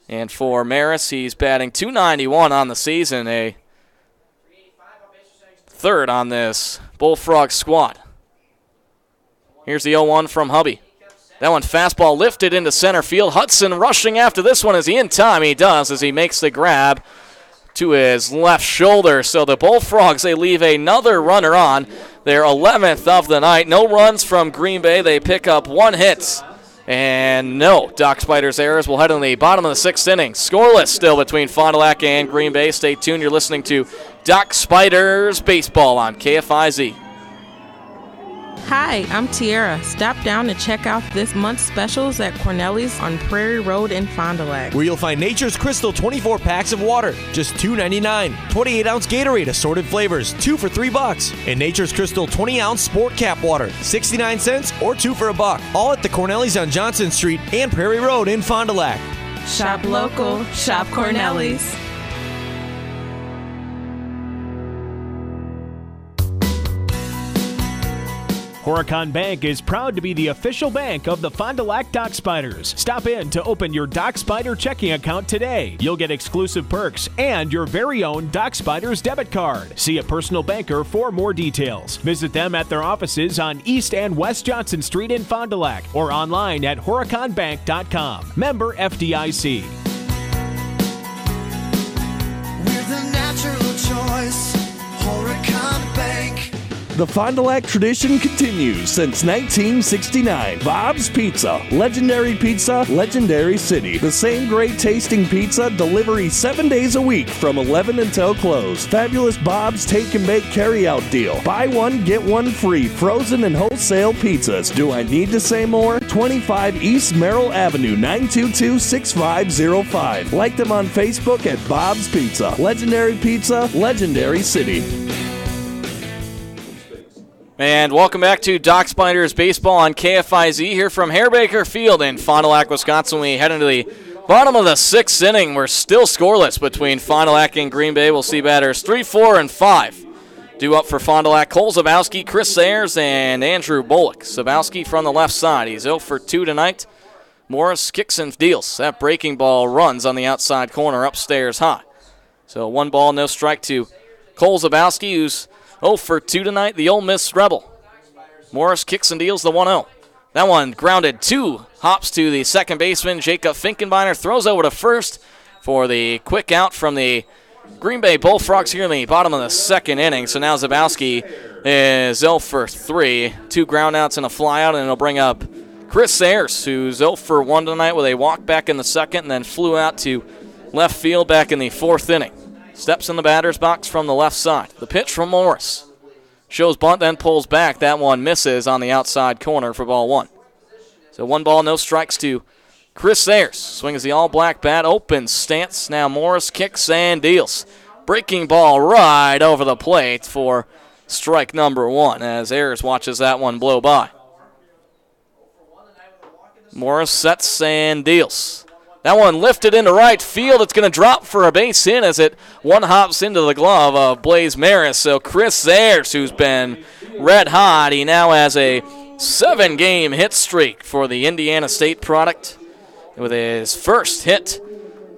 And for Maris, he's batting .291 on the season, a 3rd on this Bullfrog squad. Here's the 0-1 from Hubby. That one fastball lifted into center field. Hudson rushing after this one. Is he in time? He does as he makes the grab to his left shoulder. So the Bullfrogs, they leave another runner on. Their 11th of the night. No runs from Green Bay. They pick up 1 hit. And no Dock Spiders errors. We'll head in the bottom of the 6th inning. Scoreless still between Fond du Lac and Green Bay. Stay tuned. You're listening to Dock Spiders Baseball on KFIZ. Hi, I'm Tiara. Stop down to check out this month's specials at Corneli's on Prairie Road in Fond du Lac, where you'll find Nature's Crystal 24 packs of water, just $2.99. 28-ounce Gatorade assorted flavors, 2 for $3. And Nature's Crystal 20-ounce Sport Cap water, 69 cents or 2 for $1. All at the Corneli's on Johnson Street and Prairie Road in Fond du Lac. Shop local, shop Corneli's. Horicon Bank is proud to be the official bank of the Fond du Lac Dock Spiders. Stop in to open your Dock Spider checking account today. You'll get exclusive perks and your very own Dock Spiders debit card. See a personal banker for more details. Visit them at their offices on East and West Johnson Street in Fond du Lac or online at horiconbank.com. Member FDIC. We're the natural choice, Horicon Bank. The Fond du Lac tradition continues since 1969. Bob's Pizza, legendary city. The same great tasting pizza, delivery 7 days a week from 11 until close. Fabulous Bob's Take and Bake Carryout Deal. Buy one, get one free. Frozen and wholesale pizzas. Do I need to say more? 25 East Merrill Avenue, 922-6505. Like them on Facebook at Bob's Pizza. Legendary city. And welcome back to Dock Spiders Baseball on KFIZ here from Harebaker Field in Fond du Lac, Wisconsin. We head into the bottom of the 6th inning. We're still scoreless between Fond du Lac and Green Bay. We'll see batters 3, 4, and 5 due up for Fond du Lac. Cole Zabowski, Chris Sayers, and Andrew Bullock. Zabowski from the left side. He's 0 for 2 tonight. Morris kicks and deals. That breaking ball runs on the outside corner upstairs high. So 1 ball, no strike to Cole Zabowski, who's 0 for 2 tonight, the Ole Miss Rebel. Morris kicks and deals the 1-0. That one grounded 2 hops to the second baseman. Jacob Finkenbeiner throws over to first for the quick out from the Green Bay Bullfrogs here in the bottom of the 2nd inning. So now Zabowski is 0 for 3. 2 ground outs and a fly out, and it'll bring up Chris Sayers, who's 0 for 1 tonight with a walk back in the 2nd and then flew out to left field back in the 4th inning. Steps in the batter's box from the left side. The pitch from Morris. Shows bunt, then pulls back. That one misses on the outside corner for ball 1. So 1 ball, no strikes to Chris Sayers. Swings the all-black bat, open stance. Now Morris kicks and deals. Breaking ball right over the plate for strike number 1 as Ayers watches that one blow by. Morris sets and deals. That one lifted into right field. It's going to drop for a base hit as it one hops into the glove of Blaze Maris. So Chris Sayers, who's been red hot, he now has a 7-game hit streak for the Indiana State product with his first hit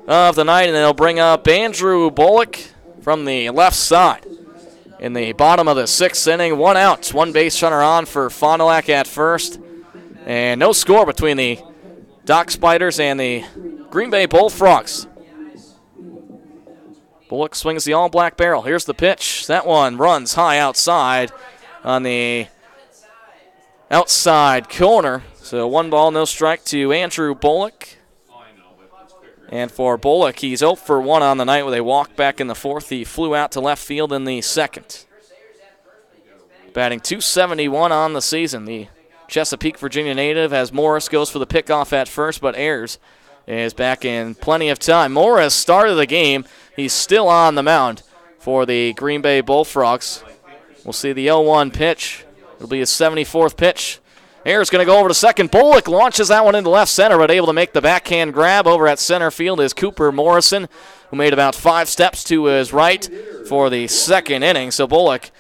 of the night, and they'll bring up Andrew Bullock from the left side. In the bottom of the 6th inning, 1 out, 1 base runner on for Fond du Lac at first, and no score between the Dock Spiders and the Green Bay Bullfrogs. Bullock swings the all-black barrel. Here's the pitch. That one runs high outside on the outside corner. So 1 ball, no strike to Andrew Bullock. And for Bullock, he's 0 for 1 on the night with a walk back in the 4th. He flew out to left field in the 2nd. Batting .271 on the season. The Chesapeake, Virginia native, as Morris goes for the pickoff at first, but Ayers is back in plenty of time. Morris started the game. He's still on the mound for the Green Bay Bullfrogs. We'll see the 0-1 pitch. It'll be his 74th pitch. Ayers going to go over to second. Bullock launches that one into left center, but able to make the backhand grab. Over at center field is Cooper Morrison, who made about 5 steps to his right for the 2nd inning. So Bullock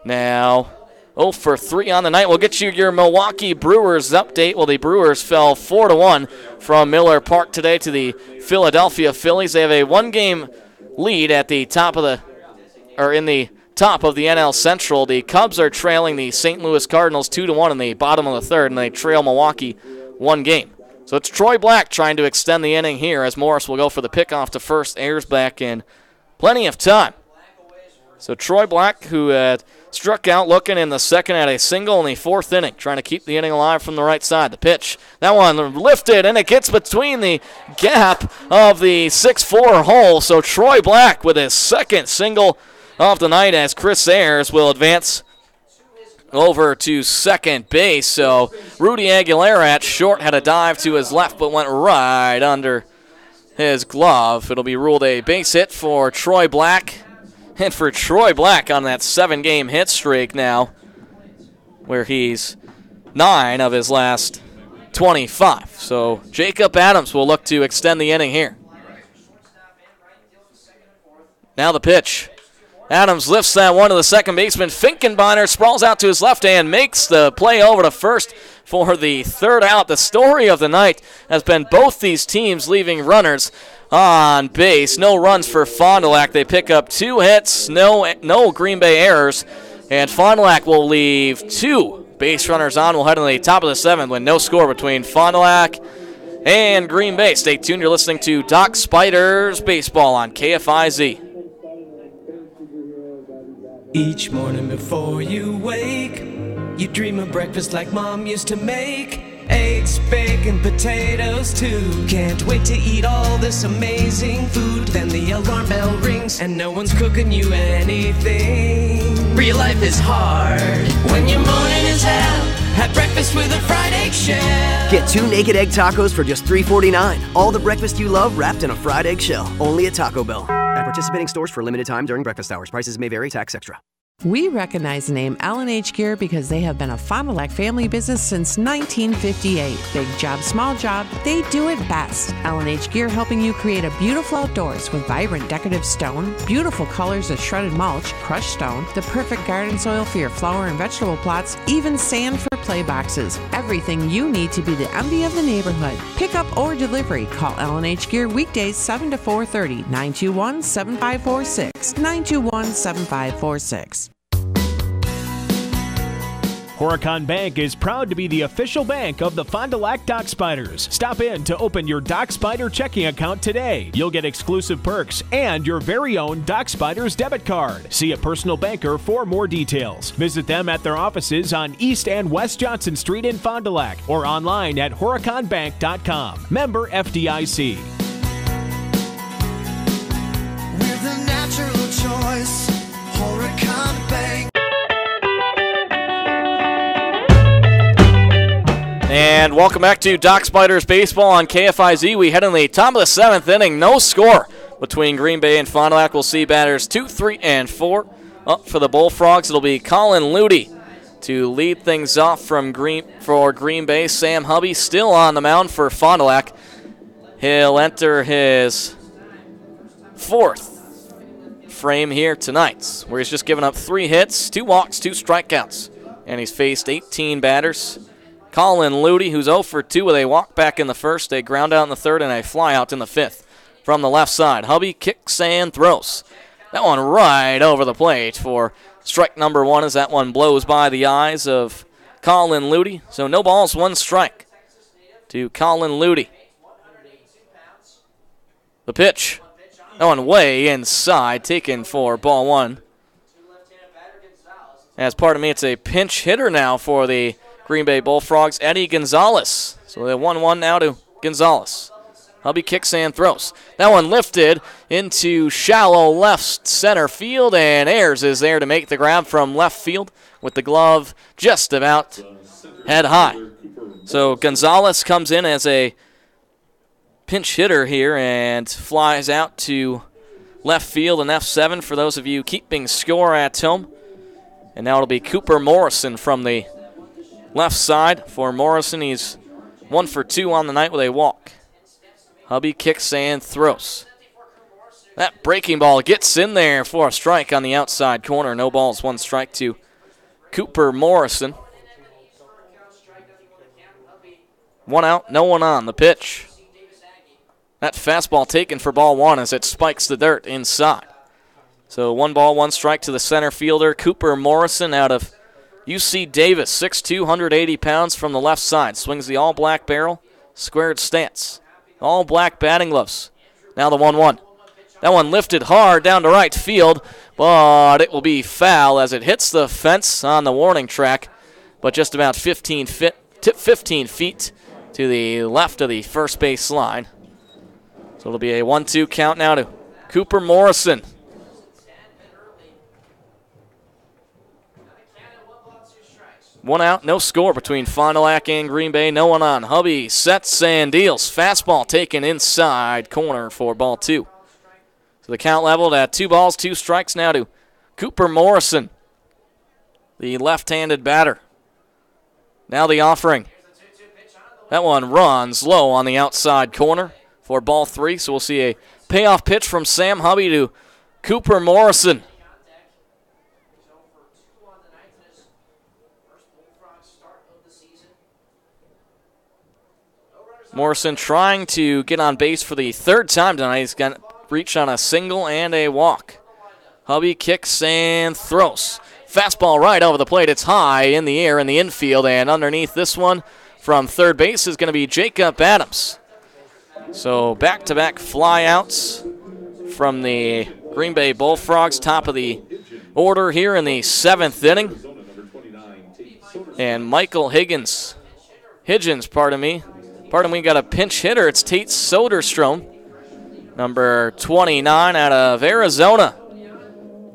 now 0 for 3 on the night. We'll get you your Milwaukee Brewers update. Well, the Brewers fell 4-1 from Miller Park today to the Philadelphia Phillies. They have a 1-game lead at the top of in the top of the NL Central. The Cubs are trailing the St. Louis Cardinals 2-1 in the bottom of the 3rd, and they trail Milwaukee 1 game. So it's Troy Black trying to extend the inning here as Morris will go for the pickoff to first. Ayers back in plenty of time. So Troy Black, who had struck out looking in the 2nd at a single in the 4th inning, trying to keep the inning alive from the right side. The pitch, that one lifted, and it gets between the gap of the 6-4 hole. So Troy Black with his 2nd single of the night as Chris Ayers will advance over to 2nd base. So Rudy Aguilera at short had a dive to his left but went right under his glove. It'll be ruled a base hit for Troy Black. And for Troy Black on that 7-game hit streak now, where he's 9 of his last 25. So Jacob Adams will look to extend the inning here. Now the pitch. Adams lifts that one to the second baseman. Finkenbeiner sprawls out to his left hand, makes the play over to first for the 3rd out. The story of the night has been both these teams leaving runners on base. No runs for Fond du Lac. They pick up 2 hits, no Green Bay errors, and Fond du Lac will leave 2 base runners on. We'll head to the top of the 7th with no score between Fond du Lac and Green Bay. Stay tuned. You're listening to Dock Spiders Baseball on KFIZ. Each morning before you wake, you dream of breakfast like Mom used to make. Eggs, bacon, potatoes too. Can't wait to eat all this amazing food. Then the alarm bell rings and no one's cooking you anything. Real life is hard when your morning is hell. Have breakfast with a fried egg shell. Get 2 naked egg tacos for just $3.49. All the breakfast you love wrapped in a fried egg shell. Only at Taco Bell. At participating stores for a limited time during breakfast hours. Prices may vary. Tax extra. We recognize the name L&H Gear because they have been a Fond du Lac family business since 1958. Big job, small job, they do it best. L&H Gear helping you create a beautiful outdoors with vibrant decorative stone, beautiful colors of shredded mulch, crushed stone, the perfect garden soil for your flower and vegetable plots, even sand for play boxes. Everything you need to be the envy of the neighborhood. Pickup or delivery. Call L&H Gear weekdays 7 to 4:30, 921-7546, 921-7546. Horicon Bank is proud to be the official bank of the Fond du Lac Dock Spiders. Stop in to open your Dock Spider checking account today. You'll get exclusive perks and your very own Dock Spiders debit card. See a personal banker for more details. Visit them at their offices on East and West Johnson Street in Fond du Lac or online at horiconbank.com. Member FDIC. We're the natural choice, Horicon Bank. And welcome back to Dock Spiders Baseball on KFIZ. We head in the top of the 7th inning. No score between Green Bay and Fond du Lac. We'll see batters 2, 3, and 4. Up for the Bullfrogs, it'll be Colin Ludy to lead things off for Green Bay. Sam Hubby still on the mound for Fond du Lac. He'll enter his 4th frame here tonight, where he's just given up 3 hits, 2 walks, 2 strikeouts, and he's faced 18 batters. Colin Ludy, who's 0 for 2 with a walk back in the 1st, a ground out in the 3rd, and a fly out in the 5th from the left side. Hubby kicks and throws. That one right over the plate for strike number 1 as that one blows by the eyes of Colin Ludy. So no balls, 1 strike to Colin Ludy. The pitch. That one way inside, taken for ball 1. As part of me, it's a pinch hitter now for the Green Bay Bullfrogs, Eddie Gonzalez. So they 1-1 now to Gonzalez. Hubby kicks and throws. That one lifted into shallow left center field, and Ayers is there to make the grab from left field with the glove just about head high. So Gonzalez comes in as a pinch hitter here and flies out to left field and F7 for those of you keeping score at home. And now it'll be Cooper Morrison from the left side. For Morrison, he's 1 for 2 on the night with a walk. Hubby kicks and throws. That breaking ball gets in there for a strike on the outside corner. No balls, 1 strike to Cooper Morrison. 1 out, no one on. The pitch. That fastball taken for ball 1 as it spikes the dirt inside. So 1 ball, 1 strike to the center fielder, Cooper Morrison out of UC Davis, 6'2", 180 pounds from the left side. Swings the all-black barrel, squared stance. All-black batting gloves. Now the 1-1. That one lifted hard down to right field, but it will be foul as it hits the fence on the warning track, but just about 15 feet to the left of the first base line. So it'll be a 1-2 count now to Cooper Morrison. One out, no score between Fond du Lac and Green Bay. No one on. Hubby sets and deals. Fastball taken inside corner for ball 2. So the count leveled at 2 balls, 2 strikes now to Cooper Morrison, the left-handed batter. Now the offering. That one runs low on the outside corner for ball 3. So we'll see a payoff pitch from Sam Hubby to Cooper Morrison. Morrison trying to get on base for the 3rd time tonight. He's got reached on a single and a walk. Hubby kicks and throws. Fastball right over the plate. It's high in the air in the infield, and underneath this one from third base is going to be Jacob Adams. So back-to-back flyouts from the Green Bay Bullfrogs, top of the order here in the 7th inning. And Michael Higgins, we got a pinch hitter. It's Tate Soderstrom, number 29 out of Arizona,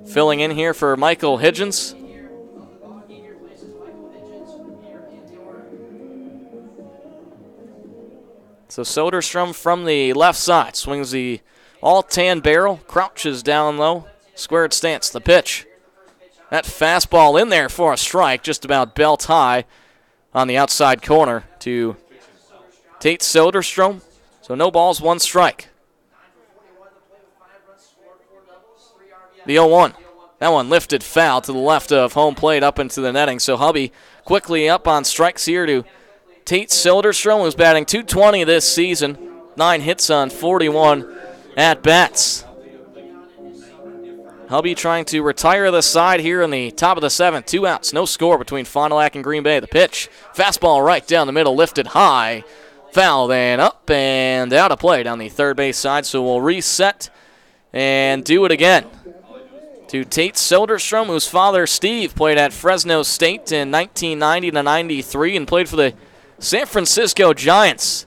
filling in here for Michael Higgins. So Soderstrom from the left side swings the all-tan barrel, crouches down low, squared stance. The pitch. That fastball in there for a strike, just about belt high on the outside corner to Tate Soderstrom. So no balls, 1 strike. The 0-1. That one lifted foul to the left of home plate up into the netting. So Hubby quickly up on strikes here to Tate Soderstrom, who's batting .220 this season. 9 hits on 41 at-bats. Hubby trying to retire the side here in the top of the 7th. 2 outs, no score between Fond du Lac and Green Bay. The pitch, fastball right down the middle, lifted high. Foul, then up and out of play down the third base side. So we'll reset and do it again. To Tate Soderstrom, whose father, Steve, played at Fresno State in 1990-93 and played for the San Francisco Giants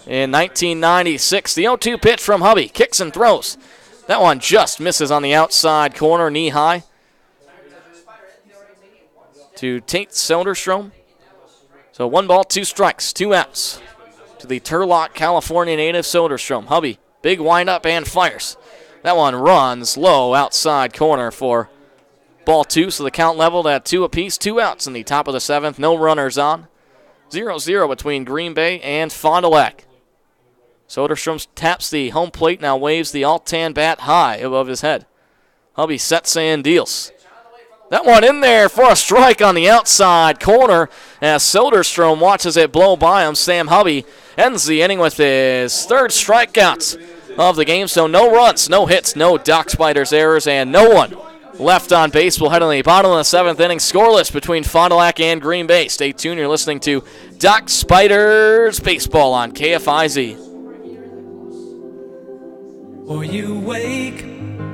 in 1996. The 0-2 pitch from Hubby. Kicks and throws. That one just misses on the outside corner, knee high. To Tate Soderstrom. So 1 ball, 2 strikes, 2 outs. To the Turlock, California native Soderstrom. Hubby, big windup and fires. That one runs low outside corner for ball 2. So the count leveled at 2 apiece. 2 outs in the top of the 7th. No runners on. 0-0 between Green Bay and Fond du Lac. Soderstrom taps the home plate, now waves the alt-tan bat high above his head. Hubby sets and deals. That one in there for a strike on the outside corner as Soderstrom watches it blow by him. Sam Hubby ends the inning with his 3rd strikeout of the game. So no runs, no hits, no Dock Spiders errors, and no one left on base. We'll head on the bottom of the 7th inning. Scoreless between Fond du Lac and Green Bay. Stay tuned. You're listening to Dock Spiders Baseball on KFIZ. Or you wake,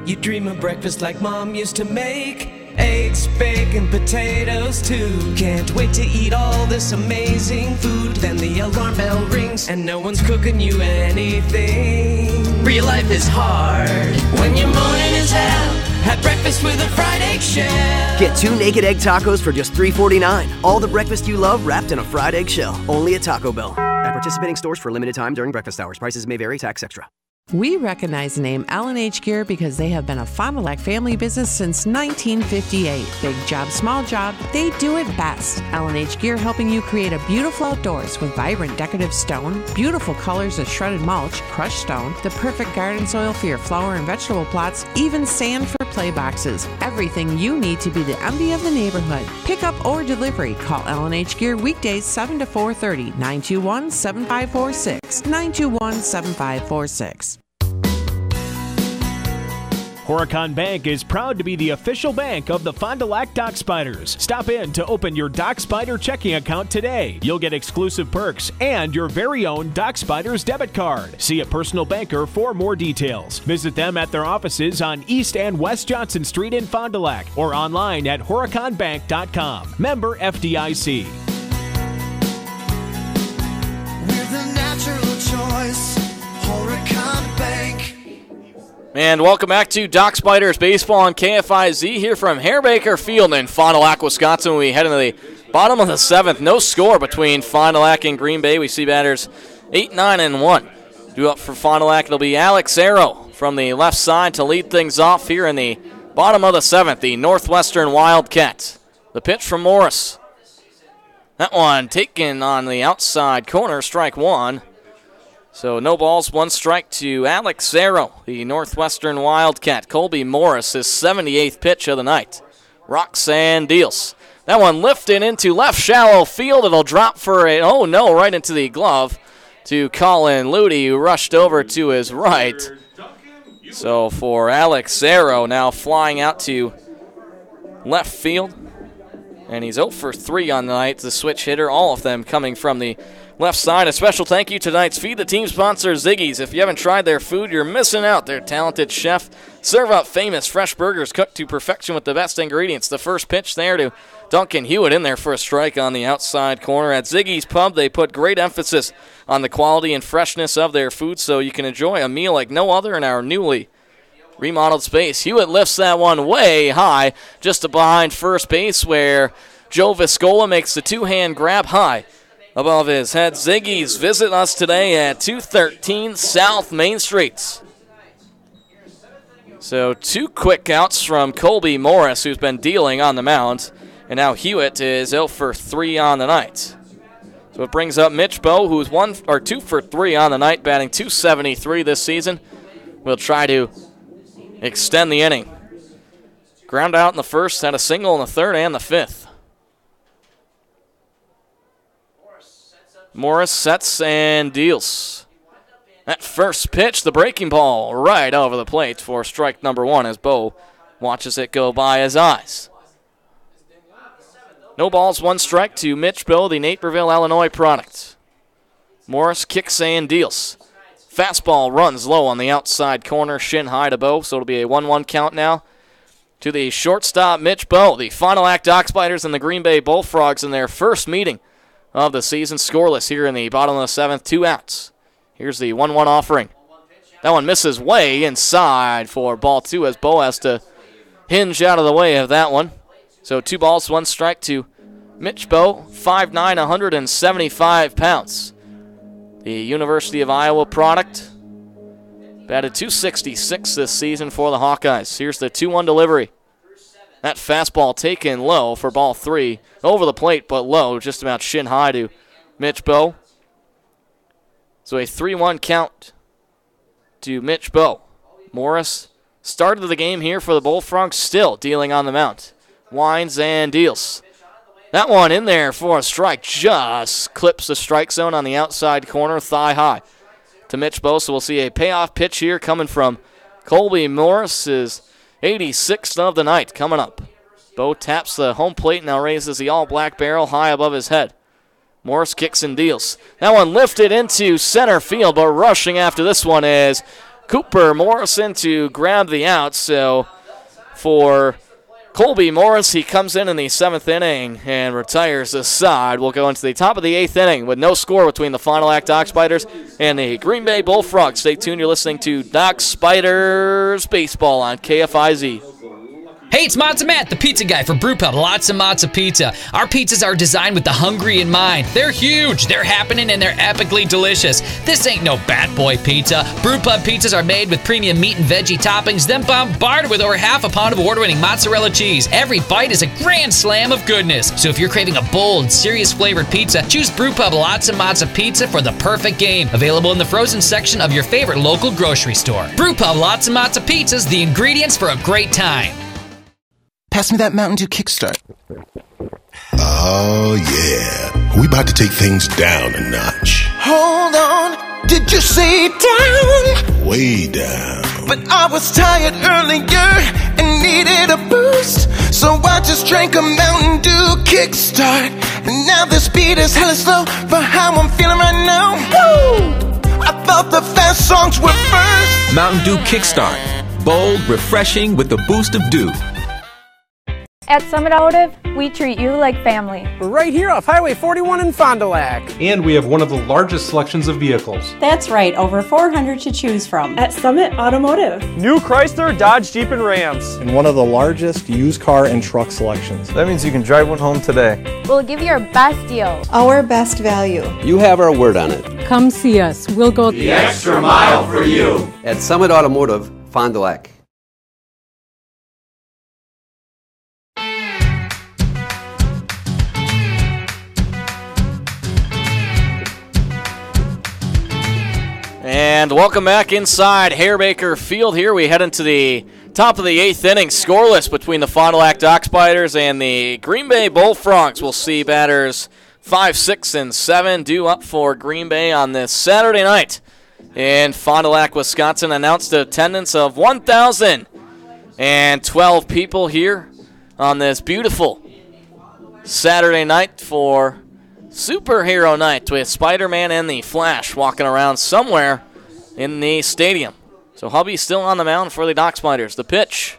you dream of breakfast like mom used to make. Eggs, bacon, potatoes too. Can't wait to eat all this amazing food. Then the alarm bell rings and no one's cooking you anything. Real life is hard when your morning is hell. Have breakfast with a fried eggshell. Get 2 naked egg tacos for just $3.49. All the breakfast you love wrapped in a fried eggshell. Only at Taco Bell. At participating stores for a limited time during breakfast hours. Prices may vary. Tax extra. We recognize the name L&H Gear because they have been a Fond du Lac family business since 1958. Big job, small job, they do it best. L&H Gear helping you create a beautiful outdoors with vibrant decorative stone, beautiful colors of shredded mulch, crushed stone, the perfect garden soil for your flower and vegetable plots, even sand for play boxes. Everything you need to be the envy of the neighborhood. Pick up or delivery. Call L&H Gear weekdays 7 to 4:30, 921-7546, 921-7546. Horicon Bank is proud to be the official bank of the Fond du Lac Dock Spiders. Stop in to open your Dock Spider checking account today. You'll get exclusive perks and your very own Dock Spiders debit card. See a personal banker for more details. Visit them at their offices on East and West Johnson Street in Fond du Lac or online at horiconbank.com. Member FDIC. We're the natural choice, Horicon Bank. And welcome back to Dock Spiders Baseball on KFIZ here from Hairbaker Field in Fond du Lac, Wisconsin. We head into the bottom of the 7th. No score between Fond du Lac and Green Bay. We see batters 8, 9, and 1. Due up for Fond du Lac, it'll be Alex Arrow from the left side to lead things off here in the bottom of the 7th, the Northwestern Wildcats. The pitch from Morris. That one taken on the outside corner, strike 1. So no balls, 1 strike to Alex Arrow, the Northwestern Wildcat. Colby Morris, his 78th pitch of the night. Rocks and deals. That one lifted into left shallow field. It'll drop for a, oh no, right into the glove to Colin Ludy, who rushed over to his right. So for Alex Arrow, now flying out to left field. And he's 0 for 3 on the night, the switch hitter, all of them coming from the left side. A special thank you to tonight's Feed the Team sponsor, Ziggy's. If you haven't tried their food, you're missing out. Their talented chef serve up famous fresh burgers cooked to perfection with the best ingredients. The first pitch there to Duncan Hewitt in there for a strike on the outside corner. At Ziggy's Pub, they put great emphasis on the quality and freshness of their food so you can enjoy a meal like no other in our newly remodeled space. Hewitt lifts that one way high, just behind first base, where Joe Viscola makes the two-hand grab high above his head. Ziggy's visit us today at 213 South Main Street. So 2 quick outs from Colby Morris, who's been dealing on the mound, and now Hewitt is 0 for 3 on the night. So it brings up Mitch Bowe, who's 2 for 3 on the night, batting .273 this season. We'll try to extend the inning. Ground out in the first, had a single in the third and the fifth. Morris sets and deals. That first pitch, the breaking ball, right over the plate for strike number 1 as Bowe watches it go by his eyes. No balls, 1 strike to Mitch Bowe, the Naperville, Illinois product. Morris kicks and deals. Fastball runs low on the outside corner, shin high to Bowe, so it'll be a 1-1 count now to the shortstop, Mitch Bowe. The Fond du Lac Dock Spiders and the Green Bay Bullfrogs in their first meeting of the season, scoreless here in the bottom of the 7th, 2 outs. Here's the 1-1 offering. That one misses way inside for ball 2 as Bowe has to hinge out of the way of that one. So 2 balls, 1 strike to Mitch Bowe, 5'9", 175 pounds. The University of Iowa product. Batted .266 this season for the Hawkeyes. Here's the 2-1 delivery. That fastball taken low for ball 3. Over the plate, but low, just about shin high to Mitch Bowe. So a 3-1 count to Mitch Bowe. Morris started the game here for the Bullfrogs, still dealing on the mound. Winds and deals. That one in there for a strike, just clips the strike zone on the outside corner, thigh high. to Mitch Bowe. So we'll see a payoff pitch here coming from Colby Morris, his 86th of the night coming up. Bowe taps the home plate, now raises the all-black barrel high above his head. Morris kicks and deals. That one lifted into center field, but rushing after this one is Cooper Morrison to grab the out. So for Colby Morris, he comes in the 7th inning and retires the side. We'll go into the top of the 8th inning with no score between the Fond du Lac Dock Spiders and the Green Bay Bullfrogs. Stay tuned. You're listening to Dock Spiders Baseball on KFIZ. Hey, it's Matza Matt, the pizza guy for Brewpub Lots and Matza Pizza. Our pizzas are designed with the hungry in mind. They're huge, they're happening, and they're epically delicious. This ain't no bat boy pizza. Brewpub pizzas are made with premium meat and veggie toppings, then bombarded with over half a pound of award-winning mozzarella cheese. Every bite is a grand slam of goodness. So if you're craving a bold, serious flavored pizza, choose Brewpub Lots and Matza Pizza for the perfect game. Available in the frozen section of your favorite local grocery store. Brewpub Lots and Matza Pizzas, the ingredients for a great time. Pass me that Mountain Dew Kickstart. Oh, yeah. We about to take things down a notch. Hold on, did you say down? Way down. But I was tired earlier and needed a boost, so I just drank a Mountain Dew Kickstart. And now the speed is hella slow for how I'm feeling right now. Woo! I thought the fast songs were first. Mountain Dew Kickstart. Bold, refreshing with the boost of dew. At Summit Automotive, we treat you like family. We're right here off Highway 41 in Fond du Lac. And we have one of the largest selections of vehicles. That's right, over 400 to choose from. At Summit Automotive. New Chrysler, Dodge, Jeep, and Rams. And one of the largest used car and truck selections. That means you can drive one home today. We'll give you our best deal. Our best value. You have our word on it. Come see us. We'll go the extra mile for you. At Summit Automotive, Fond du Lac. And welcome back inside Harebaker Field. Here we head into the top of the 8th inning, scoreless between the Fond du Lac Dock Spiders and the Green Bay Bullfrogs. We'll see batters 5, 6, and 7 due up for Green Bay on this Saturday night in Fond du Lac, Wisconsin. Announced attendance of 1,012 people here on this beautiful Saturday night for Superhero Night with Spider-Man and the Flash walking around somewhere in the stadium. So Hubby's still on the mound for the Dock Spiders. The pitch.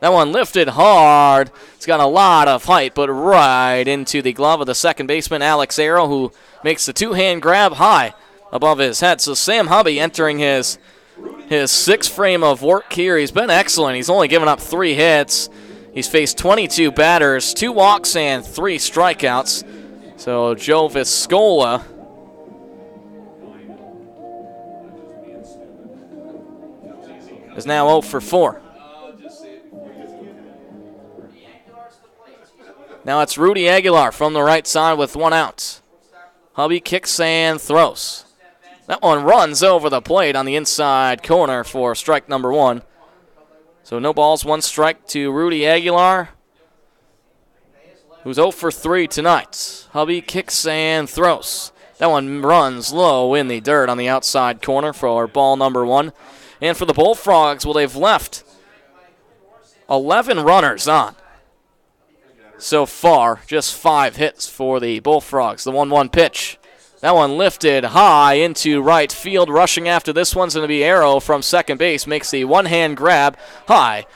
That one lifted hard. It's got a lot of height, but right into the glove of the second baseman, Alex Arrow, who makes the two-hand grab high above his head. So Sam Hubby entering his 6th frame of work here. He's been excellent. He's only given up 3 hits. He's faced 22 batters, 2 walks, and 3 strikeouts. So Joe Viscola is now 0 for 4. Now it's Rudy Aguilar from the right side with 1 out. Hubby kicks and throws. That one runs over the plate on the inside corner for strike number 1. So no balls, 1 strike to Rudy Aguilar, who's 0 for 3 tonight. Hubby kicks and throws. That one runs low in the dirt on the outside corner for ball number 1. And for the Bullfrogs, well, they've left 11 runners on so far. Just 5 hits for the Bullfrogs. The 1-1 pitch. That one lifted high into right field. Rushing after this one's going to be Arrow from second base. Makes the one-hand grab high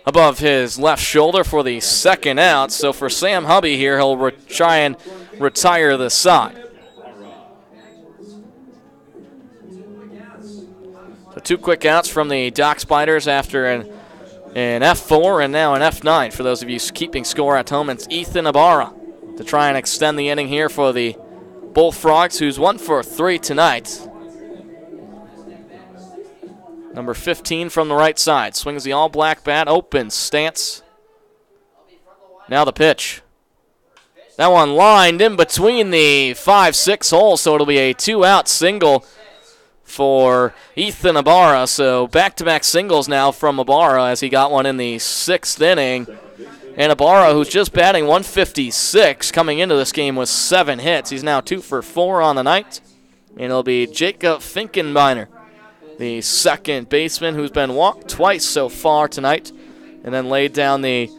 above his left shoulder for the 2nd out. So for Sam Hubby here, he'll try and retire the side. So 2 quick outs from the Dock Spiders after an F4 and now an F9. For those of you keeping score at home, it's Ethan Ibarra to try and extend the inning here for the Bullfrogs, who's 1 for 3 tonight. Number 15 from the right side. Swings the all-black bat, open stance. Now the pitch. That one lined in between the 5-6 hole, so it'll be a 2-out single for Ethan Ibarra. So back-to-back singles now from Ibarra as he got one in the 6th inning. And Ibarra, who's just batting 156, coming into this game with 7 hits. He's now 2 for 4 on the night. And it'll be Jacob Finkenbeiner, the second baseman, who's been walked twice so far tonight, and then laid down the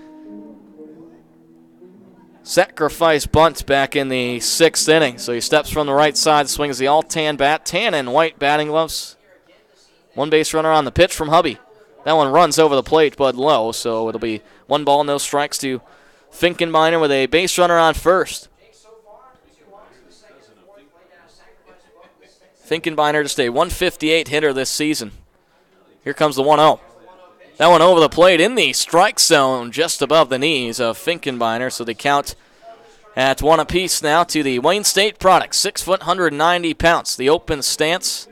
sacrifice bunt back in the 6th inning. So he steps from the right side, swings the all-tan bat, tan and white batting gloves. One base runner on the pitch from Hubby. That one runs over the plate, but low, so it'll be 1 ball, no strikes to Finkenbeiner with a base runner on first. Finkenbeiner just a 158 hitter this season. Here comes the 1-0. That one over the plate in the strike zone just above the knees of Finkenbeiner, so they count at 1 apiece now to the Wayne State product, 6 foot, 190 pounds. The open stance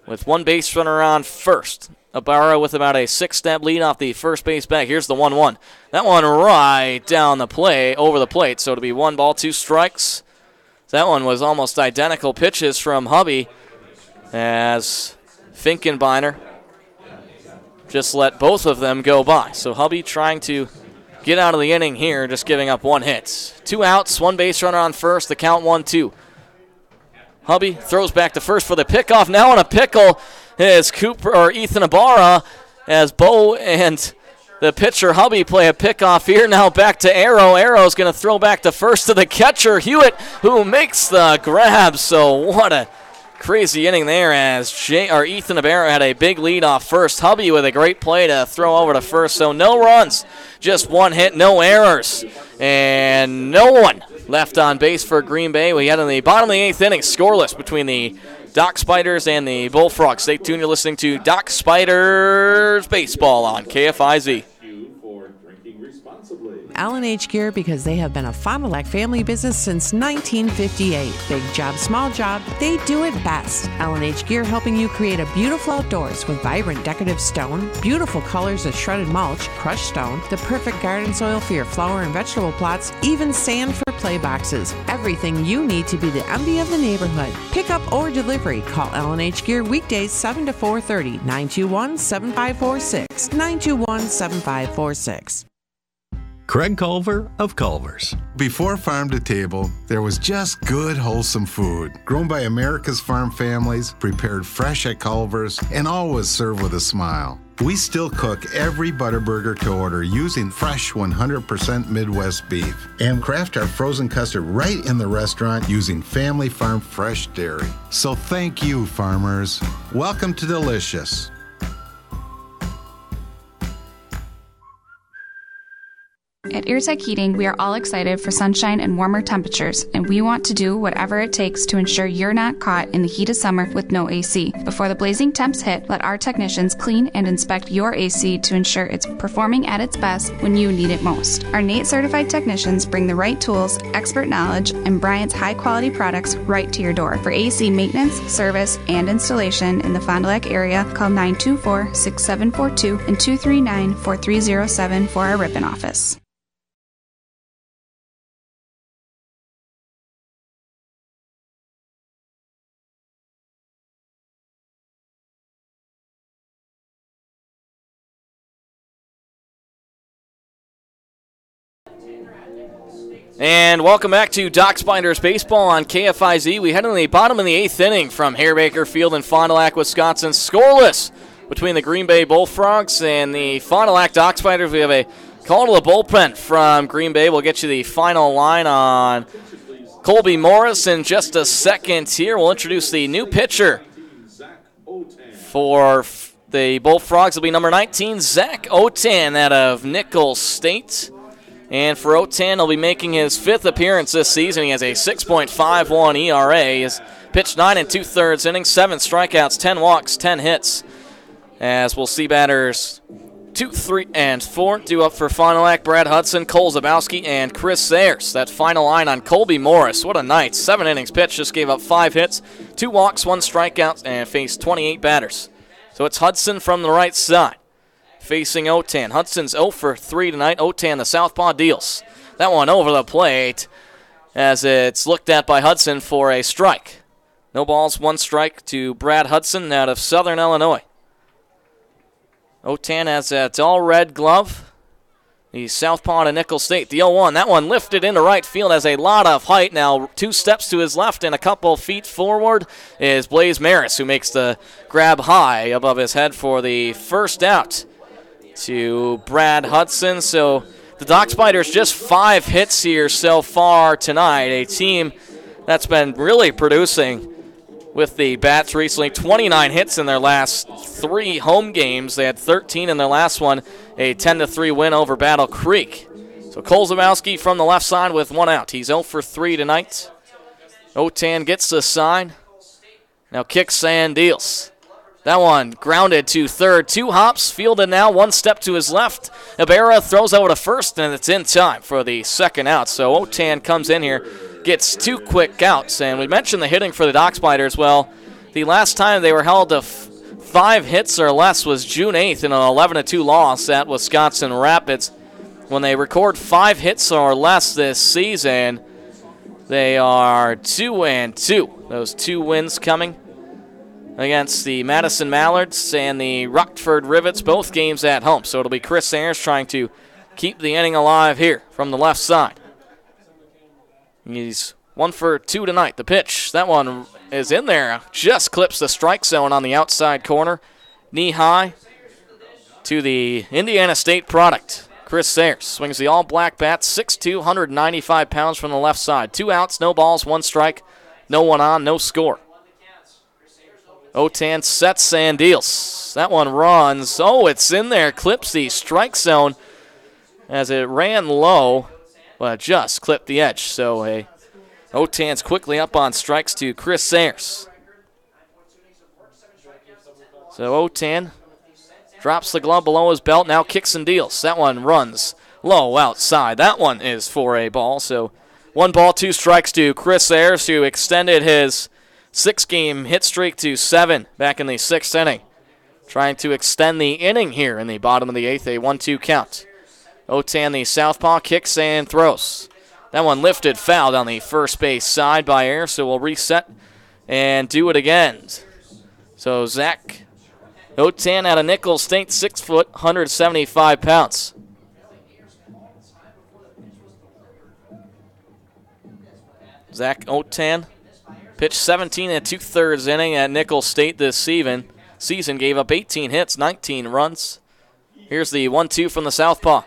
with 1 base runner on first. Ibarra with about a 6-step lead off the first base bag. Here's the 1-1. That one right down the play, over the plate, so it'll be 1 ball, 2 strikes. That one was almost identical pitches from Hubby as Finkenbeiner just let both of them go by. So Hubby trying to get out of the inning here, just giving up 1 hit. 2 outs, 1 base runner on first, the count 1-2. Hubby throws back to first for the pickoff. Now in a pickle is Ethan Ibarra as Bo and the pitcher Hubby play a pickoff here. Now back to Arrow. Arrow's going to throw back to first to the catcher, Hewitt, who makes the grab. So what a crazy inning there as Ethan Ibarra had a big lead off first. Hubby with a great play to throw over to first. So no runs, just 1 hit, no errors, and no one left on base for Green Bay. We had in the bottom of the 8th inning, scoreless between the Dock Spiders and the Bullfrogs. Stay tuned. You're listening to Dock Spiders Baseball on KFIZ. Allen H. Gear because they have been a Fond du Lac family business since 1958. Big job, small job, they do it best. Allen H. Gear helping you create a beautiful outdoors with vibrant decorative stone, beautiful colors of shredded mulch, crushed stone, the perfect garden soil for your flower and vegetable plots, even sand for play boxes. Everything you need to be the envy of the neighborhood. Pickup or delivery. Call Allen H. Gear weekdays 7 to 4:30, 921-7546, 921-7546. Craig Culver of Culver's. Before farm to table, there was just good, wholesome food. Grown by America's farm families, prepared fresh at Culver's, and always served with a smile. We still cook every Butterburger to order using fresh 100% Midwest beef and craft our frozen custard right in the restaurant using family farm fresh dairy. So thank you, farmers. Welcome to Delicious. At Eartech Heating, we are all excited for sunshine and warmer temperatures, and we want to do whatever it takes to ensure you're not caught in the heat of summer with no AC. Before the blazing temps hit, let our technicians clean and inspect your AC to ensure it's performing at its best when you need it most. Our NATE certified technicians bring the right tools, expert knowledge, and Bryant's high-quality products right to your door. For AC maintenance, service, and installation in the Fond du Lac area, call 924-6742 and 239-4307 for our Ripon office. And welcome back to Dock Spiders Baseball on KFIZ. We head in the bottom of the 8th inning from Harebaker Field in Fond du Lac, Wisconsin. Scoreless between the Green Bay Bullfrogs and the Fond du Lac Dock Spiders. We have a call to the bullpen from Green Bay. We'll get you the final line on Colby Morris in just a second here. We'll introduce the new pitcher for the Bullfrogs. It'll be number 19, Zach Otan out of Nichols State. And for Otan, he'll be making his 5th appearance this season. He has a 6.51 ERA. He's pitched 9 2/3 innings, 7 strikeouts, 10 walks, 10 hits. As we'll see batters 2, 3, and 4 due up for Fond du Lac. Brad Hudson, Cole Zabowski, and Chris Sayers. That final line on Colby Morris. What a night. 7 innings pitched, just gave up 5 hits, 2 walks, 1 strikeout, and faced 28 batters. So it's Hudson from the right side facing Otan. Hudson's 0 for 3 tonight. Otan, the southpaw, deals. That one over the plate as it's looked at by Hudson for a strike. No balls, 1 strike to Brad Hudson out of Southern Illinois. Otan has that all-red glove The southpaw to Nicholls State, the 0-1. That one lifted into right field, has a lot of height. Now 2 steps to his left and a couple feet forward is Blaze Maris, who makes the grab high above his head for the first out to Brad Hudson. So the Dock Spiders just 5 hits here so far tonight. A team that's been really producing with the bats recently. 29 hits in their last 3 home games. They had 13 in their last one, a 10-3 win over Battle Creek. So Cole Zabowski from the left side with 1 out. He's 0 for 3 tonight. Otan gets the sign. Now kicks and deals. That one grounded to third. 2 hops, fielded now, 1 step to his left. Ibarra throws over to first, and it's in time for the second out. So Otan comes in here, gets 2 quick outs. And we mentioned the hitting for the Dock Spiders. Well, the last time they were held to 5 hits or less was June 8th in an 11-2 loss at Wisconsin Rapids. When they record 5 hits or less this season, they are 2-2. Those 2 wins coming against the Madison Mallards and the Rockford Rivets, both games at home. So it'll be Chris Ayers trying to keep the inning alive here from the left side. He's 1 for 2 tonight. The pitch, that one is in there. Just clips the strike zone on the outside corner. Knee high to the Indiana State product. Chris Sayers swings the all-black bat, 6'2", 195 pounds from the left side. 2 outs, no balls, 1 strike, no one on, no score. Otan sets and deals. That one runs. Oh, it's in there. Clips the strike zone as it ran low, but just clipped the edge. So Otan's quickly up on strikes to Chris Sayers. So Otan drops the glove below his belt, now kicks and deals. That one runs low outside. That one is for a ball. So 1 ball, 2 strikes to Chris Sayers, who extended his 6-game hit streak to 7 back in the 6th inning. Trying to extend the inning here in the bottom of the 8th, a 1-2 count. Otan, the southpaw, kicks and throws. That one lifted foul on the first base side by Ayers, so we'll reset and do it again. So Zach Otan out of Nicholls State, 6 foot, 175 pounds. Zach Otan pitched 17 2/3 inning at Nicholls State this season. Gave up 18 hits, 19 runs. Here's the 1-2 from the southpaw.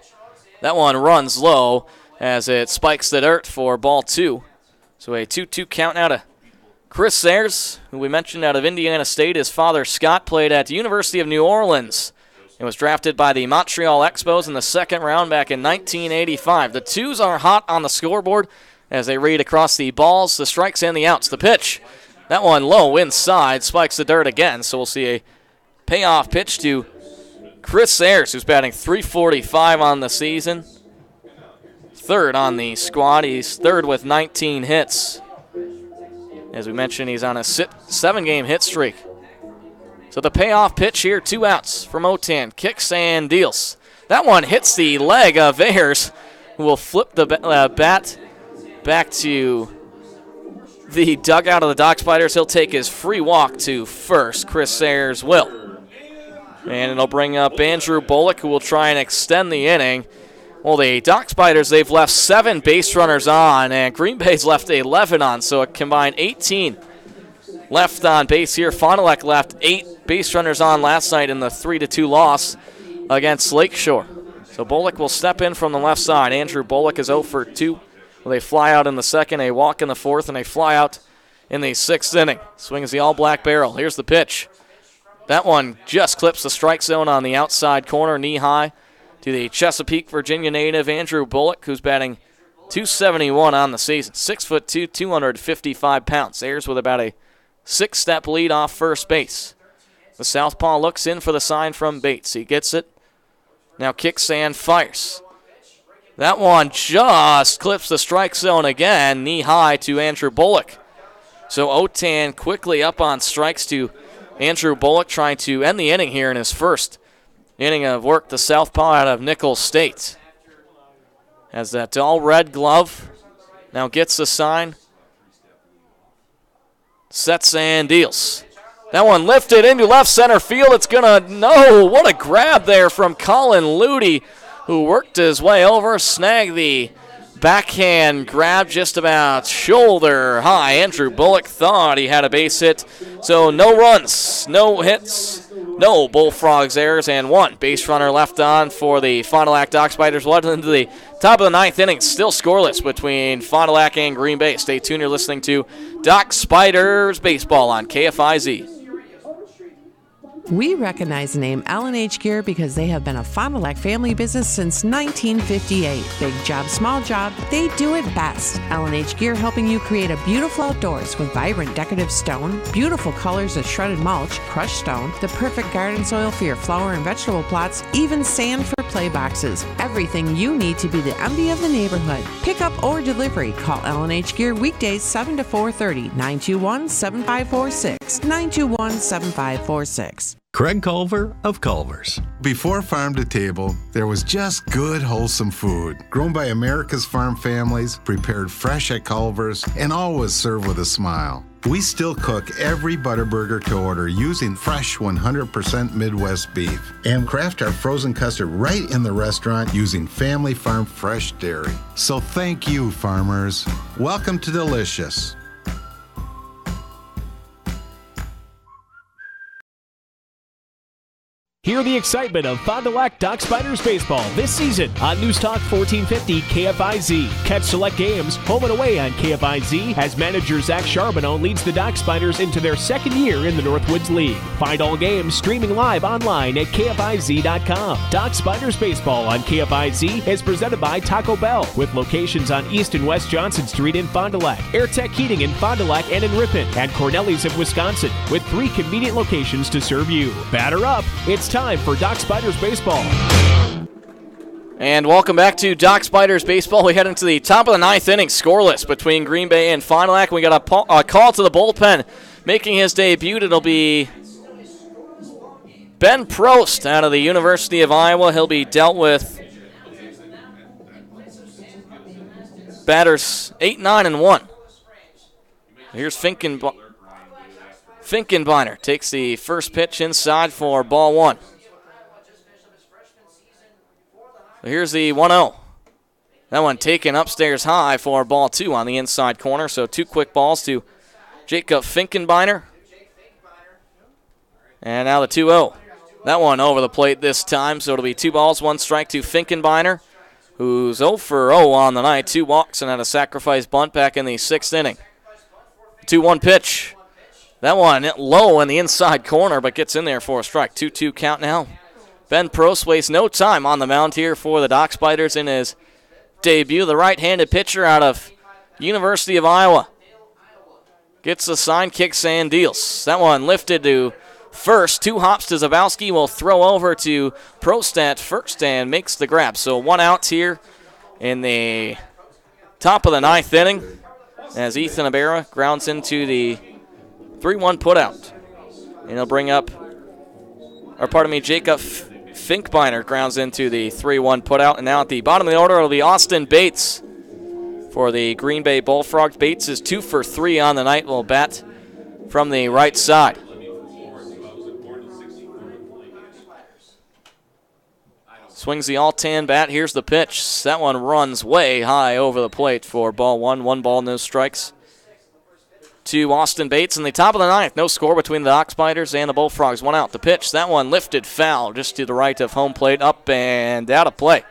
That one runs low as it spikes the dirt for ball 2. So a 2-2 count out of Chris Sayers, who we mentioned out of Indiana State. His father, Scott, played at the University of New Orleans and was drafted by the Montreal Expos in the 2nd round back in 1985. The 2s are hot on the scoreboard as they read across the balls, the strikes, and the outs. The pitch, that one low inside, spikes the dirt again. So we'll see a payoff pitch to Chris Sayers, who's batting .345 on the season. 3rd on the squad. He's 3rd with 19 hits. As we mentioned, he's on a 7-game hit streak. So the payoff pitch here, 2 outs from Otan. Kicks and deals. That one hits the leg of Ayers, who will flip the bat back to the dugout of the Dock Spiders. He'll take his free walk to first. Chris Sayers will. And it'll bring up Andrew Bullock, who will try and extend the inning. Well, the Dock Spiders, they've left 7 base runners on, and Green Bay's left 11 on, so a combined 18 left on base here. Fond du Lac left 8 base runners on last night in the 3-2 loss against Lakeshore. So Bullock will step in from the left side. Andrew Bullock is 0 for 2. Well, they fly out in the 2nd, a walk in the 4th, and a fly out in the 6th inning. Swings the all-black barrel. Here's the pitch. That one just clips the strike zone on the outside corner, knee high, to the Chesapeake, Virginia native Andrew Bullock, who's batting .271 on the season. 6'2", 255 pounds. Ayers with about a 6-step lead off first base. The southpaw looks in for the sign from Bates. He gets it. Now kicks and fires. That one just clips the strike zone again, knee high to Andrew Bullock. So Otan quickly up on strikes to Andrew Bullock, trying to end the inning here in his first inning of work. The southpaw out of Nicholls State has that all red glove. Now gets the sign. Sets and deals. That one lifted into left center field. It's going to, no, what a grab there from Colin Ludy who worked his way over, snagged the backhand grab just about shoulder high. Andrew Bullock thought he had a base hit, so no runs, no hits, no Bullfrogs errors, and one base runner left on for the Fond du Lac Dock Spiders. Well into the top of the ninth inning, still scoreless between Fond du Lac and Green Bay. Stay tuned, you're listening to Dock Spiders Baseball on KFIZ. We recognize the name L&H Gear because they have been a Fond du Lac family business since 1958. Big job, small job, they do it best. L&H Gear helping you create a beautiful outdoors with vibrant decorative stone, beautiful colors of shredded mulch, crushed stone, the perfect garden soil for your flower and vegetable plots, even sand for play boxes. Everything you need to be the envy of the neighborhood. Pick up or delivery. Call L&H Gear weekdays 7 to 4:30, 921-7546, 921-7546. Craig Culver of Culver's. Before farm to table, there was just good, wholesome food. Grown by America's farm families, prepared fresh at Culver's, and always served with a smile. We still cook every Butterburger to order using fresh 100% Midwest beef and craft our frozen custard right in the restaurant using family farm fresh dairy. So thank you, farmers. Welcome to Delicious. Hear the excitement of Fond du Lac Dock Spiders baseball this season on News Talk 1450 KFIZ. Catch select games home and away on KFIZ as manager Zach Charbonneau leads the Dock Spiders into their second year in the Northwoods League. Find all games streaming live online at KFIZ.com. Dock Spiders baseball on KFIZ is presented by Taco Bell with locations on East and West Johnson Street in Fond du Lac, AirTech Heating in Fond du Lac and in Ripon, and Cornelius of Wisconsin with 3 convenient locations to serve you. Batter up. It's time for Dock Spiders Baseball. And welcome back to Dock Spiders Baseball. We head into the top of the ninth inning, scoreless between Green Bay and Fond du Lac. We got a call to the bullpen. Making his debut, it'll be Ben Prost out of the University of Iowa. He'll be dealt with batters 8, 9, and 1. Here's Finkenbeiner takes the first pitch inside for ball 1. Here's the 1-0. That one taken upstairs high for ball 2 on the inside corner. So 2 quick balls to Jacob Finkenbeiner. And now the 2-0. That one over the plate this time. So it'll be 2 balls, 1 strike to Finkenbeiner, who's 0 for 0 on the night. 2 walks and had a sacrifice bunt back in the 6th inning. 2-1 pitch. That one low in the inside corner, but gets in there for a strike. 2-2 count now. Ben Prost wastes no time on the mound here for the Dock Spiders in his debut. The right-handed pitcher out of University of Iowa gets the sign, kicks, and deals. That one lifted to first. 2 hops to Zabowski. Will throw over to Prost at first and makes the grab. So 1 out here in the top of the 9th inning as Ethan Ibarra grounds into the 3-1 putout. And he'll bring up, Jacob Finkenbeiner grounds into the 3-1 putout. And now at the bottom of the order, it'll be Austin Bates for the Green Bay Bullfrogs. Bates is 2 for 3 on the night. Will bat from the right side. Swings the all-tan bat. Here's the pitch. That one runs way high over the plate for ball 1. 1 ball, no strikes to Austin Bates in the top of the 9th. No score between the Dock Spiders and the Bullfrogs. 1 out. The pitch, that one lifted foul just to the right of home plate, up and out of play.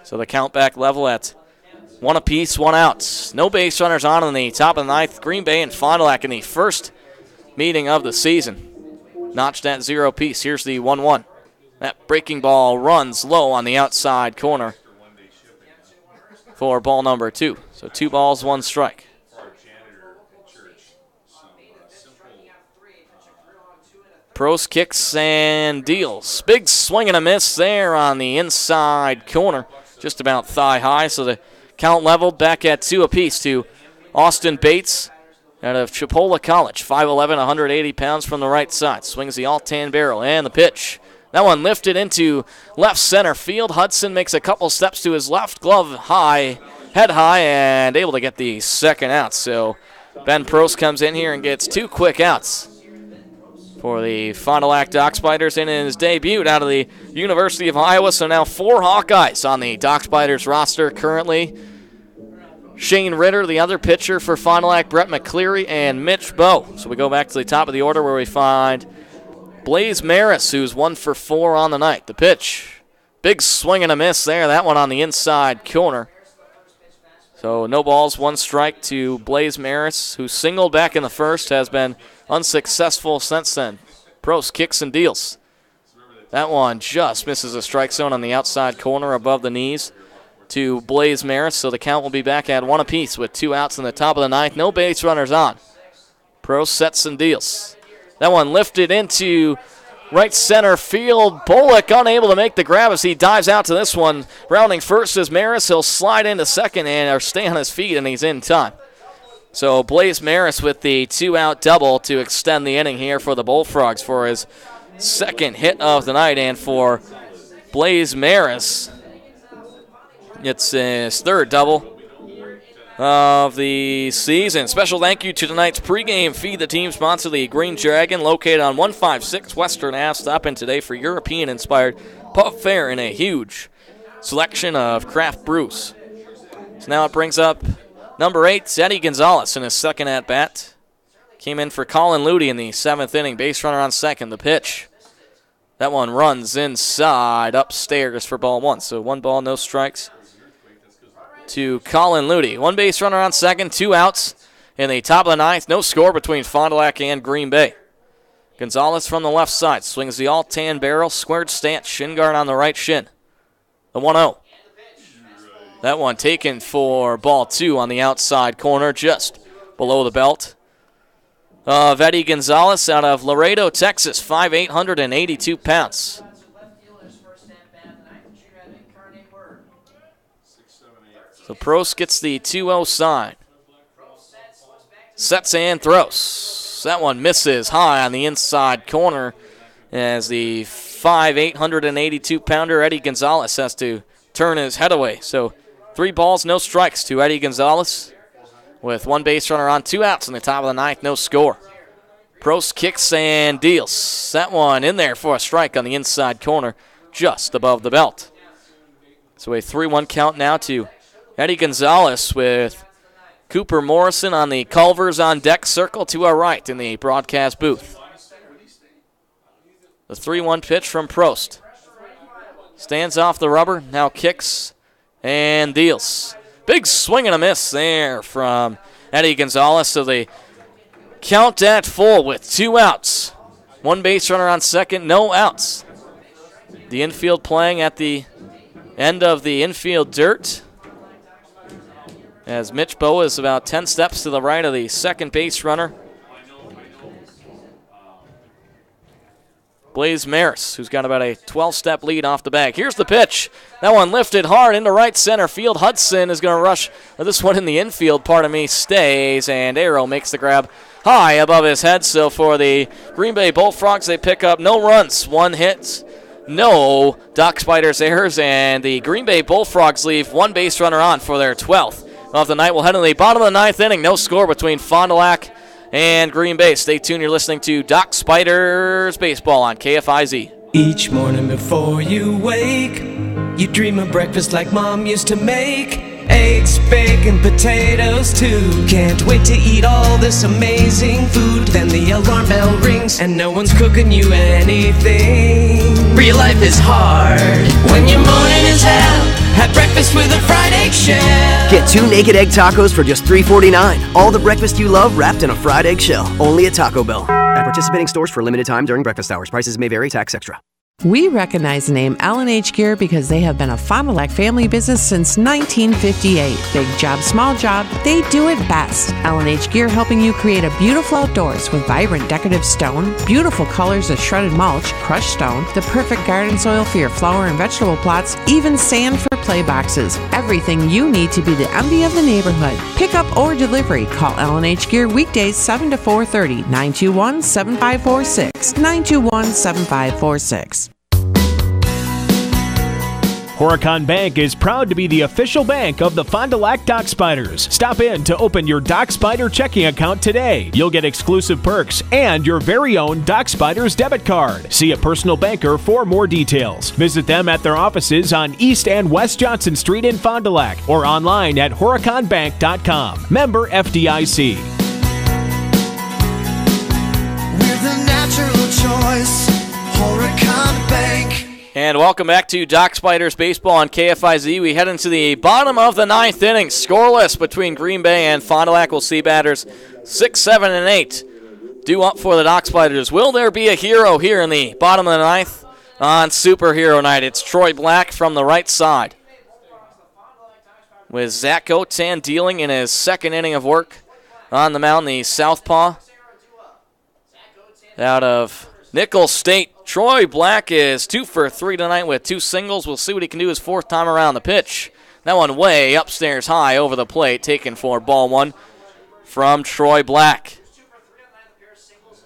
So the count back level at 1 apiece, 1 out. No base runners on in the top of the 9th. Green Bay and Fond du Lac in the first meeting of the season notched at 0 apiece. Here's the 1-1. That breaking ball runs low on the outside corner for ball number 2. So 2 balls, 1 strike. Prost kicks and deals. Big swing and a miss there on the inside corner, just about thigh high. So the count leveled back at 2 apiece to Austin Bates out of Chipola College. 5'11", 180 pounds from the right side. Swings the all-tan barrel and the pitch. That one lifted into left center field. Hudson makes a couple steps to his left, glove high, head high, and able to get the second out. So Ben Prost comes in here and gets 2 quick outs for the Fond du Lac Dock Spiders in his debut out of the University of Iowa. So now 4 Hawkeyes on the Dock Spiders roster currently. Shane Ritter, the other pitcher for Fond du Lac, Brett McCleary, and Mitch Bowe. So we go back to the top of the order where we find Blaze Maris, who's 1 for 4 on the night. The pitch, big swing and a miss there. That one on the inside corner. So no balls, 1 strike to Blaze Maris, who singled back in the first, has been unsuccessful since then. Prost kicks and deals. That one just misses a strike zone on the outside corner above the knees to Blaze Maris, so the count will be back at 1 apiece with 2 outs in the top of the 9th. No base runners on. Prost sets and deals. That one lifted into right center field. Bullock unable to make the grab as he dives out to this one. Rounding first is Maris. He'll slide into second or stay on his feet, and he's in time. So Blaze Maris with the 2-out double to extend the inning here for the Bullfrogs for his second hit of the night. And for Blaze Maris, it's his 3rd double of the season. Special thank you to tonight's pregame Feed the Team sponsor, the Green Dragon, located on 156 Western Ave. Stop in today for European-inspired pub fare and a huge selection of craft brews. So now it brings up number 8, Eddie Gonzalez in his second at-bat. Came in for Colin Ludy in the 7th inning. Base runner on second. The pitch. That one runs inside, upstairs for ball 1. So 1 ball, no strikes to Colin Ludy. 1 base runner on second, 2 outs in the top of the 9th. No score between Fond du Lac and Green Bay. Gonzalez from the left side swings the all-tan barrel, squared stance, shin guard on the right shin. The 1-0. That one taken for ball 2 on the outside corner, just below the belt of Eddie Gonzalez out of Laredo, Texas, 5'8", 182 pounds. So Prost gets the 2-0 sign. Sets and throws. That one misses high on the inside corner as the 5'8", 182-pounder Eddie Gonzalez has to turn his head away. So 3 balls, no strikes to Eddie Gonzalez with 1 base runner on, 2 outs in the top of the 9th, no score. Prost kicks and deals. That one in there for a strike on the inside corner just above the belt. So a 3-1 count now to Eddie Gonzalez with Cooper Morrison on the Culvers on deck circle to our right in the broadcast booth. The 3-1 pitch from Prost. Stands off the rubber, now kicks and deals. Big swing and a miss there from Eddie Gonzalez. So they count at full with 2 outs. 1 base runner on second, no outs. The infield playing at the end of the infield dirt, as Mitch Bowe is about 10 steps to the right of the second base runner, Blaze Maris, who's got about a 12-step lead off the bag. Here's the pitch. That one lifted hard into right center field. Hudson is going to rush. This one in the infield, stays, and Arrow makes the grab high above his head. So for the Green Bay Bullfrogs, they pick up no runs, 1 hit, no Dock Spiders errors, and the Green Bay Bullfrogs leave 1 base runner on for their 12th of the night. We'll head to the bottom of the 9th inning. No score between Fond du Lac and Green Bay. Stay tuned. You're listening to Dock Spiders Baseball on KFIZ. Each morning before you wake, you dream of breakfast like Mom used to make. Eggs, bacon, potatoes too. Can't wait to eat all this amazing food. Then the alarm bell rings and no one's cooking you anything. Real life is hard when your morning is hell. Have breakfast with a fried egg shell. Get 2 naked egg tacos for just $3.49. All the breakfast you love wrapped in a fried egg shell. Only at Taco Bell. At participating stores for a limited time during breakfast hours. Prices may vary. Tax extra. We recognize the name L&H Gear because they have been a Fond du Lac family business since 1958. Big job, small job, they do it best. L&H Gear helping you create a beautiful outdoors with vibrant decorative stone, beautiful colors of shredded mulch, crushed stone, the perfect garden soil for your flower and vegetable plots, even sand for play boxes. Everything you need to be the envy of the neighborhood. Pickup or delivery. Call L&H Gear weekdays 7 to 4:30, 921-7546, 921-7546. Horicon Bank is proud to be the official bank of the Fond du Lac Dock Spiders. Stop in to open your Dock Spider checking account today. You'll get exclusive perks and your very own Dock Spiders debit card. See a personal banker for more details. Visit them at their offices on East and West Johnson Street in Fond du Lac or online at horiconbank.com. Member FDIC. We're the natural choice, Horicon Bank. And welcome back to Dock Spiders Baseball on KFIZ. We head into the bottom of the ninth inning. Scoreless between Green Bay and Fond du Lac. We'll see batters 6, 7, and 8 due up for the Dock Spiders. Will there be a hero here in the bottom of the ninth on Superhero Night? It's Troy Black from the right side, with Zach Otan dealing in his second inning of work on the mound, the southpaw out of Nicholls State. Troy Black is 2 for 3 tonight with 2 singles. We'll see what he can do his fourth time around. The pitch. That one way upstairs high over the plate, taken for ball 1 from Troy Black.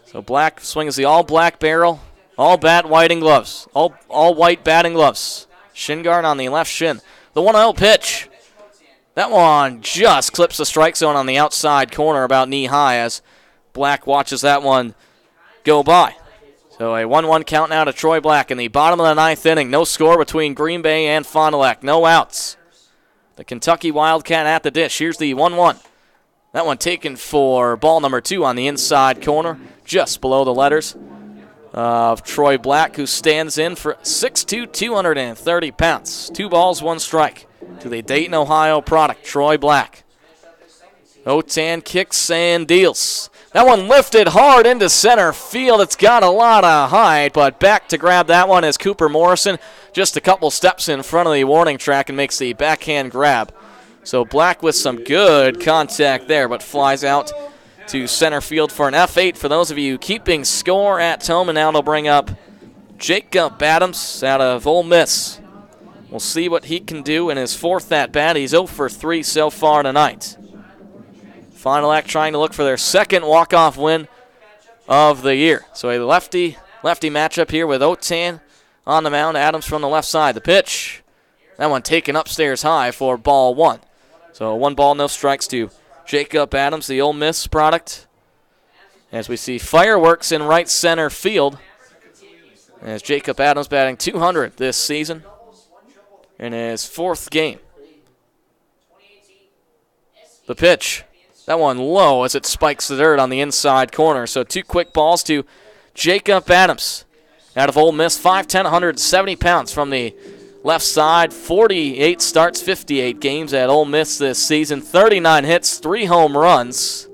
So Black swings the all-black barrel, all-bat whiting gloves, all-white batting gloves. Shin guard on the left shin. The 1-0 pitch. That one just clips the strike zone on the outside corner about knee-high as Black watches that one go by. So a 1-1 count now to Troy Black in the bottom of the ninth inning. No score between Green Bay and Fond du Lac. No outs. The Kentucky Wildcat at the dish. Here's the 1-1. That one taken for ball number 2 on the inside corner, just below the letters of Troy Black, who stands in for 6'2", 230 pounds. 2 balls, 1 strike to the Dayton, Ohio product, Troy Black. Otan kicks and deals. That one lifted hard into center field. It's got a lot of height, but back to grab that one is Cooper Morrison, just a couple steps in front of the warning track and makes the backhand grab. So Black with some good contact there, but flies out to center field for an F8 for those of you keeping score at home. And now they'll bring up Jacob Adams out of Ole Miss. We'll see what he can do in his fourth at-bat. He's 0 for 3 so far tonight. Fond du Lac trying to look for their second walk-off win of the year. So a lefty matchup here with Otan on the mound. Adams from the left side. The pitch. That one taken upstairs high for ball 1. So 1 ball, no strikes to Jacob Adams, the Ole Miss product. As we see fireworks in right center field. As Jacob Adams batting .200 this season in his 4th game. The pitch. That one low as it spikes the dirt on the inside corner. So 2 quick balls to Jacob Adams out of Ole Miss. 5'10", 170 pounds from the left side. 48 starts, 58 games at Ole Miss this season. 39 hits, 3 home runs.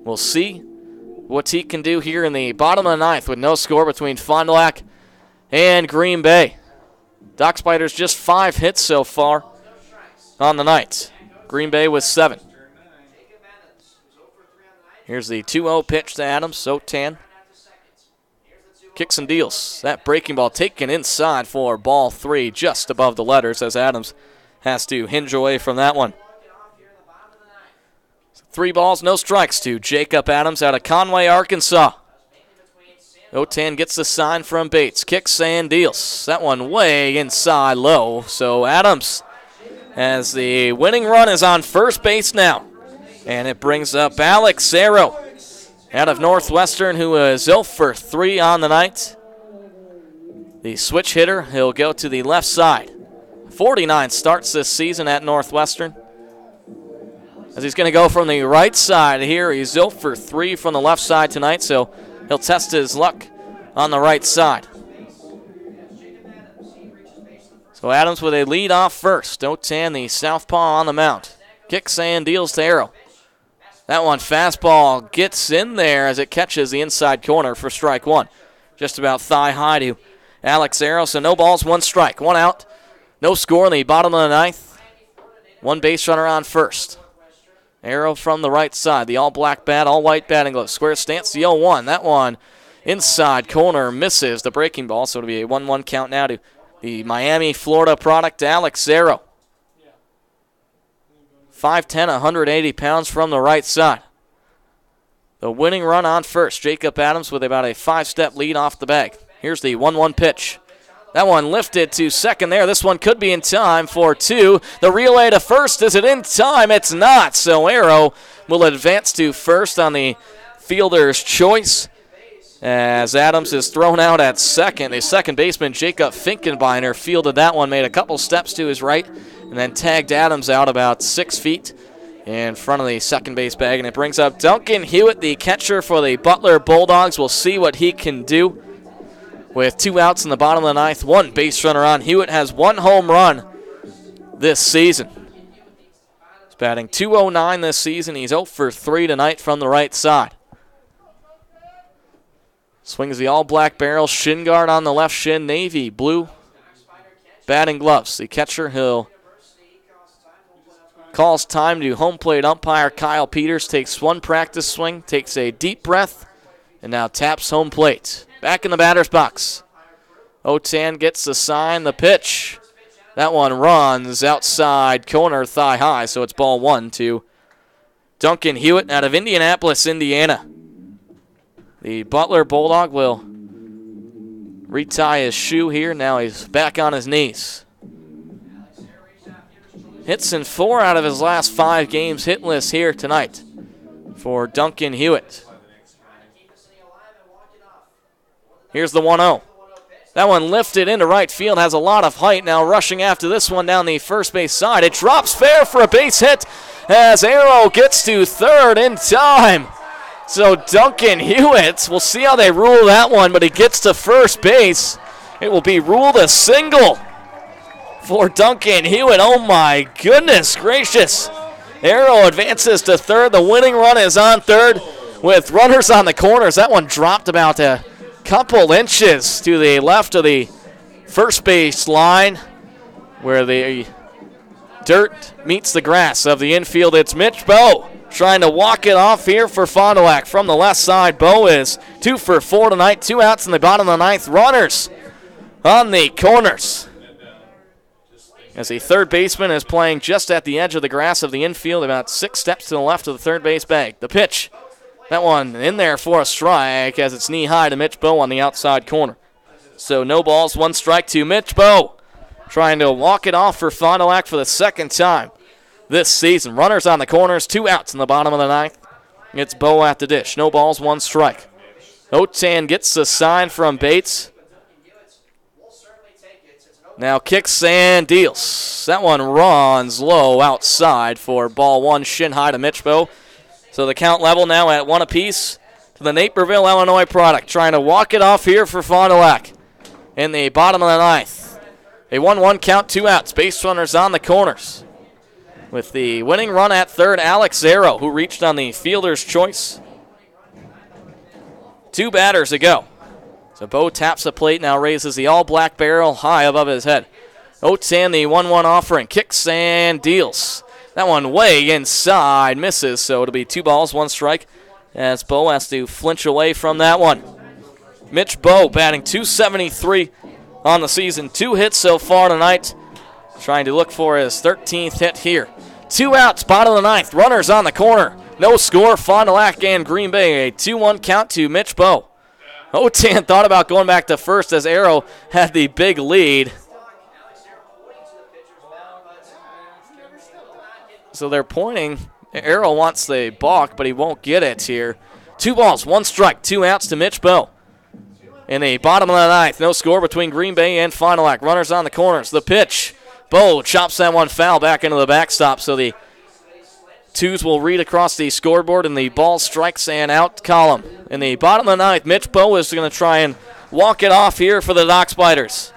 We'll see what he can do here in the bottom of the ninth with no score between Fond du Lac and Green Bay. Dock Spiders just 5 hits so far on the night. Green Bay with 7. Here's the 2-0 pitch to Adams. Otan kicks and deals. That breaking ball taken inside for ball 3, just above the letters, as Adams has to hinge away from that one. 3 balls, no strikes to Jacob Adams out of Conway, Arkansas. Otan gets the sign from Bates. Kicks and deals. That one way inside low. So Adams, as the winning run, is on first base now. And it brings up Alex Zero out of Northwestern, who is 0 for 3 on the night. The switch hitter, he'll go to the left side. 49 starts this season at Northwestern. As he's going to go from the right side here. He's 0 for 3 from the left side tonight, so he'll test his luck on the right side. So Adams with a lead off first. Otan, the southpaw, on the mound. Kicks and deals to Arrow. That one, fastball, gets in there as it catches the inside corner for strike 1. Just about thigh high to Alex Arrow. So no balls, 1 strike, 1 out. No score in the bottom of the ninth. 1 base runner on first. Arrow from the right side. The all-black bat, all-white batting glove. Square stance, the 0-1. That one inside corner misses the breaking ball. So it'll be a 1-1 count now to the Miami, Florida product, Alex Arrow. 5'10", 180 pounds from the right side. The winning run on first. Jacob Adams with about a 5-step lead off the bag. Here's the 1-1 pitch. That one lifted to second there. This one could be in time for 2. The relay to first. Is it in time? It's not. So Arrow will advance to first on the fielder's choice as Adams is thrown out at second. The second baseman, Jacob Finkenbeiner, fielded that one, made a couple steps to his right, and then tagged Adams out about 6 feet in front of the second base bag. And it brings up Duncan Hewitt, the catcher for the Butler Bulldogs. We'll see what he can do. With 2 outs in the bottom of the ninth, 1 base runner on. Hewitt has 1 home run this season. He's batting .209 this season. He's 0 for 3 tonight from the right side. Swings the all-black barrel, shin guard on the left shin, navy blue batting gloves. The catcher, he'll calls time to home plate umpire Kyle Peters, takes 1 practice swing, takes a deep breath, and now taps home plate. Back in the batter's box. Otan gets the sign, the pitch. That one runs outside corner, thigh high, so it's ball 1 to Duncan Hewitt out of Indianapolis, Indiana. The Butler Bulldog will retie his shoe here. Now he's back on his knees. Hits in 4 out of his last 5 games hitless here tonight for Duncan Hewitt. Here's the 1-0. That one lifted into right field, has a lot of height. Now rushing after this one down the first base side. It drops fair for a base hit as Arrow gets to third in time. So Duncan Hewitt, we'll see how they rule that one, but he gets to first base. It will be ruled a single for Duncan Hewitt. Oh my goodness gracious. Arrow advances to third. The winning run is on third with runners on the corners. That one dropped about a couple inches to the left of the first base line where the dirt meets the grass of the infield. It's Mitch Bowe trying to walk it off here for Fond du Lac from the left side. Bowe is 2 for 4 tonight. 2 outs in the bottom of the ninth. Runners on the corners as the third baseman is playing just at the edge of the grass of the infield, about 6 steps to the left of the third base bag. The pitch. That one in there for a strike as it's knee-high to Mitch Bowe on the outside corner. So no balls, 1 strike to Mitch Bowe. Trying to walk it off for Fond du Lac for the second time this season. Runners on the corners, 2 outs in the bottom of the ninth. It's Bowe at the dish. No balls, 1 strike. Otan gets the sign from Bates. Now kicks and deals. That one runs low outside for ball 1, shin high to Mitch Bowe. So the count level now at 1 apiece to the Naperville, Illinois product. Trying to walk it off here for Fond du Lac in the bottom of the ninth. A 1-1 count, 2 outs. Base runners on the corners. With the winning run at third, Alex Zarrow, who reached on the fielder's choice. 2 batters to go. So Bowe taps the plate, now raises the all-black barrel high above his head. Otan, the 1-1 offering, kicks and deals. That one way inside, misses, so it'll be 2 balls, 1 strike, as Bowe has to flinch away from that one. Mitch Bowe batting .273 on the season. 2 hits so far tonight, trying to look for his 13th hit here. 2 outs, bottom of the ninth, runners on the corner. No score, Fond du Lac and Green Bay. A 2-1 count to Mitch Bowe. Otan thought about going back to first as Arrow had the big lead. So they're pointing. Arrow wants the balk, but he won't get it here. 2 balls, 1 strike, 2 outs to Mitch Bowe. In the bottom of the ninth, no score between Green Bay and Fond du Lac. Runners on the corners. The pitch. Bowe chops that one foul back into the backstop, so the 2s will read across the scoreboard in the ball strikes and out column. In the bottom of the ninth, Mitch Bowe is going to try and walk it off here for the Dock Spiders.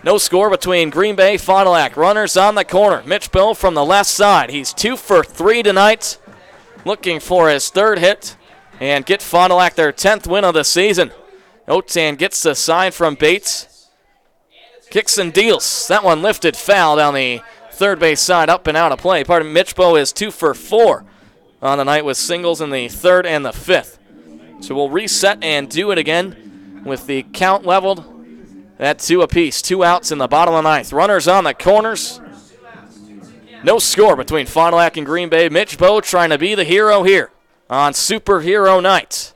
No score between Green Bay, Fond du Lac. Runners on the corner. Mitch Bowe from the left side. He's 2 for 3 tonight. Looking for his 3rd hit and get Fond du Lac their 10th win of the season. Otan gets the sign from Bates. Kicks and deals. That one lifted foul down the third base side, up and out of play. Mitch Bowe is 2 for 4 on the night with singles in the 3rd and the 5th. So we'll reset and do it again with the count leveled at 2 apiece. 2 outs in the bottom of the ninth. Runners on the corners. No score between Fond du Lac and Green Bay. Mitch Bowe trying to be the hero here on Superhero Night.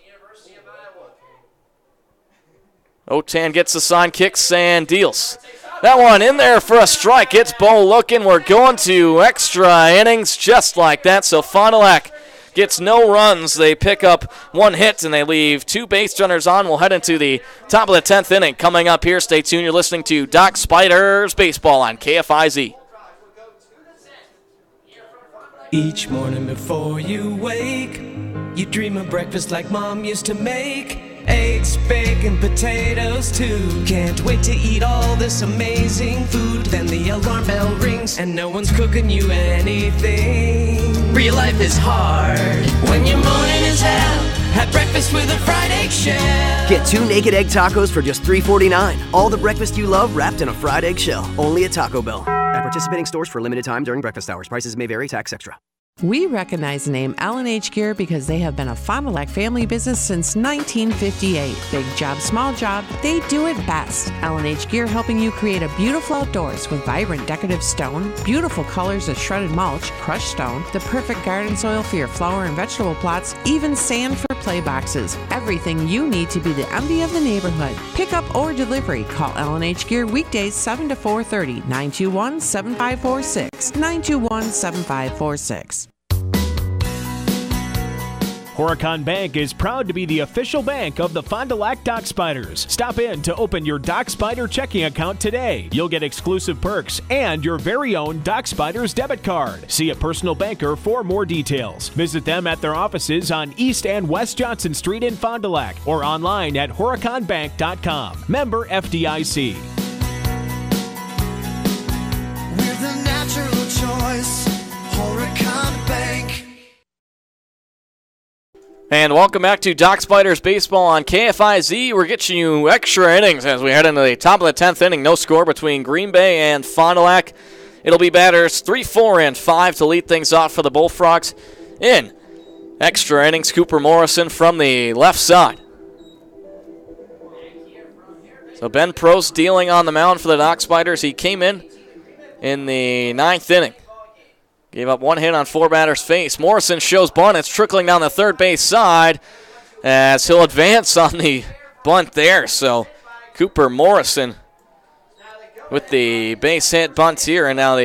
Otan gets the sign, kicks, and deals. That one in there for a strike. It's Bo looking. We're going to extra innings just like that. So Fond du Lac gets no runs. They pick up one hit, and they leave two base runners on. We'll head into the top of the 10th inning. Coming up here, stay tuned. You're listening to Doc Spiders Baseball on KFIZ. Each morning before you wake, you dream of breakfast like Mom used to make. Eggs, bacon, potatoes too. Can't wait to eat all this amazing food. Then the alarm bell rings and no one's cooking you anything. Real life is hard when your morning is hell. Have breakfast with a fried eggshell. Get 2 naked egg tacos for just $3.49. All the breakfast you love wrapped in a fried eggshell. Only at Taco Bell. At participating stores for a limited time during breakfast hours. Prices may vary. Tax extra. We recognize the name L&H Gear because they have been a Fond du Lac family business since 1958. Big job, small job, they do it best. L&H Gear helping you create a beautiful outdoors with vibrant decorative stone, beautiful colors of shredded mulch, crushed stone, the perfect garden soil for your flower and vegetable plots, even sand for play boxes. Everything you need to be the envy of the neighborhood. Pick up or delivery. Call L&H Gear weekdays 7 to 4:30, 921-7546, 921-7546. Horicon Bank is proud to be the official bank of the Fond du Lac Doc Spiders. Stop in to open your Doc Spider checking account today. You'll get exclusive perks and your very own Doc Spiders debit card. See a personal banker for more details. Visit them at their offices on East and West Johnson Street in Fond du Lac or online at horiconbank.com. Member FDIC. We're the natural choice, Horicon Bank. And welcome back to Doc Spiders Baseball on KFIZ. We're getting you extra innings as we head into the top of the 10th inning. No score between Green Bay and Fond du Lac. It'll be batters 3, 4, and 5 to lead things off for the Bullfrogs. In extra innings, Cooper Morrison from the left side. So Ben Prost dealing on the mound for the Doc Spiders. He came in the 9th inning. Gave up one hit on 4 batters' face. Morrison shows bunt. It's trickling down the third base side as he'll advance on the bunt there. So Cooper Morrison with the base hit bunt here. And now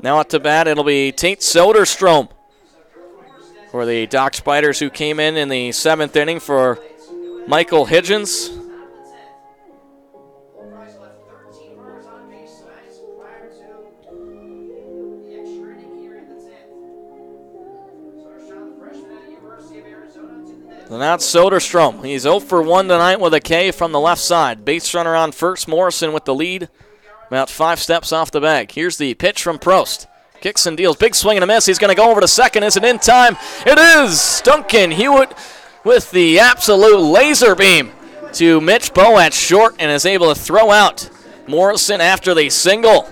now at the bat, it'll be Tate Soderstrom for the Doc Spiders, who came in the 7th inning for Michael Higgins. And that's Soderstrom. He's 0 for 1 tonight with a K from the left side. Base runner on first. Morrison with the lead. About 5 steps off the bag. Here's the pitch from Prost. Kicks and deals. Big swing and a miss. He's going to go over to second. Is it in time? It is! Duncan Hewitt with the absolute laser beam to Mitch Bowe at short and is able to throw out Morrison after the single.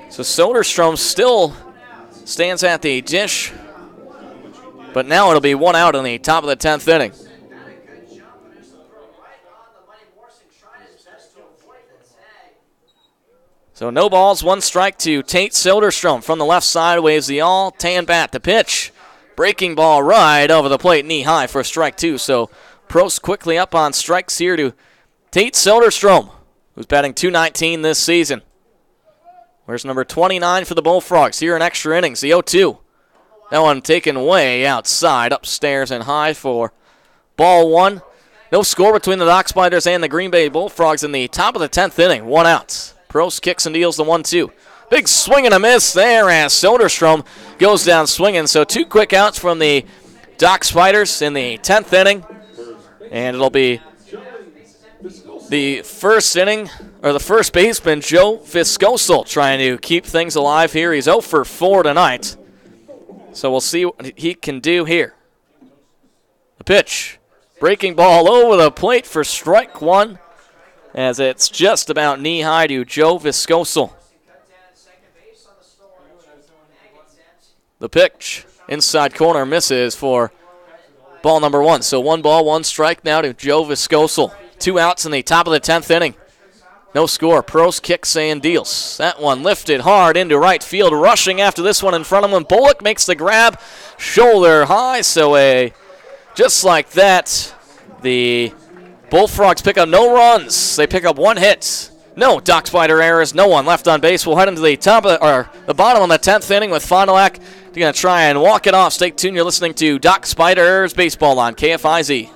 So Soderstrom still stands at the dish. But now it'll be 1 out in the top of the 10th inning. So no balls, 1 strike to Tate Soderstrom from the left side. Waves the all, tan bat, the pitch. Breaking ball right over the plate, knee high for strike 2. So Prost quickly up on strikes here to Tate Soderstrom, who's batting .219 this season. Where's number 29 for the Bullfrogs here in extra innings, the 0-2. That one taken way outside, upstairs and high for ball 1. No score between the Doc Spiders and the Green Bay Bullfrogs in the top of the 10th inning. 1 out. Prost kicks and deals the 1-2. Big swing and a miss there as Soderstrom goes down swinging. So 2 quick outs from the Doc Spiders in the 10th inning. And it'll be the first inning, or the first baseman, Joe Viscoso, trying to keep things alive here. He's 0 for 4 tonight. So we'll see what he can do here. The pitch. Breaking ball over the plate for strike 1, as it's just about knee-high to Joe Viscoso. The pitch. Inside corner misses for ball number 1. So 1 ball, 1 strike now to Joe Viscoso. 2 outs in the top of the 10th inning. No score. Prost kicks and deals. That one lifted hard into right field. Rushing after this one in front of him. Bullock makes the grab. Shoulder high. So just like that, the Bullfrogs pick up no runs. They pick up one hit. No Dock Spider errors. No one left on base. We'll head into the the bottom of the 10th inning with Fond du Lac. They're going to try and walk it off. Stay tuned. You're listening to Dock Spiders Baseball on KFIZ.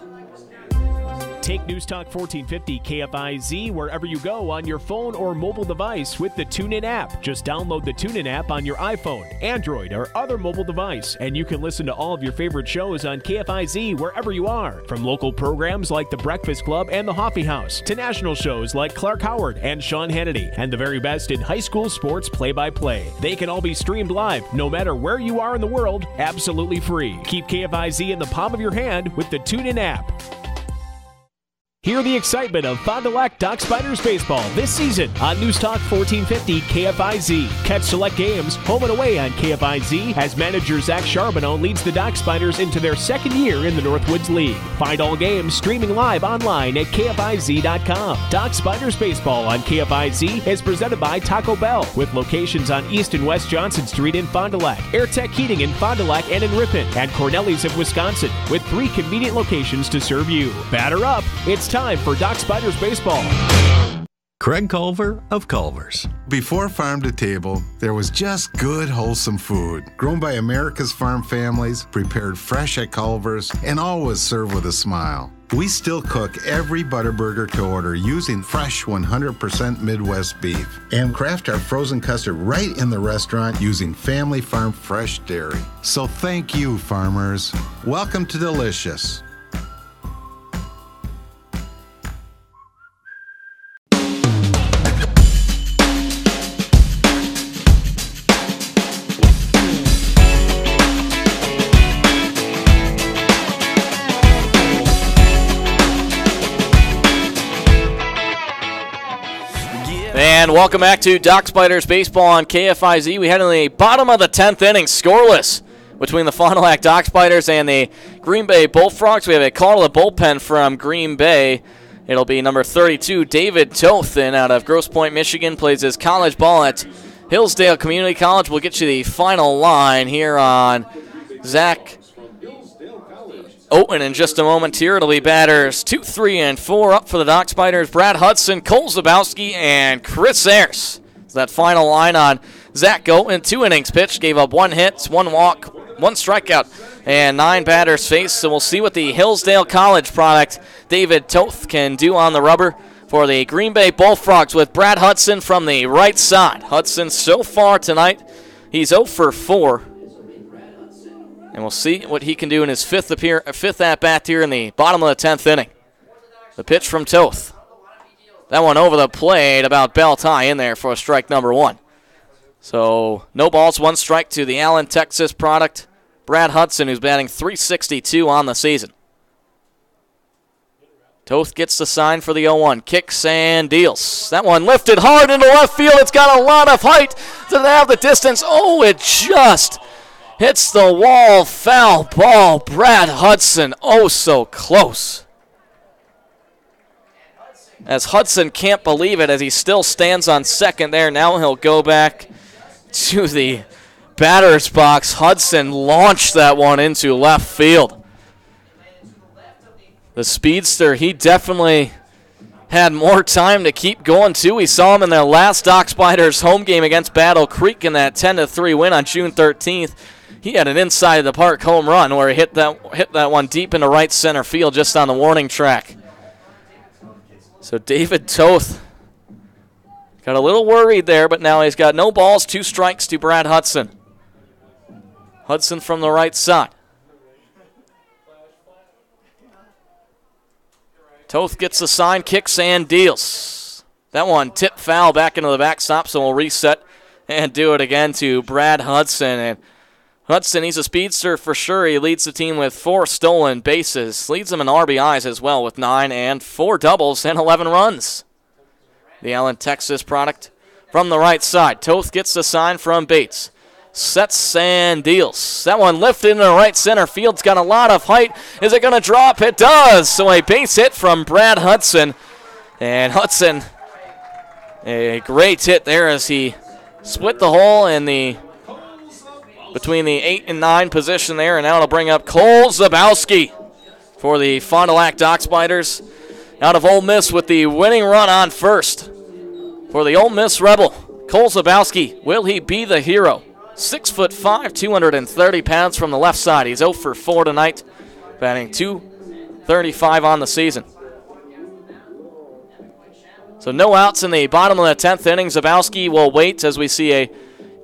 Take News Talk 1450 KFIZ wherever you go on your phone or mobile device with the TuneIn app. Just download the TuneIn app on your iPhone, Android, or other mobile device, and you can listen to all of your favorite shows on KFIZ wherever you are. From local programs like The Breakfast Club and The Hoffee House to national shows like Clark Howard and Sean Hannity and the very best in high school sports play-by-play. They can all be streamed live no matter where you are in the world, absolutely free. Keep KFIZ in the palm of your hand with the TuneIn app. Hear the excitement of Fond du Lac Dock Spiders baseball this season on News Talk 1450 KFIZ. Catch select games home and away on KFIZ as manager Zach Charbonneau leads the Dock Spiders into their second year in the Northwoods League. Find all games streaming live online at KFIZ.com. Dock Spiders baseball on KFIZ is presented by Taco Bell with locations on East and West Johnson Street in Fond du Lac, Airtech Heating in Fond du Lac and in Ripon, and Cornelius of Wisconsin with 3 convenient locations to serve you. Batter up. It's time for Dock Spiders baseball. Craig Culver of Culver's. Before farm to table, there was just good, wholesome food. Grown by America's farm families, prepared fresh at Culver's, and always served with a smile. We still cook every Butterburger to order using fresh 100% Midwest beef and craft our frozen custard right in the restaurant using family farm fresh dairy. So thank you, farmers. Welcome to Delicious. And welcome back to Dock Spiders Baseball on KFIZ. We head in the bottom of the 10th inning, scoreless between the Fond du Lac Dock Spiders and the Green Bay Bullfrogs. We have a call to the bullpen from Green Bay. It'll be number 32, David Tothin, out of Grosse Pointe, Michigan, plays his college ball at Hillsdale Community College. We'll get you the final line here on Zach Owen in just a moment here. It'll be batters 2, 3, and 4 up for the Dock Spiders. Brad Hudson, Cole Zabowski, and Chris Ayers. So that final line on Zach Owen. 2 innings pitched, gave up 1 hit, 1 walk, 1 strikeout, and 9 batters faced. So we'll see what the Hillsdale College product David Toth can do on the rubber for the Green Bay Bullfrogs with Brad Hudson from the right side. Hudson so far tonight, he's 0 for 4. And we'll see what he can do in his fifth at-bat here in the bottom of the 10th inning. The pitch from Toth. That one over the plate, about belt high in there for strike number 1. So no balls, 1 strike to the Allen, Texas product, Brad Hudson, who's batting .362 on the season. Toth gets the sign for the 0-1. Kicks and deals. That one lifted hard into left field. It's got a lot of height to have the distance. Oh, it just hits the wall. Foul ball. Brad Hudson, oh so close. As Hudson can't believe it as he still stands on second there. Now he'll go back to the batter's box. Hudson launched that one into left field. The speedster, he definitely had more time to keep going too. We saw him in their last Dock Spiders home game against Battle Creek in that 10-3 win on June 13th. He had an inside the park home run where he hit that one deep into right center field just on the warning track. So David Toth got a little worried there, but now he's got no balls, 2 strikes to Brad Hudson. Hudson from the right side. Toth gets the sign, kicks and deals. That one tipped foul back into the backstop, so we'll reset and do it again to Brad Hudson. And Hudson, he's a speedster for sure. He leads the team with 4 stolen bases. Leads them in RBIs as well with 9 and 4 doubles and 11 runs. The Allen, Texas product from the right side. Toth gets the sign from Bates. Sets and deals. That one lifted into right center field. It's got a lot of height. Is it going to drop? It does. So a base hit from Brad Hudson. And Hudson A great hit there as he split the hole in between the 8 and 9 position there, and now it'll bring up Cole Zabowski for the Fond du Lac Dock Spiders out of Ole Miss with the winning run on first. For the Ole Miss Rebel, Cole Zabowski, will he be the hero? 6'5", 230 pounds from the left side. He's 0 for 4 tonight, batting .235 on the season. So no outs in the bottom of the 10th inning. Zabowski will wait as we see a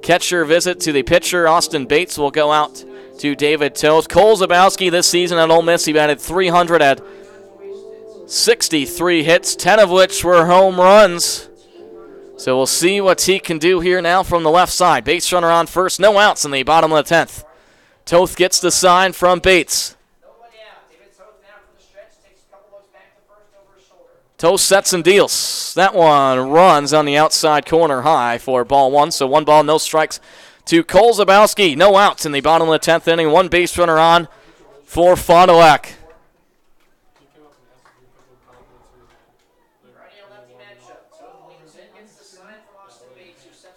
catcher visit to the pitcher. Austin Bates will go out to David Toth. Cole Zabowski this season at Ole Miss, he batted .300 at 63 hits, 10 of which were home runs. So we'll see what he can do here now from the left side. Bates runner on first, no outs in the bottom of the 10th. Toth gets the sign from Bates. Toth sets and deals. That one runs on the outside corner high for ball 1. So 1 ball, no strikes to Cole Zabowski. No outs in the bottom of the 10th inning. 1 base runner on for Fond du Lac.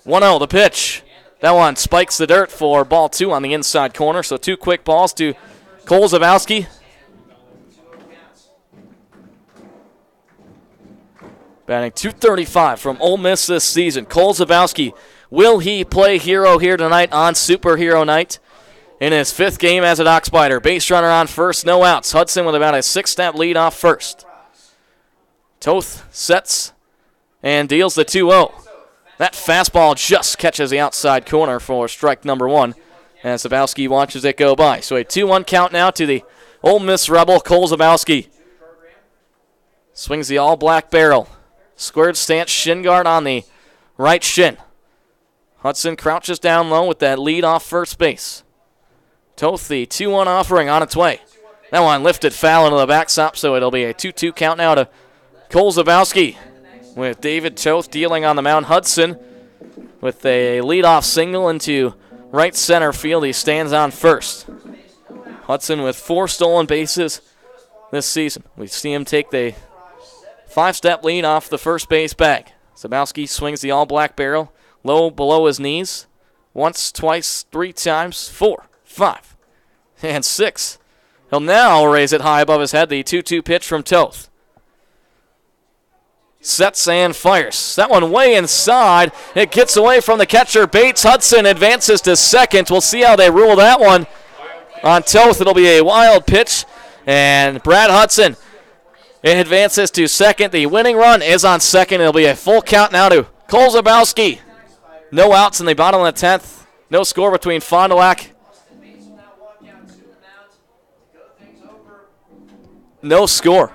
1-0 the pitch. That one spikes the dirt for ball 2 on the inside corner. So 2 quick balls to Cole Zabowski. Batting .235 from Ole Miss this season. Cole Zabowski, will he play hero here tonight on Superhero Night in his 5th game as a Dock Spider? Base runner on first, no outs. Hudson with about a 6-step lead off first. Toth sets and deals the 2-0. That fastball just catches the outside corner for strike number 1 as Zabowski watches it go by. So a 2-1 count now to the Ole Miss Rebel, Cole Zabowski. Swings the all-black barrel. Squared stance shin guard on the right shin. Hudson crouches down low with that lead off first base. Toth, the 2-1 offering on its way. That one lifted foul into the backstop, so it'll be a 2-2 count now to Cole Zabowski with David Toth dealing on the mound. Hudson with a leadoff single into right center field. He stands on first. Hudson with 4 stolen bases this season. We see him take the 5-step lead off the first base bag. Zabowski swings the all-black barrel low below his knees. Once, twice, 3 times, 4, 5, and 6. He'll now raise it high above his head. The 2-2 pitch from Toth. Sets and fires. That one way inside. It gets away from the catcher. Bates. Hudson advances to second. We'll see how they rule that one. On Toth, it'll be a wild pitch. And Brad Hudson, it advances to second. The winning run is on second. It'll be a full count now to Cole Zabowski. No outs in the bottom of the 10th. No score between Fond du Lac. No score.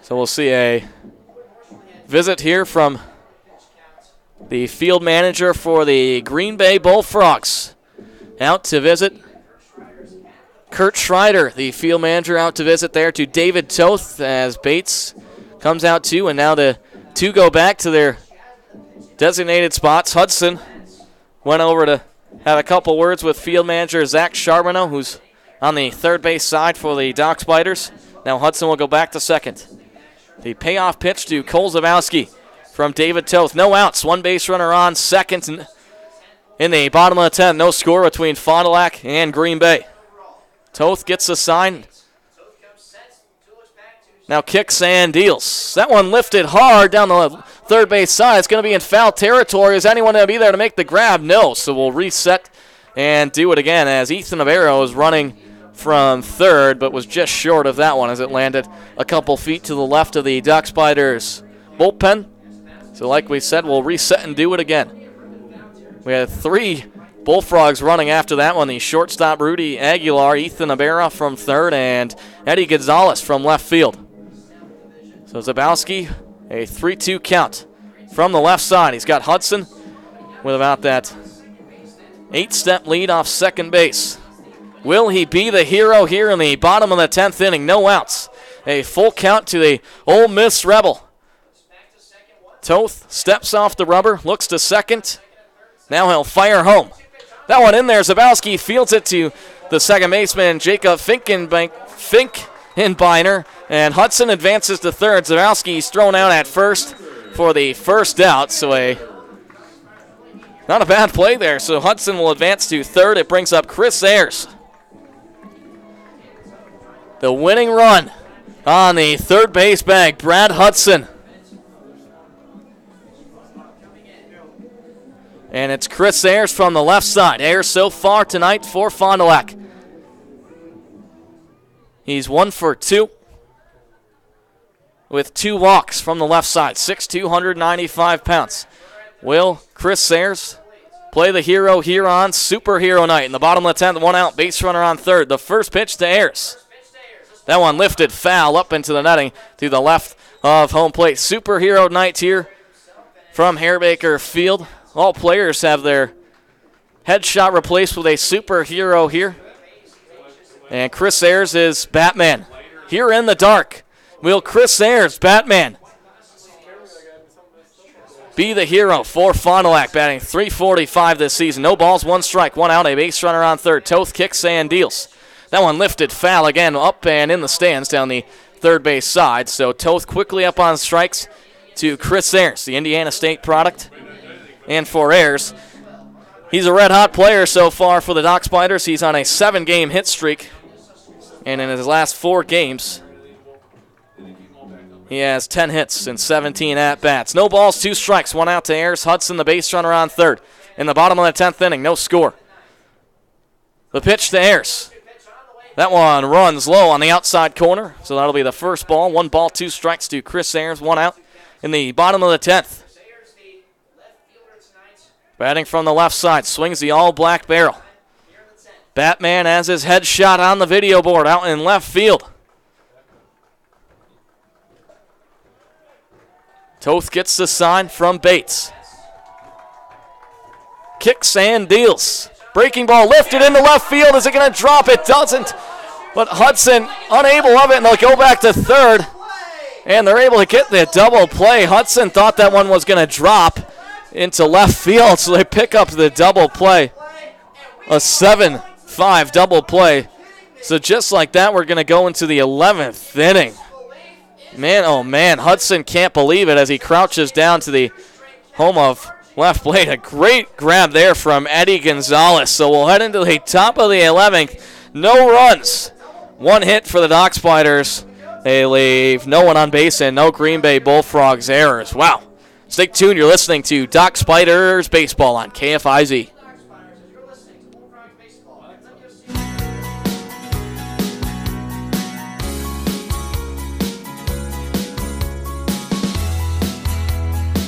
So we'll see a visit here from the field manager for the Green Bay Bullfrogs. Out to visit Kurt Schreider, the field manager, out to visit there to David Toth as Bates comes out too. And now the 2 go back to their designated spots. Hudson went over to have a couple words with field manager Zach Charbonneau, who's on the third base side for the Dock Spiders. Now Hudson will go back to second. The payoff pitch to Cole Zabowski from David Toth. No outs. 1 base runner on second in the bottom of the 10th. No score between Fond du Lac and Green Bay. Toth gets the sign. Now kicks and deals. That one lifted hard down the third base side. It's going to be in foul territory. Is anyone going to be there to make the grab? No. So we'll reset and do it again as Ethan Navarro is running from third, but was just short of that one as it landed a couple feet to the left of the Dock Spiders bullpen. So like we said, we'll reset and do it again. We had 3 Bullfrogs running after that one. The shortstop Rudy Aguilar, Ethan Navarro from third, and Eddie Gonzalez from left field. So Zabowski, a 3-2 count from the left side. He's got Hudson with about that 8-step lead off second base. Will he be the hero here in the bottom of the 10th inning? No outs. A full count to the Ole Miss Rebel. Toth steps off the rubber, looks to second. Now he'll fire home. That one in there. Zabowski fields it to the second baseman, Jacob Finkenbank. Fink in Biner, and Hudson advances to third. Zarowski's thrown out at first for the first out, so not a bad play there. So Hudson will advance to third. It brings up Chris Ayers. The winning run on the third base bag, Brad Hudson. And it's Chris Ayers from the left side. Ayers so far tonight for Fond du Lac. He's 1 for 2 with 2 walks from the left side. 6'2", 195 pounds. Will Chris Ayers play the hero here on Superhero Night? In the bottom of the 10th, 1 out, base runner on third. The first pitch to Ayers. That one lifted foul up into the netting to the left of home plate. Superhero Night here from Harebaker Field. All players have their headshot replaced with a superhero here. And Chris Ayers is Batman. Here in the dark, will Chris Ayers, Batman, be the hero for Fond du Lac, batting .345 this season. No balls, 1 strike, 1 out, a base runner on third. Toth kicks and deals. That one lifted foul again, up and in the stands down the third base side. So Toth quickly up on strikes to Chris Ayers, the Indiana State product. And for Ayers, he's a red-hot player so far for the Dock Spiders. He's on a 7-game hit streak. And in his last 4 games, he has 10 hits and 17 at-bats. No balls, 2 strikes, 1 out to Ayers. Hudson, the base runner, on third. In the bottom of the 10th inning, no score. The pitch to Ayers. That one runs low on the outside corner, so that'll be the first ball. 1 ball, 2 strikes to Chris Ayers, 1 out in the bottom of the 10th. Batting from the left side, swings the all-black barrel. Batman has his headshot on the video board out in left field. Toth gets the sign from Bates. Kicks and deals. Breaking ball lifted into left field. Is it going to drop? It doesn't. But Hudson unable of it, and they'll go back to third. And they're able to get the double play. Hudson thought that one was going to drop into left field, so they pick up the double play. A 7-5 double play. So just like that, we're going to go into the 11th inning. Man, oh man, Hudson can't believe it as he crouches down to the home of left plate. A great grab there from Eddie Gonzalez. So we'll head into the top of the 11th. No runs. 1 hit for the Dock Spiders. They leave no one on base and no Green Bay Bullfrogs errors. Wow. Stay tuned. You're listening to Dock Spiders Baseball on KFIZ.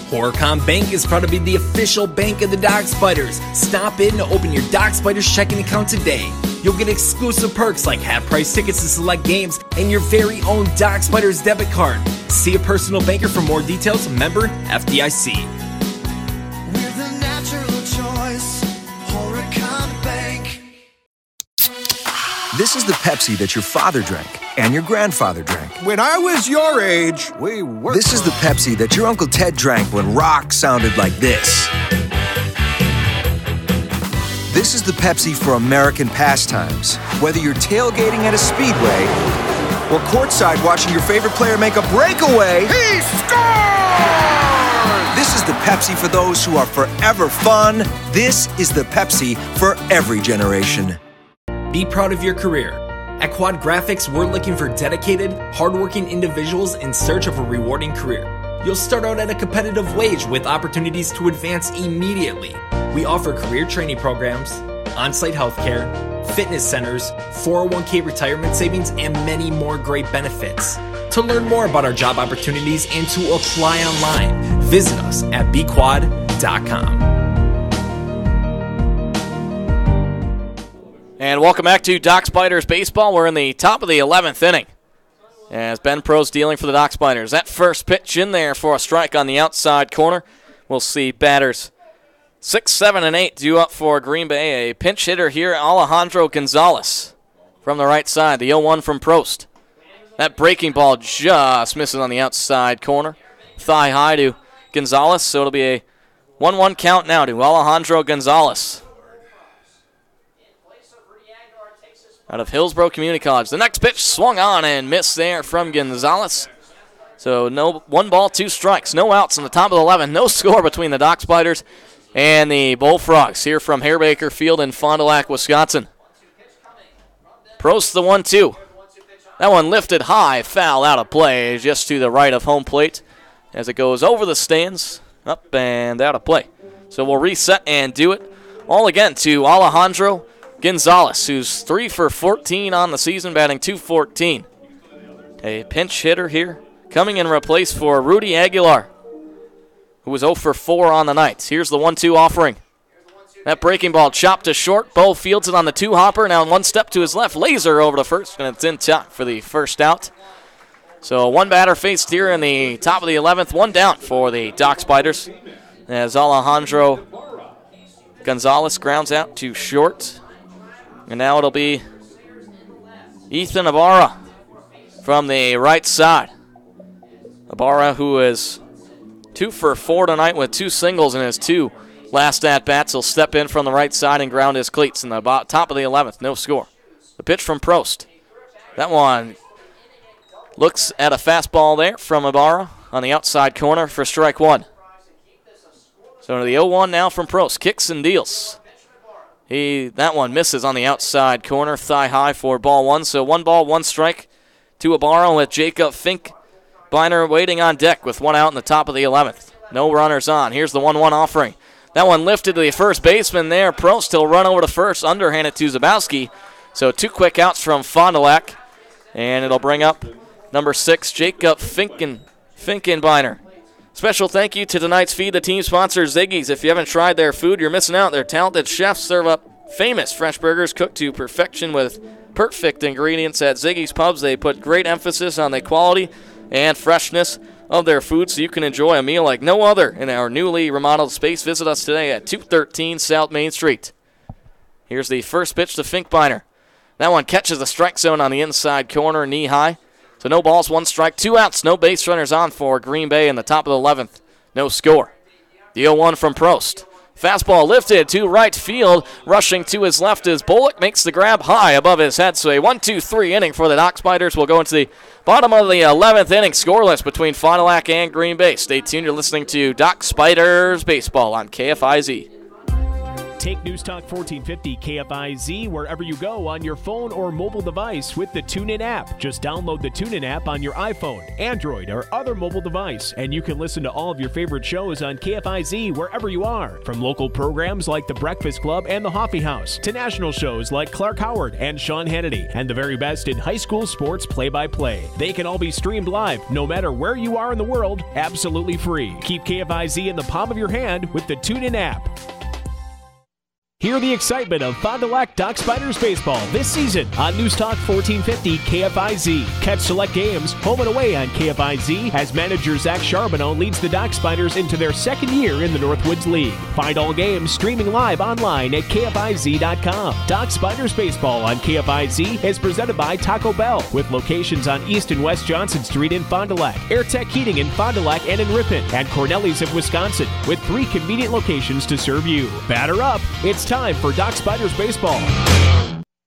Horicon Bank is proud to be the official bank of the Dock Spiders. Stop in to open your Dock Spiders checking account today. You'll get exclusive perks like half-price tickets to select games and your very own Dock Spiders debit card. See a personal banker for more details. Member FDIC. We're the natural choice, Horicon Bank. This is the Pepsi that your father drank and your grandfather drank. When I was your age, we were. This is the Pepsi that your Uncle Ted drank when rock sounded like this. This is the Pepsi for American pastimes. Whether you're tailgating at a speedway or courtside watching your favorite player make a breakaway, he scored! This is the Pepsi for those who are forever fun. This is the Pepsi for every generation. Be proud of your career. At Quad Graphics, we're looking for dedicated, hardworking individuals in search of a rewarding career. You'll start out at a competitive wage with opportunities to advance immediately. We offer career training programs, on-site healthcare, fitness centers, 401k retirement savings, and many more great benefits. To learn more about our job opportunities and to apply online, visit us at bquad.com. And welcome back to Dock Spiders Baseball. We're in the top of the 11th inning as Ben Pro's dealing for the Dock Spiders. That first pitch in there for a strike on the outside corner. We'll see batters 6, 7, and 8 due up for Green Bay. A pinch hitter here, Alejandro Gonzalez from the right side. The 0-1 from Prost. That breaking ball just misses on the outside corner. Thigh high to Gonzalez, so it'll be a 1-1 count now to Alejandro Gonzalez. out of Hillsborough Community College. The next pitch swung on and missed there from Gonzalez. So no 1 ball, 2 strikes, no outs in the top of the 11. No score between the Dock Spiders and the Bullfrogs here from Harebaker Field in Fond du Lac, Wisconsin. Prost the 1-2. That one lifted high, foul out of play just to the right of home plate as it goes over the stands, up and out of play. So we'll reset and do it all again to Alejandro Gonzalez, who's 3 for 14 on the season, batting .214. A pinch hitter here, coming in replace for Rudy Aguilar, who was 0 for 4 on the night. Here's the 1-2 offering. That breaking ball chopped to short. Bo fields it on the 2-hopper. Now 1 step to his left. Laser over to first, and it's in time for the first out. So 1 batter faced here in the top of the 11th. 1 down for the Dock Spiders as Alejandro Gonzalez grounds out to short. And now it'll be Ethan Ibarra from the right side. Ibarra, who is 2 for 4 tonight with 2 singles in his 2 last at-bats, will step in from the right side and ground his cleats in the top of the 11th. No score. The pitch from Prost. That one looks at a fastball there from Ibarra on the outside corner for strike 1. So to the 0-1 now from Prost. Kicks and deals. That one misses on the outside corner, thigh high for ball 1. So 1 ball, 1 strike to Ibarra with Jacob Finkbeiner waiting on deck with 1 out in the top of the 11th. No runners on. Here's the 1-1 offering. That one lifted to the first baseman there. Prost will run over to first, underhand it to Zabowski. So 2 quick outs from Fond du Lac, and it'll bring up number 6, Jacob Finkenbeiner. Special thank you to tonight's feed, the team sponsor, Ziggy's. If you haven't tried their food, you're missing out. Their talented chefs serve up famous fresh burgers cooked to perfection with perfect ingredients at Ziggy's Pubs. They put great emphasis on the quality and freshness of their food so you can enjoy a meal like no other in our newly remodeled space. Visit us today at 213 South Main Street. Here's the first pitch to Finkbeiner. That one catches the strike zone on the inside corner, knee high. So no balls, 1 strike, 2 outs, no base runners on for Green Bay in the top of the 11th. No score. The 0-1 from Prost. Fastball lifted to right field. Rushing to his left is Bullock. Makes the grab high above his head. So a 1-2-3 inning for the Dock Spiders. Will go into the bottom of the 11th inning, scoreless between Fond du Lac and Green Bay. Stay tuned. You're listening to Dock Spiders Baseball on KFIZ. Take News Talk 1450 KFIZ wherever you go on your phone or mobile device with the TuneIn app. Just download the TuneIn app on your iPhone, Android, or other mobile device, and you can listen to all of your favorite shows on KFIZ wherever you are. From local programs like The Breakfast Club and The Hoffee House to national shows like Clark Howard and Sean Hannity and the very best in high school sports play-by-play. They can all be streamed live no matter where you are in the world, absolutely free. Keep KFIZ in the palm of your hand with the TuneIn app. Hear the excitement of Fond du Lac Dock Spiders baseball this season on News Talk 1450 KFIZ. Catch select games home and away on KFIZ as manager Zach Charbonneau leads the Dock Spiders into their 2nd year in the Northwoods League. Find all games streaming live online at KFIZ.com. Dock Spiders baseball on KFIZ is presented by Taco Bell with locations on East and West Johnson Street in Fond du Lac, AirTech Heating in Fond du Lac and in Ripon, and Cornelius of Wisconsin with 3 convenient locations to serve you. Batter up. It's time for Dock Spiders baseball.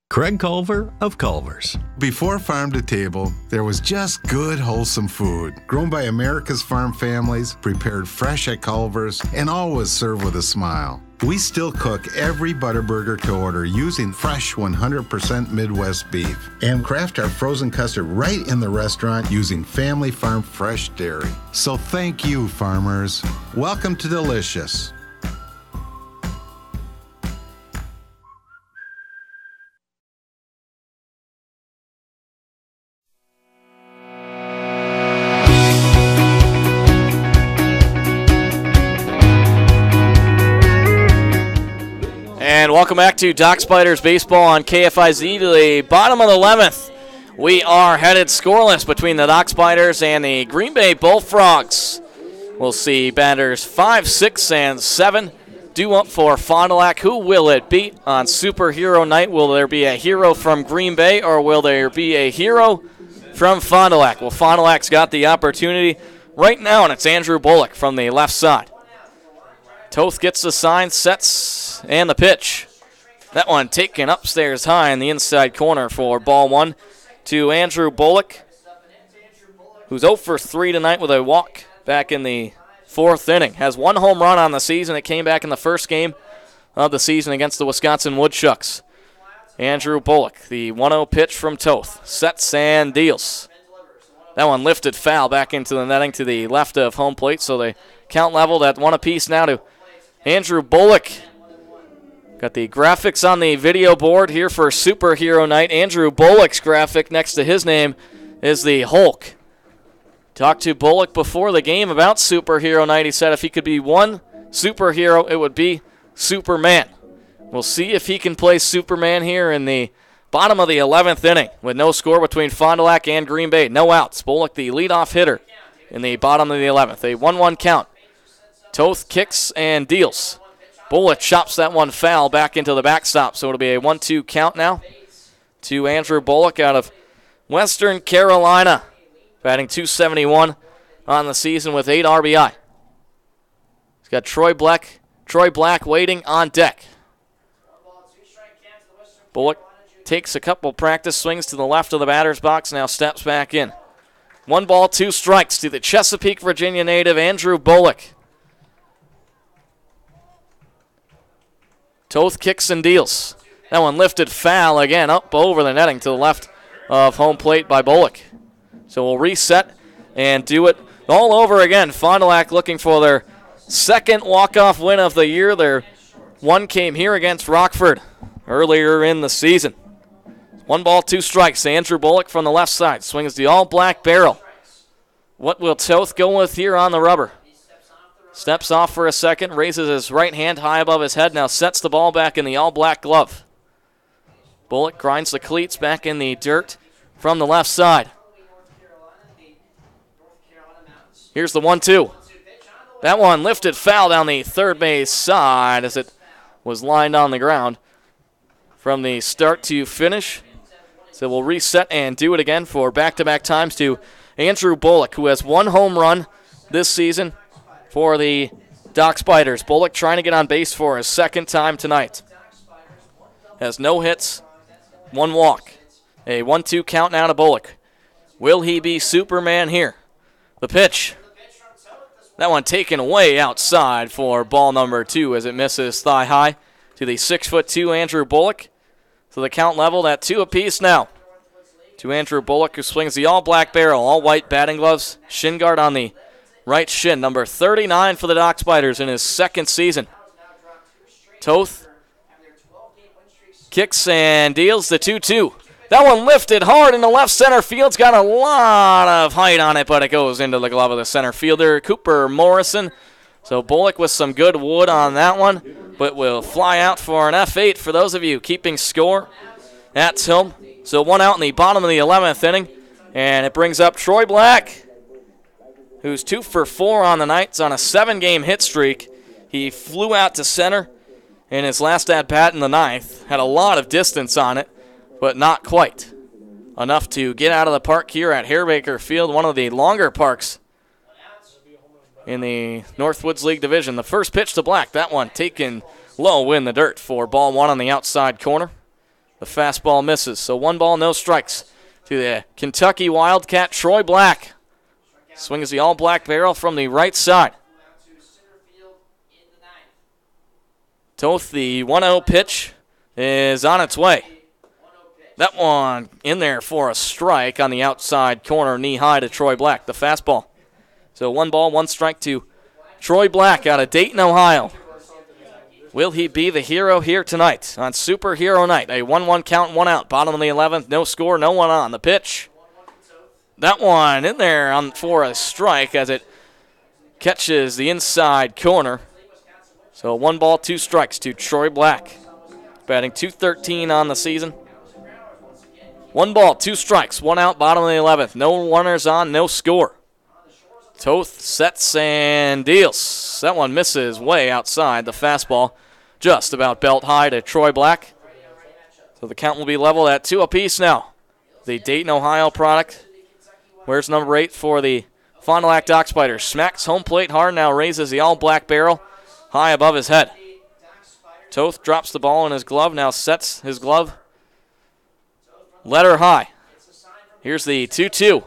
Craig Culver of Culver's. Before farm to table, there was just good, wholesome food. Grown by America's farm families, prepared fresh at Culver's, and always served with a smile. We still cook every Butterburger to order using fresh 100% Midwest beef and craft our frozen custard right in the restaurant using family farm fresh dairy. So thank you, farmers. Welcome to Delicious. And welcome back to Dock Spiders Baseball on KFIZ to the bottom of the 11th. We are headed scoreless between the Dock Spiders and the Green Bay Bullfrogs. We'll see batters 5, 6, and 7 due up for Fond du Lac. Who will it beat on Superhero Night? Will there be a hero from Green Bay or will there be a hero from Fond du Lac? Well, Fond du Lac's got the opportunity right now, and it's Andrew Bullock from the left side. Toth gets the sign, sets, and the pitch. That one taken upstairs high in the inside corner for ball one to Andrew Bullock, who's 0 for 3 tonight with a walk back in the 4th inning. Has 1 home run on the season. It came back in the first game of the season against the Wisconsin Woodchucks. Andrew Bullock, the 1-0 pitch from Toth, sets and deals. That one lifted foul back into the netting to the left of home plate, so they count leveled at 1 apiece now to Andrew Bullock. Got the graphics on the video board here for Superhero Night. Andrew Bullock's graphic next to his name is the Hulk. Talked to Bullock before the game about Superhero Night. He said if he could be one superhero, it would be Superman. We'll see if he can play Superman here in the bottom of the 11th inning with no score between Fond du Lac and Green Bay. No outs. Bullock, the leadoff hitter in the bottom of the 11th. A 1-1 count. Toth kicks and deals. Bullock chops that one foul back into the backstop, so it'll be a 1-2 count now to Andrew Bullock out of Western Carolina, batting .271 on the season with 8 RBI. He's got Troy Black waiting on deck. Bullock takes a couple practice swings to the left of the batter's box, now steps back in. 1 ball, 2 strikes to the Chesapeake, Virginia native Andrew Bullock. Toth kicks and deals. That one lifted foul again up over the netting to the left of home plate by Bullock. So we'll reset and do it all over again. Fond du Lac looking for their second walk-off win of the year. Their one came here against Rockford earlier in the season. 1 ball, 2 strikes. Andrew Bullock from the left side swings the all-black barrel. What will Toth go with here on the rubber? Steps off for a second, raises his right hand high above his head, now sets the ball back in the all-black glove. Bullock grinds the cleats back in the dirt from the left side. Here's the 1-2. That one lifted foul down the third base side as it was lined on the ground from the start to finish. So we'll reset and do it again for back-to-back times to Andrew Bullock, who has 1 home run this season for the Dock Spiders. Bullock trying to get on base for his second time tonight. Has no hits, 1 walk. A 1-2 count now to Bullock. Will he be Superman here? The pitch. That one taken away outside for ball number 2 as it misses thigh high to the 6'2" Andrew Bullock. So the count leveled at 2 apiece now to Andrew Bullock, who swings the all-black barrel, all-white batting gloves, shin guard on the right shin, number 39 for the Dock Spiders in his second season. Toth kicks and deals the 2-2. That one lifted hard in the left center field. It's got a lot of height on it, but it goes into the glove of the center fielder, Cooper Morrison. So Bullock with some good wood on that one, but will fly out for an F8 for those of you keeping score at home. So 1 out in the bottom of the 11th inning, and it brings up Troy Black, who's 2 for 4 on the night. It's on a 7-game hit streak. He flew out to center in his last at-bat in the 9th. Had a lot of distance on it, but not quite enough to get out of the park here at Harebaker Field, one of the longer parks in the Northwoods League Division. The first pitch to Black, that one taken low in the dirt for ball 1 on the outside corner. The fastball misses, so 1 ball, no strikes to the Kentucky Wildcat, Troy Black. Swings the all-black barrel from the right side. Toth, the 1-0 pitch, is on its way. That one in there for a strike on the outside corner, knee-high to Troy Black, the fastball. So 1 ball, 1 strike to Troy Black out of Dayton, Ohio. Will he be the hero here tonight on Superhero Night? A 1-1 count, 1 out. Bottom of the 11th, no score, no one on. The pitch. That one in there for a strike as it catches the inside corner. So 1 ball, 2 strikes to Troy Black. Batting .213 on the season. 1 ball, 2 strikes, 1 out, bottom of the 11th. No runners on, no score. Toth sets and deals. That one misses way outside. The fastball just about belt high to Troy Black. So the count will be level at 2 apiece now. The Dayton, Ohio product. Where's number 8 for the Fond du Lac Dock Spiders? Smacks home plate hard, now raises the all-black barrel high above his head. Toth drops the ball in his glove, now sets his glove. Letter high. Here's the 2-2.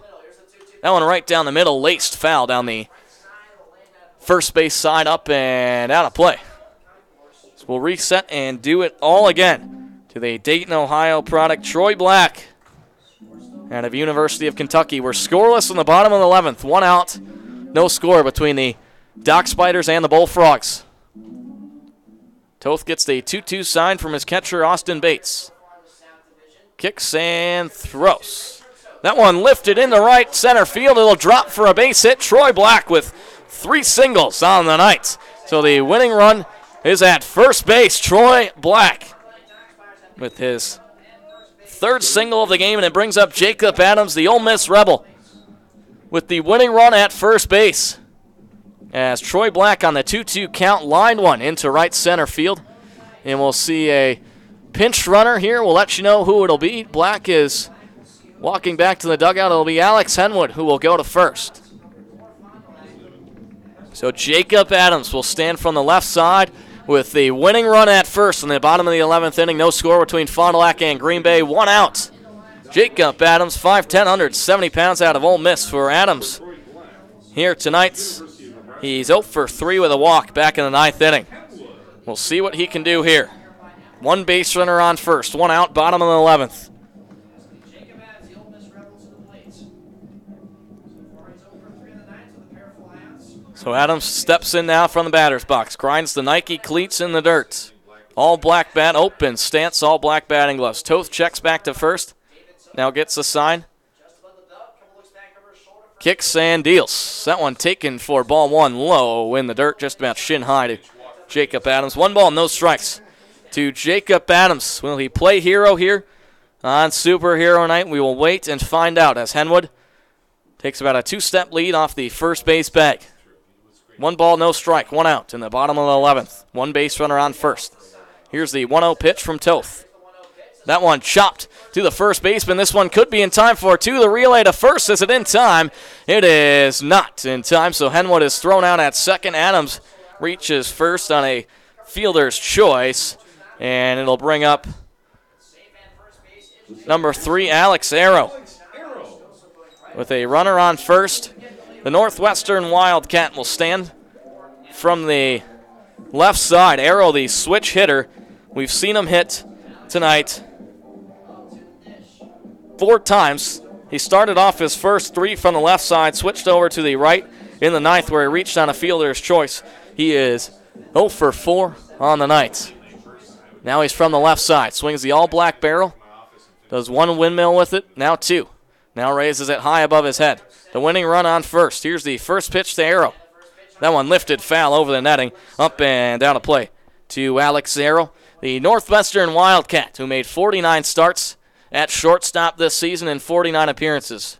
That one right down the middle, laced foul down the first base side, up and out of play. So we'll reset and do it all again to the Dayton, Ohio product. Troy Black out of University of Kentucky. We're scoreless in the bottom of the 11th. 1 out, no score between the Dock Spiders and the Bullfrogs. Toth gets the 2-2 sign from his catcher, Austin Bates. Kicks and throws. That one lifted into right center field. It'll drop for a base hit. Troy Black with 3 singles on the night. So the winning run is at first base. Troy Black with his 3rd single of the game, and it brings up Jacob Adams, the Ole Miss Rebel, with the winning run at first base. As Troy Black on the 2-2 count lined one into right center field. And we'll see a pinch runner here. We'll let you know who it'll be. Black is walking back to the dugout. It'll be Alex Henwood who will go to first. So Jacob Adams will stand from the left side with the winning run at first in the bottom of the 11th inning. No score between Fond du Lac and Green Bay. 1 out. Jacob Adams, 5'10", 170 pounds out of Ole Miss for Adams. Here tonight, he's 0 for 3 with a walk back in the 9th inning. We'll see what he can do here. 1 base runner on first, 1 out, bottom of the 11th. So Adams steps in now from the batter's box, grinds the Nike cleats in the dirt. All black bat, open stance, all black batting gloves. Toth checks back to first, now gets a sign. Kicks and deals. That one taken for ball 1 low in the dirt, just about shin high to Jacob Adams. 1 ball, no strikes to Jacob Adams. Will he play hero here on Superhero Night? We will wait and find out as Henwood takes about a 2-step lead off the first base bag. 1 ball, no strike, 1 out in the bottom of the 11th. 1 base runner on first. Here's the 1-0 pitch from Toth. That one chopped to the first baseman. This one could be in time for 2. The relay to first. Is it in time? It is not in time, so Henwood is thrown out at second. Adams reaches first on a fielder's choice, and it'll bring up number 3, Alex Arrow, with a runner on first. The Northwestern Wildcat will stand from the left side. Arrow, the switch hitter. We've seen him hit tonight 4 times. He started off his first 3 from the left side, switched over to the right in the 9th where he reached on a fielder's choice. He is 0 for 4 on the night. Now he's from the left side, swings the all-black barrel, does 1 windmill with it, now 2. Now raises it high above his head. The winning run on first. Here's the first pitch to Arrow. That one lifted foul over the netting, up and down a play to Alex Arrow, the Northwestern Wildcat, who made 49 starts at shortstop this season in 49 appearances.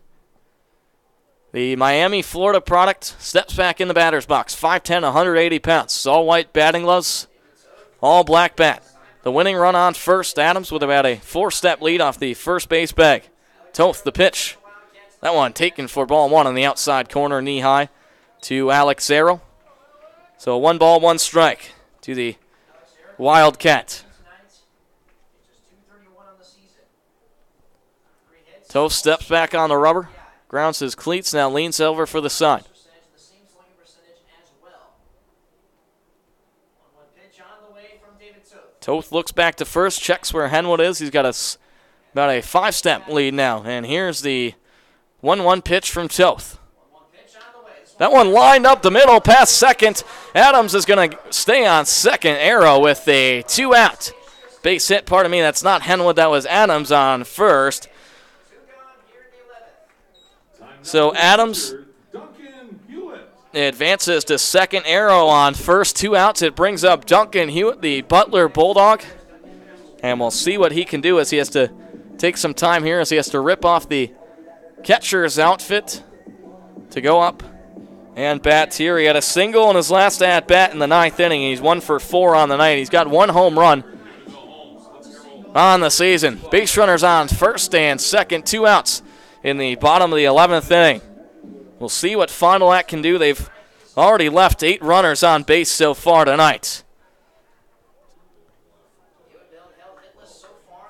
The Miami, Florida product steps back in the batter's box. 5'10", 180 pounds. All white batting gloves, all black bat. The winning run on first. Adams with about a 4-step lead off the first base bag. Toth, the pitch. That one taken for ball 1 on the outside corner, knee high to Alex Arrow. So 1 ball, 1 strike to the Wildcat. Toth steps back on the rubber, grounds his cleats, now leans over for the sign. Toth looks back to first, checks where Henwood is. He's got about a 5-step lead now. And here's the 1-1 pitch from Toth. That one lined up the middle past second. Adams is going to stay on second. Arrow with a 2-out base hit. Pardon me, that's not Henwood. That was Adams on first. So Adams advances to second. Arrow on first. 2 outs. It brings up Duncan Hewitt, the Butler Bulldog. And we'll see what he can do as he has to take some time here, as he has to rip off the catcher's outfit to go up and bat here. He had a single in his last at-bat in the 9th inning. He's 1 for 4 on the night. He's got 1 home run on the season. Base runners on first and second. 2 outs in the bottom of the 11th inning. We'll see what Fond du Lac can do. They've already left 8 runners on base so far tonight.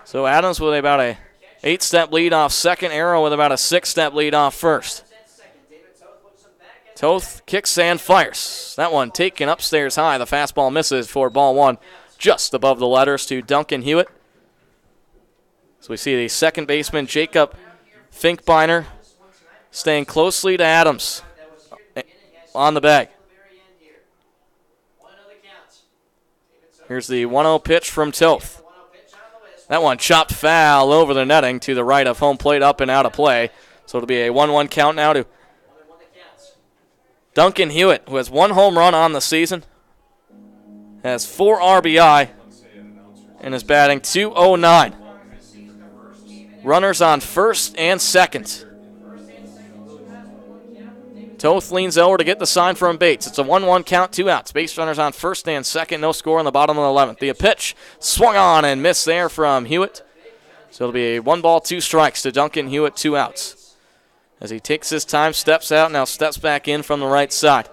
So Adams with about a 8-step lead off second, Arrow with about a 6-step lead off first. Toth kicks and fires. That one taken upstairs high. The fastball misses for ball one, just above the letters to Duncan Hewitt. So we see the second baseman, Jacob Finkbeiner, staying closely to Adams on the bag. Here's the 1-0 pitch from Toth. That one chopped foul over the netting to the right of home plate, up and out of play. So it'll be a 1-1 count now to Duncan Hewitt, who has 1 home run on the season, has 4 RBI, and is batting .209. Runners on first and second. Toth leans over to get the sign from Bates. It's a 1-1 count, 2 outs. Base runners on first and second, no score in the bottom of the 11th. The pitch swung on and missed there from Hewitt. So it'll be a 1 ball, 2 strikes to Duncan Hewitt, 2 outs. As he takes his time, steps out, now steps back in from the right side.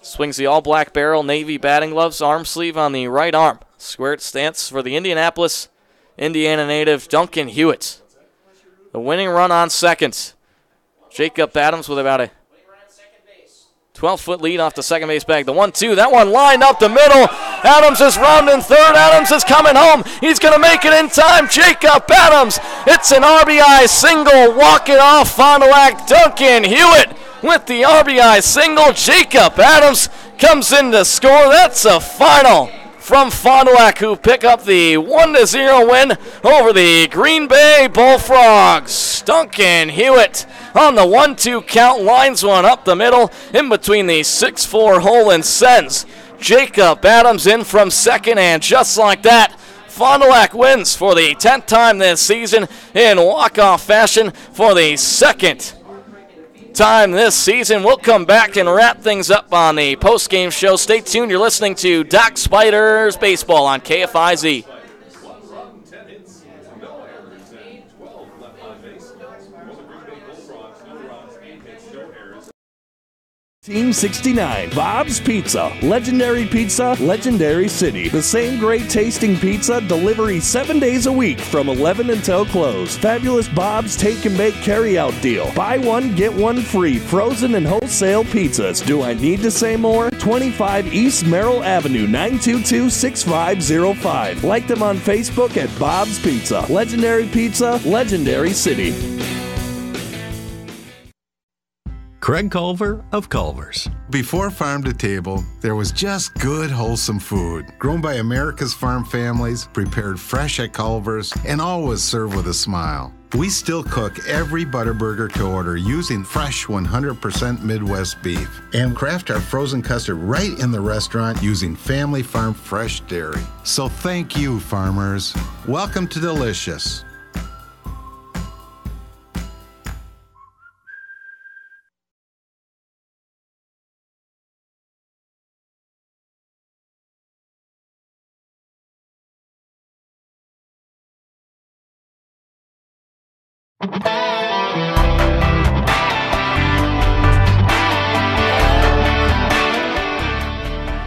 Swings the all-black barrel, navy batting gloves, arm sleeve on the right arm. Squared stance for the Indianapolis, Indiana native Duncan Hewitt. The winning run on second. Jacob Adams with about a 12-foot lead off the second base bag. The 1-2, that one lined up the middle. Adams is rounding third. Adams is coming home. He's going to make it in time. Jacob Adams, it's an RBI single. Walk it off Fond du Lac. Duncan Hewitt with the RBI single. Jacob Adams comes in to score. That's a final from Fond du Lac, who pick up the 1-0 win over the Green Bay Bullfrogs. Duncan Hewitt on the 1-2 count, lines one up the middle in between the 6-4 hole and sends Jacob Adams in from second, and just like that, Fond du Lac wins for the 10th time this season in walk-off fashion for the second time this season. We'll come back and wrap things up on the post-game show. Stay tuned. You're listening to Doc Spiders Baseball on KFIZ. Team 69, Bob's Pizza. Legendary pizza, legendary city. The same great tasting pizza, delivery 7 days a week from 11 until close. Fabulous Bob's take and bake carry-out deal. Buy one, get one free. Frozen and wholesale pizzas. Do I need to say more? 25 East Merrill Avenue, 922-6505. Like them on Facebook at Bob's Pizza. Legendary pizza, legendary city. Craig Culver of Culver's. Before farm to table, there was just good, wholesome food. Grown by America's farm families, prepared fresh at Culver's, and always served with a smile. We still cook every Butterburger to order using fresh 100% Midwest beef and craft our frozen custard right in the restaurant using family farm fresh dairy. So thank you, farmers. Welcome to Delicious.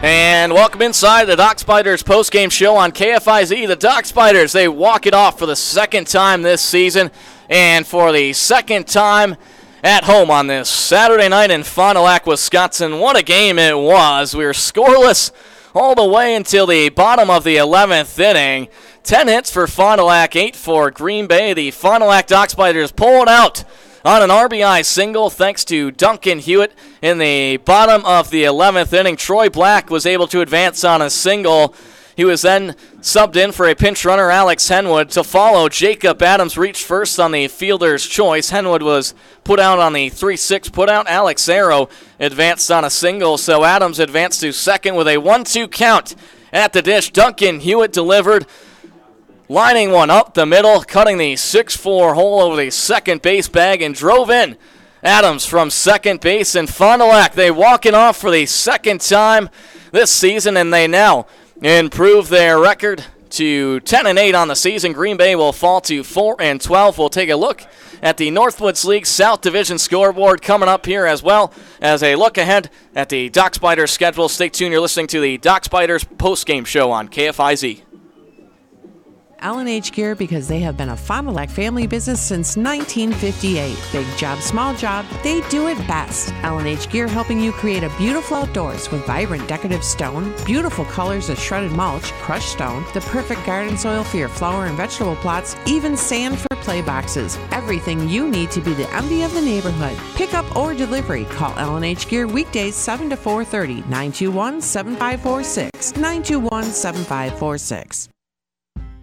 And welcome inside the Doc Spiders postgame show on KFIZ. The Doc Spiders, they walk it off for the second time this season and for the second time at home on this Saturday night in Fond du Lac, Wisconsin. What a game it was. We were scoreless all the way until the bottom of the 11th inning. 10 hits for Fond du Lac, 8 for Green Bay. The Fond du Lac Doc Spiders pulled out on an RBI single thanks to Duncan Hewitt in the bottom of the 11th inning. Troy Black was able to advance on a single. He was then subbed in for a pinch runner, Alex Henwood, to follow. Jacob Adams reached first on the fielder's choice. Henwood was put out on the 3-6 putout. Alex Arrow advanced on a single, so Adams advanced to second with a 1-2 count at the dish. Duncan Hewitt delivered, lining one up the middle, cutting the 6-4 hole over the second base bag, and drove in Adams from second base. And Fond du Lac, they walk it off for the second time this season, and they now improve their record to 10-8 on the season. Green Bay will fall to 4-12. We'll take a look at the Northwoods League South Division scoreboard coming up here, as well as a look ahead at the Doc Spiders schedule. Stay tuned. You're listening to the Doc Spiders postgame show on KFIZ. L&H Gear because they have been a Fond du Lac family business since 1958. Big job, small job, they do it best. L&H Gear helping you create a beautiful outdoors with vibrant decorative stone, beautiful colors of shredded mulch, crushed stone, the perfect garden soil for your flower and vegetable plots, even sand for play boxes. Everything you need to be the envy of the neighborhood. Pickup or delivery. Call L&H Gear weekdays 7 to 4:30, 921-7546, 921-7546.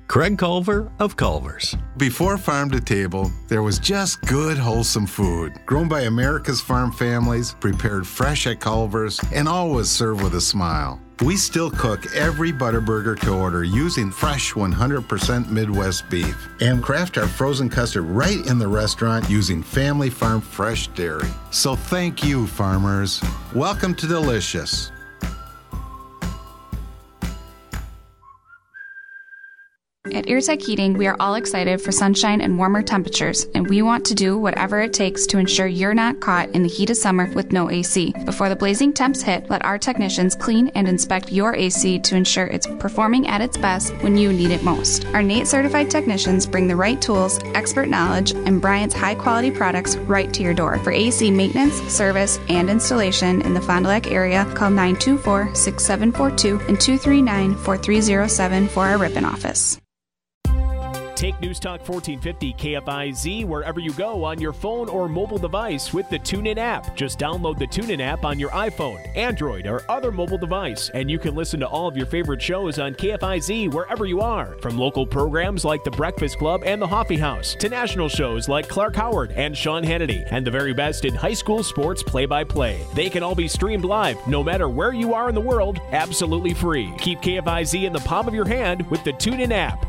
Craig Culver of Culver's. Before farm to table, there was just good, wholesome food. Grown by America's farm families, prepared fresh at Culver's, and always served with a smile. We still cook every Butterburger to order using fresh 100% Midwest beef and craft our frozen custard right in the restaurant using family farm fresh dairy. So thank you, farmers. Welcome to Delicious. At Eartech Heating, we are all excited for sunshine and warmer temperatures, and we want to do whatever it takes to ensure you're not caught in the heat of summer with no AC. Before the blazing temps hit, let our technicians clean and inspect your AC to ensure it's performing at its best when you need it most. Our NATE certified technicians bring the right tools, expert knowledge, and Bryant's high-quality products right to your door. For AC maintenance, service, and installation in the Fond du Lac area, call 924-6742 and 239-4307 for our Ripon office. Take News Talk 1450 KFIZ wherever you go on your phone or mobile device with the TuneIn app. Just download the TuneIn app on your iPhone, Android, or other mobile device, and you can listen to all of your favorite shows on KFIZ wherever you are. From local programs like The Breakfast Club and The Hoffee House to national shows like Clark Howard and Sean Hannity and the very best in high school sports play-by-play. They can all be streamed live no matter where you are in the world, absolutely free. Keep KFIZ in the palm of your hand with the TuneIn app.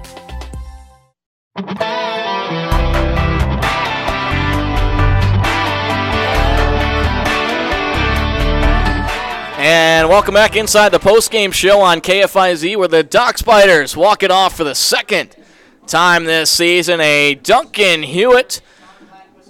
And welcome back inside the postgame show on KFIZ, where the Dock Spiders walk it off for the second time this season. A Duncan Hewitt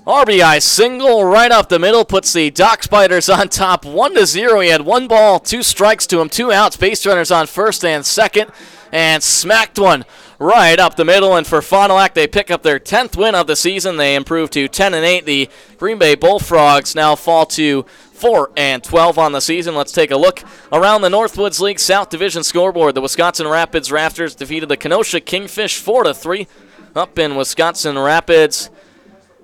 RBI single right up the middle puts the Dock Spiders on top 1-0. He had 1 ball, 2 strikes to him, 2 outs, base runners on first and second, and smacked one right up the middle. And for Fond du Lac, they pick up their 10th win of the season. They improve to 10-8. The Green Bay Bullfrogs now fall to 4-12 on the season. Let's take a look around the Northwoods League South Division scoreboard. The Wisconsin Rapids Rafters defeated the Kenosha Kingfish 4-3. Up in Wisconsin Rapids,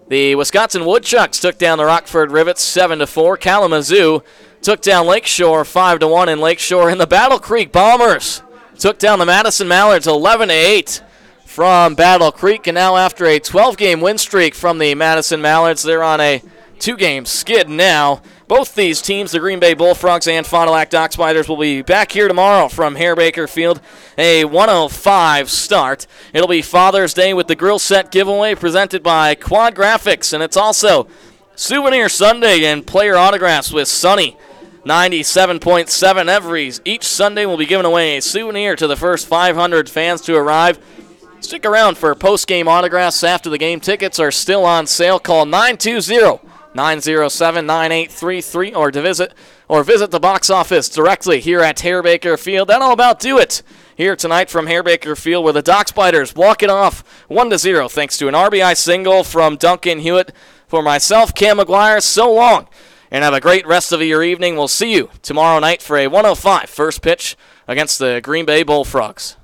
the Wisconsin Woodchucks took down the Rockford Rivets 7-4. Kalamazoo took down Lakeshore 5-1 in Lakeshore. And the Battle Creek Bombers took down the Madison Mallards 11-8 from Battle Creek. And now after a 12-game win streak from the Madison Mallards, they're on a 2-game skid now. Both these teams, the Green Bay Bullfrogs and Fond du Lac Dock Spiders, will be back here tomorrow from Hare Baker Field, a 1:05 start. It'll be Father's Day with the grill set giveaway presented by Quad Graphics, and it's also Souvenir Sunday and player autographs with Sunny 97.7. Each Sunday we'll be giving away a souvenir to the first 500 fans to arrive. Stick around for post-game autographs after the game. Tickets are still on sale. Call 920-907-9833 or visit the box office directly here at Hare Baker Field. That'll about do it here tonight from Hare Baker Field, where the Dock Spiders walk it off 1-0 thanks to an RBI single from Duncan Hewitt. For myself, Cam McGuire, so long, and have a great rest of your evening. We'll see you tomorrow night for a 1:05 first pitch against the Green Bay Bullfrogs.